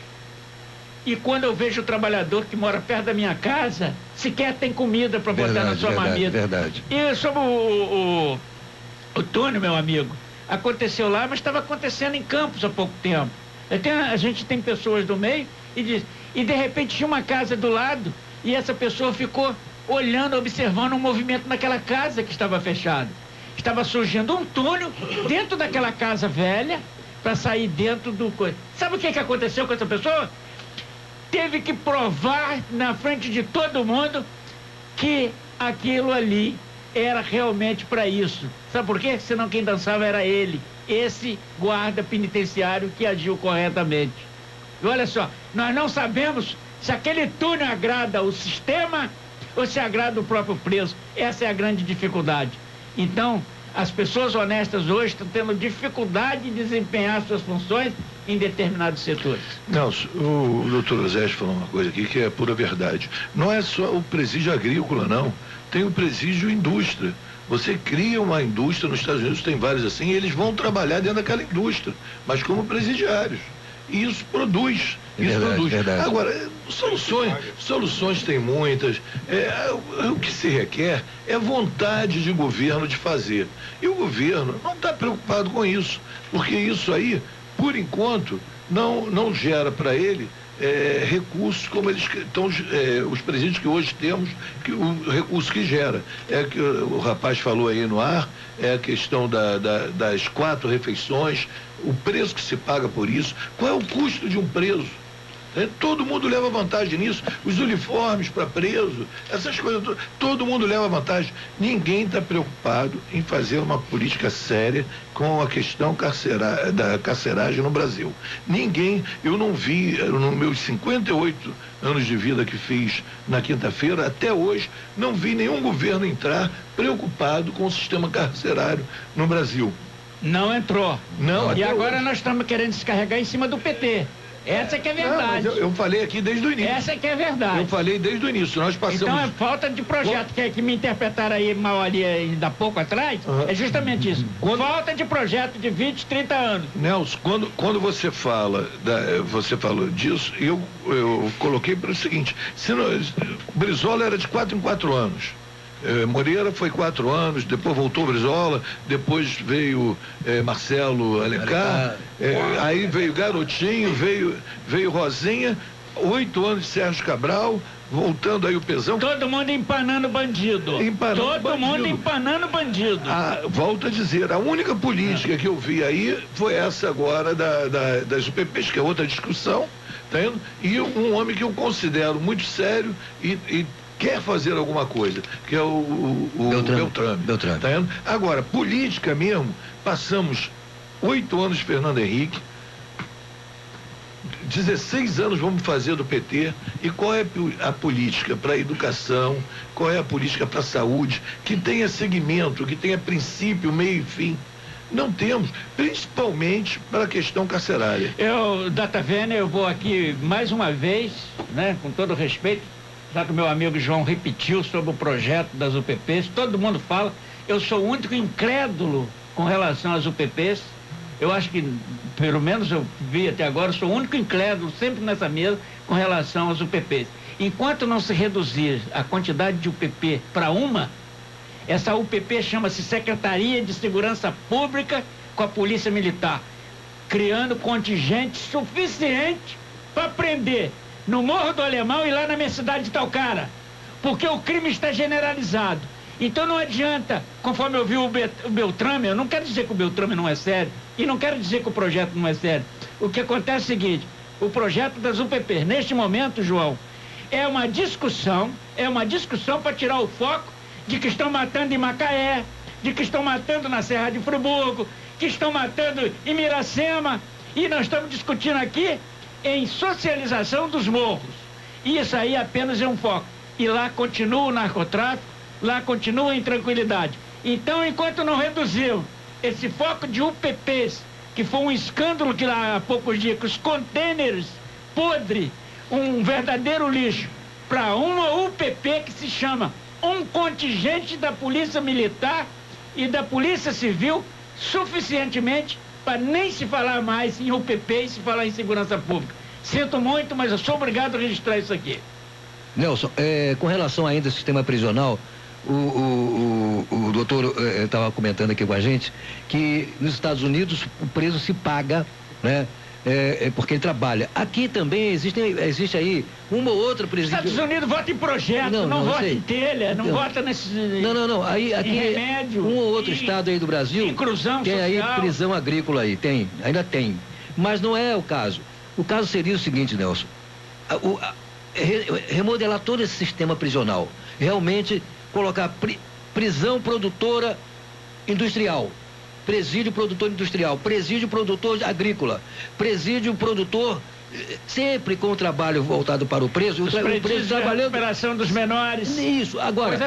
E quando eu vejo o trabalhador que mora perto da minha casa, sequer tem comida para botar na sua marmita. Verdade. E sobre o túnel, meu amigo, aconteceu lá, mas estava acontecendo em Campos há pouco tempo. A gente tem pessoas do meio e de repente tinha uma casa do lado e essa pessoa ficou olhando, observando um movimento naquela casa que estava fechada. Estava surgindo um túnel dentro daquela casa velha para sair dentro do... Sabe o que aconteceu com essa pessoa? Teve que provar na frente de todo mundo que aquilo ali era realmente para isso. Sabe por quê? Senão quem dançava era ele, esse guarda penitenciário que agiu corretamente. E olha só, nós não sabemos se aquele túnel agrada o sistema ou se agrada o próprio preso. Essa é a grande dificuldade. Então, as pessoas honestas hoje estão tendo dificuldade de desempenhar suas funções em determinados setores. Nelson, o doutor Osés falou uma coisa aqui que é pura verdade. Não é só o presídio agrícola, não. Tem o presídio indústria. Você cria uma indústria, nos Estados Unidos tem vários assim, e eles vão trabalhar dentro daquela indústria, mas como presidiários. E isso produz. Verdade. Agora, soluções tem muitas. O que se requer é vontade de governo de fazer. E o governo não está preocupado com isso, porque isso aí, por enquanto, não gera para ele recursos como eles estão, os presídios que hoje temos, o recurso que gera. É que o rapaz falou aí no ar, é a questão das 4 refeições, o preço que se paga por isso, qual é o custo de um preso? Todo mundo leva vantagem nisso, os uniformes para preso, essas coisas, todo mundo leva vantagem. Ninguém está preocupado em fazer uma política séria com a questão da carceragem no Brasil. Ninguém, eu não vi, nos meus 58 anos de vida que fiz na quinta-feira, até hoje, não vi nenhum governo entrar preocupado com o sistema carcerário no Brasil. Não entrou. Não. E agora hoje nós estamos querendo descarregar em cima do PT. Essa que é verdade. Não, eu falei aqui desde o início. Essa que é verdade. Eu falei desde o início. Nós passamos... Então é falta de projeto, que me interpretaram aí mal ali ainda pouco atrás, é justamente isso. Falta de projeto de 20, 30 anos. Nelson, quando você falou disso, eu coloquei para o seguinte, Brizola era de 4 em 4 anos. Moreira foi 4 anos, depois voltou Brizola, depois veio Marcelo Alencar, aí veio Garotinho, veio Rosinha, 8 anos de Sérgio Cabral, voltando aí o Pezão. Todo mundo empanando bandido. Todo mundo empanando bandido. Volto a dizer, a única política que eu vi aí foi essa agora das UPPs, que é outra discussão, tá indo? E um homem que eu considero muito sério e quer fazer alguma coisa, que é o Beltrame. Tá vendo? Agora, política mesmo, passamos 8 anos de Fernando Henrique, 16 anos vamos fazer do PT, e qual é a política para a educação, qual é a política para a saúde, que tenha segmento, que tenha princípio, meio e fim? Não temos, principalmente para a questão carcerária. Data Vênia, eu vou aqui mais uma vez, né, com todo respeito, já que o meu amigo João repetiu sobre o projeto das UPPs, todo mundo fala, eu sou o único incrédulo com relação às UPPs. Eu acho que, pelo menos eu vi até agora, eu sou o único incrédulo sempre nessa mesa com relação às UPPs. Enquanto não se reduzir a quantidade de UPP para uma, essa UPP chama-se Secretaria de Segurança Pública com a Polícia Militar. criando contingente suficiente para prender no Morro do Alemão e lá na minha cidade de Talcara, porque o crime está generalizado. Então não adianta, conforme eu vi o Beltrame, eu não quero dizer que o Beltrame não é sério, e não quero dizer que o projeto não é sério. O que acontece é o seguinte, o projeto das UPP, neste momento, João, é uma discussão para tirar o foco de que estão matando em Macaé, de que estão matando na Serra de Friburgo, que estão matando em Miracema, e nós estamos discutindo aqui em socialização dos morros. E isso aí apenas é um foco. E lá continua o narcotráfico, lá continua a intranquilidade. Então, enquanto não reduziu esse foco de UPPs, que foi um escândalo que lá há poucos dias, que os contêineres podre, um verdadeiro lixo, para uma UPP que se chama um contingente da Polícia Militar e da Polícia Civil, suficientemente para nem se falar mais em UPP e se falar em segurança pública. Sinto muito, mas eu sou obrigado a registrar isso aqui. Nelson, com relação ainda ao sistema prisional, o doutor estava comentando aqui com a gente que nos Estados Unidos o preso se paga, né? Porque ele trabalha. Aqui também existe aí uma ou outra presídio. Estados Unidos vota em projeto, não vota em telha, não vota nesse. Não. Aí aqui remédio, um ou outro estado aí do Brasil inclusão tem social. Aí prisão agrícola aí, ainda tem. Mas não é o caso. O caso seria o seguinte, Nelson. Remodelar todo esse sistema prisional. Realmente colocar prisão produtora industrial. Presídio produtor industrial, presídio produtor agrícola, presídio produtor, sempre com o trabalho voltado para o preso. O preso trabalhando. Recuperação dos menores. Isso, agora,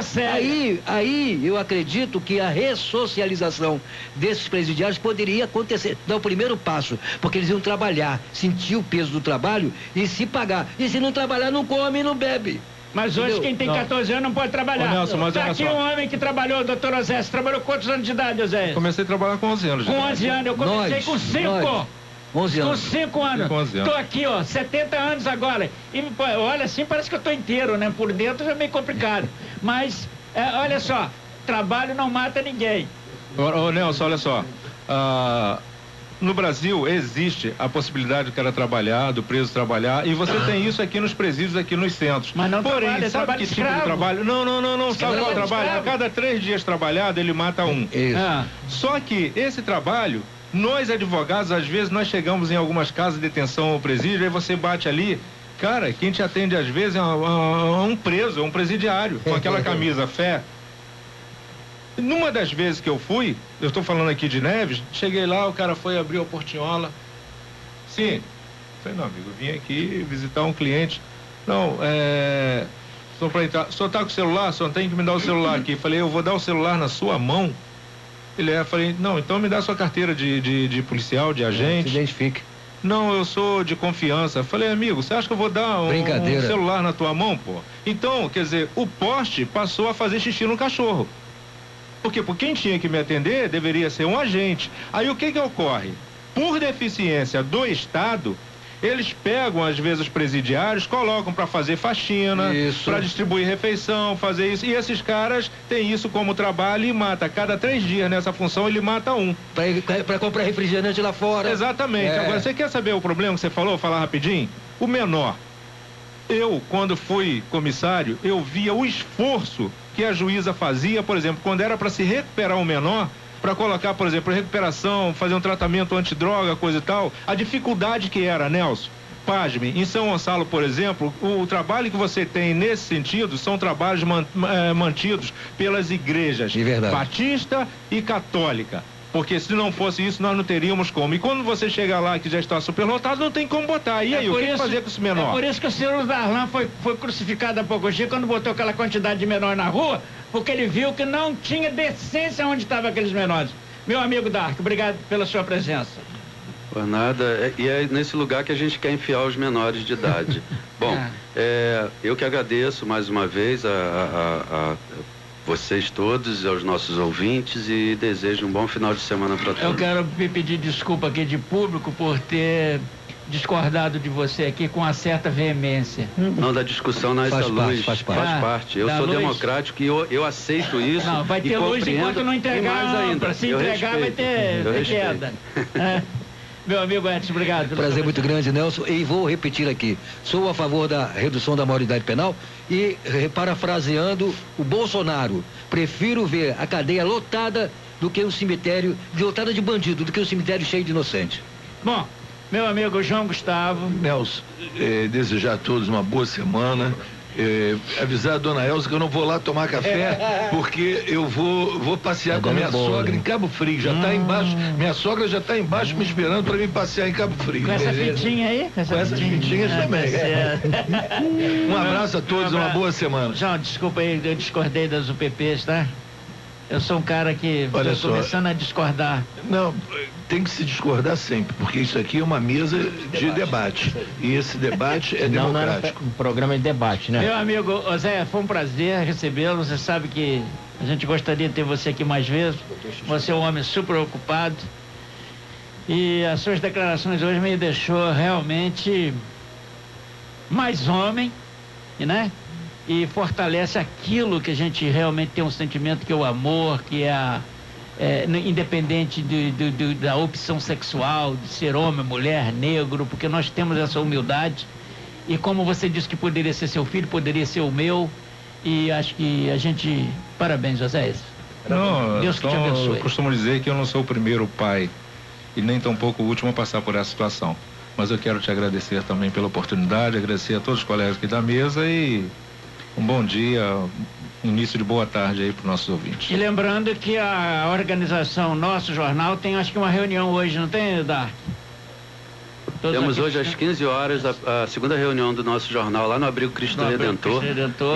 aí eu acredito que a ressocialização desses presidiários poderia acontecer, dar o primeiro passo, porque eles iam trabalhar, sentir o peso do trabalho e se pagar. E se não trabalhar, não come e não bebe. Mas hoje quem tem 14 anos não pode trabalhar. Ô, Nelson, mas tá aqui um homem que trabalhou, doutor Osés. Trabalhou quantos anos de idade, Osés? Comecei a trabalhar com 11 anos. Com 11 anos, eu comecei com 5. 11 anos. Com 5 anos. Tô aqui, 70 anos agora. E olha assim, parece que eu tô inteiro, né? Por dentro é meio complicado. Mas, olha só, trabalho não mata ninguém. Ô, Nelson, olha só. No Brasil existe a possibilidade do cara trabalhar, do preso trabalhar, e você tem isso aqui nos presídios, aqui nos centros. Mas não porém, sabe que tipo de trabalho? Não, sabe qual trabalho? A cada 3 dias trabalhado, ele mata um. Isso. Só que esse trabalho, nós advogados, às vezes, nós chegamos em algumas casas de detenção ou presídio, aí você bate ali, cara, quem te atende às vezes é um preso, é um presidiário, com aquela camisa fé. Numa das vezes que eu fui, eu estou falando aqui de Neves, cheguei lá, o cara foi abrir a portinhola. Sim. Falei, não, amigo, eu vim aqui visitar um cliente. Não, só para entrar. O senhor tá com o celular? O senhor tem que me dar o celular aqui. Falei, eu vou dar o celular na sua mão? Falei, não, então me dá a sua carteira de policial, de agente. Se identifique. Não, eu sou de confiança. Falei, amigo, você acha que eu vou dar um celular na tua mão, pô? Então, quer dizer, o poste passou a fazer xixi no cachorro. Porque quem tinha que me atender deveria ser um agente. Aí o que ocorre? Por deficiência do Estado, eles pegam às vezes os presidiários, colocam para fazer faxina, para distribuir refeição, fazer isso. E esses caras têm isso como trabalho e mata. Cada 3 dias nessa função ele mata um. Para comprar refrigerante lá fora. Exatamente. Agora, você quer saber o problema que você falou? Falar rapidinho? O menor. Eu, quando fui comissário, eu via o esforço que a juíza fazia, por exemplo, quando era para se recuperar um menor, para colocar, por exemplo, recuperação, fazer um tratamento antidroga, coisa e tal, a dificuldade que era, Nelson. Pasme, em São Gonçalo, por exemplo, o trabalho que você tem nesse sentido são trabalhos mantidos pelas igrejas batista e católica. Porque se não fosse isso, nós não teríamos como. E quando você chega lá que já está superlotado, não tem como botar. E aí, o que fazer com esse menor? É por isso que o senhor Darlan foi crucificado há pouco dia, quando botou aquela quantidade de menor na rua, porque ele viu que não tinha decência onde estavam aqueles menores. Meu amigo Dark, obrigado pela sua presença. Por nada, e é nesse lugar que a gente quer enfiar os menores de idade. Bom, eu que agradeço mais uma vez a vocês todos, aos nossos ouvintes, e desejo um bom final de semana para todos. Eu quero me pedir desculpa aqui de público por ter discordado de você aqui com uma certa veemência. Não, da discussão não é essa luz. Faz parte. Eu sou democrático e eu aceito isso. Não, vai ter luz enquanto não entregar. Para se entregar vai ter queda. Meu amigo Edson, obrigado. Prazer muito grande, Nelson, e vou repetir aqui, sou a favor da redução da maioridade penal e, parafraseando o Bolsonaro, prefiro ver a cadeia lotada do que o cemitério, lotada de bandido, do que o cemitério cheio de inocente. Bom, meu amigo João Gustavo. Nelson, desejar a todos uma boa semana. Avisar a dona Elza que eu não vou lá tomar café, porque eu vou passear com a minha sogra em Cabo Frio. Já está embaixo, minha sogra já está embaixo me esperando para mim passear em Cabo Frio. Com essa fitinha aí? Com essas fitinhas também. Um abraço a todos, uma boa semana. João, desculpa aí, eu discordei das UPPs, tá? Eu sou um cara que estou começando a discordar. Não, tem que se discordar sempre, porque isso aqui é uma mesa de debate. E esse debate é democrático. Não era um programa de debate, né? Meu amigo Zé, foi um prazer recebê-lo. Você sabe que a gente gostaria de ter você aqui mais vezes. Você é um homem super ocupado. E as suas declarações hoje me deixou realmente mais homem, né? E fortalece aquilo que a gente realmente tem um sentimento, que é o amor, que é independente da opção sexual, de ser homem, mulher, negro, porque nós temos essa humildade. E como você disse que poderia ser seu filho, poderia ser o meu, e acho que a gente... Parabéns, José. Não, Deus que te abençoe. Eu costumo dizer que eu não sou o primeiro pai e nem tampouco o último a passar por essa situação. Mas eu quero te agradecer também pela oportunidade, agradecer a todos os colegas aqui da mesa e um bom dia, início de boa tarde aí para os nossos ouvintes. E lembrando que a organização Nosso Jornal tem acho que uma reunião hoje, não tem, Dark? Temos hoje às 15 horas a segunda reunião do Nosso Jornal lá no Abrigo Cristo Redentor.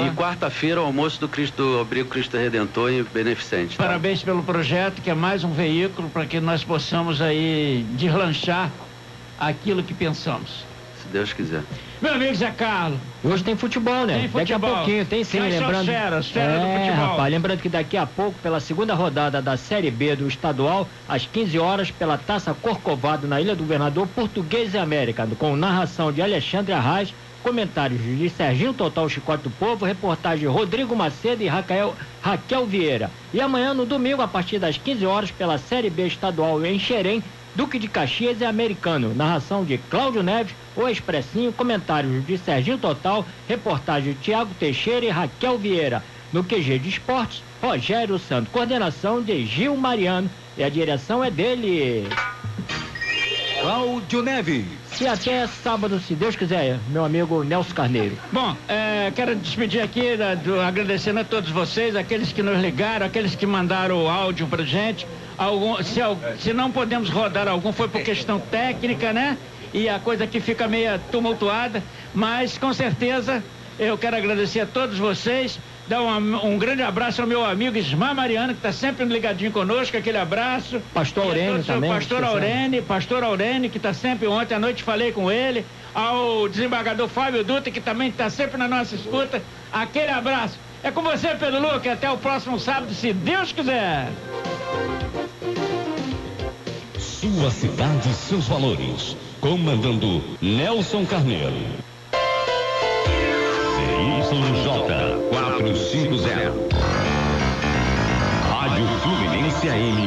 E quarta-feira o almoço do Abrigo Cristo Redentor em beneficente. Tá? Parabéns pelo projeto, que é mais um veículo para que nós possamos aí deslanchar aquilo que pensamos. Se Deus quiser. Meu amigo Zé Carlos. Hoje tem futebol, né? Tem futebol. Daqui a pouquinho, tem sim, lembrando. As feras do futebol. Rapaz, lembrando que daqui a pouco, pela segunda rodada da Série B do estadual, às 15 horas, pela Taça Corcovado na Ilha do Governador, Português e América, com narração de Alexandre Arraes, comentários de Serginho Total Chicote do Povo, reportagem de Rodrigo Macedo e Raquel Vieira. E amanhã, no domingo, a partir das 15 horas, pela Série B estadual em Xerém, Duque de Caxias e Americano, narração de Cláudio Neves, O Expressinho, comentários de Serginho Total, reportagem de Tiago Teixeira e Raquel Vieira. No QG de Esportes, Rogério Santos, coordenação de Gil Mariano e a direção é dele, Cláudio Neves. E até sábado, se Deus quiser, meu amigo Nelson Carneiro. Bom, quero despedir aqui, agradecendo a todos vocês, aqueles que nos ligaram, aqueles que mandaram o áudio pra gente. Se não podemos rodar algum, foi por questão técnica, né? E a coisa aqui fica meio tumultuada, mas com certeza eu quero agradecer a todos vocês, dar um grande abraço ao meu amigo Ismar Mariano, que está sempre ligadinho conosco, aquele abraço. Pastor Aurênio também. Pastor Aurênio, que está sempre, ontem à noite falei com ele, ao desembargador Fábio Dutra, que também está sempre na nossa escuta, aquele abraço. É com você, Pedro Luque, até o próximo sábado, se Deus quiser. Sua cidade, seus valores. Comandando Nelson Carneiro. CYJ 450. Rádio Fluminense AM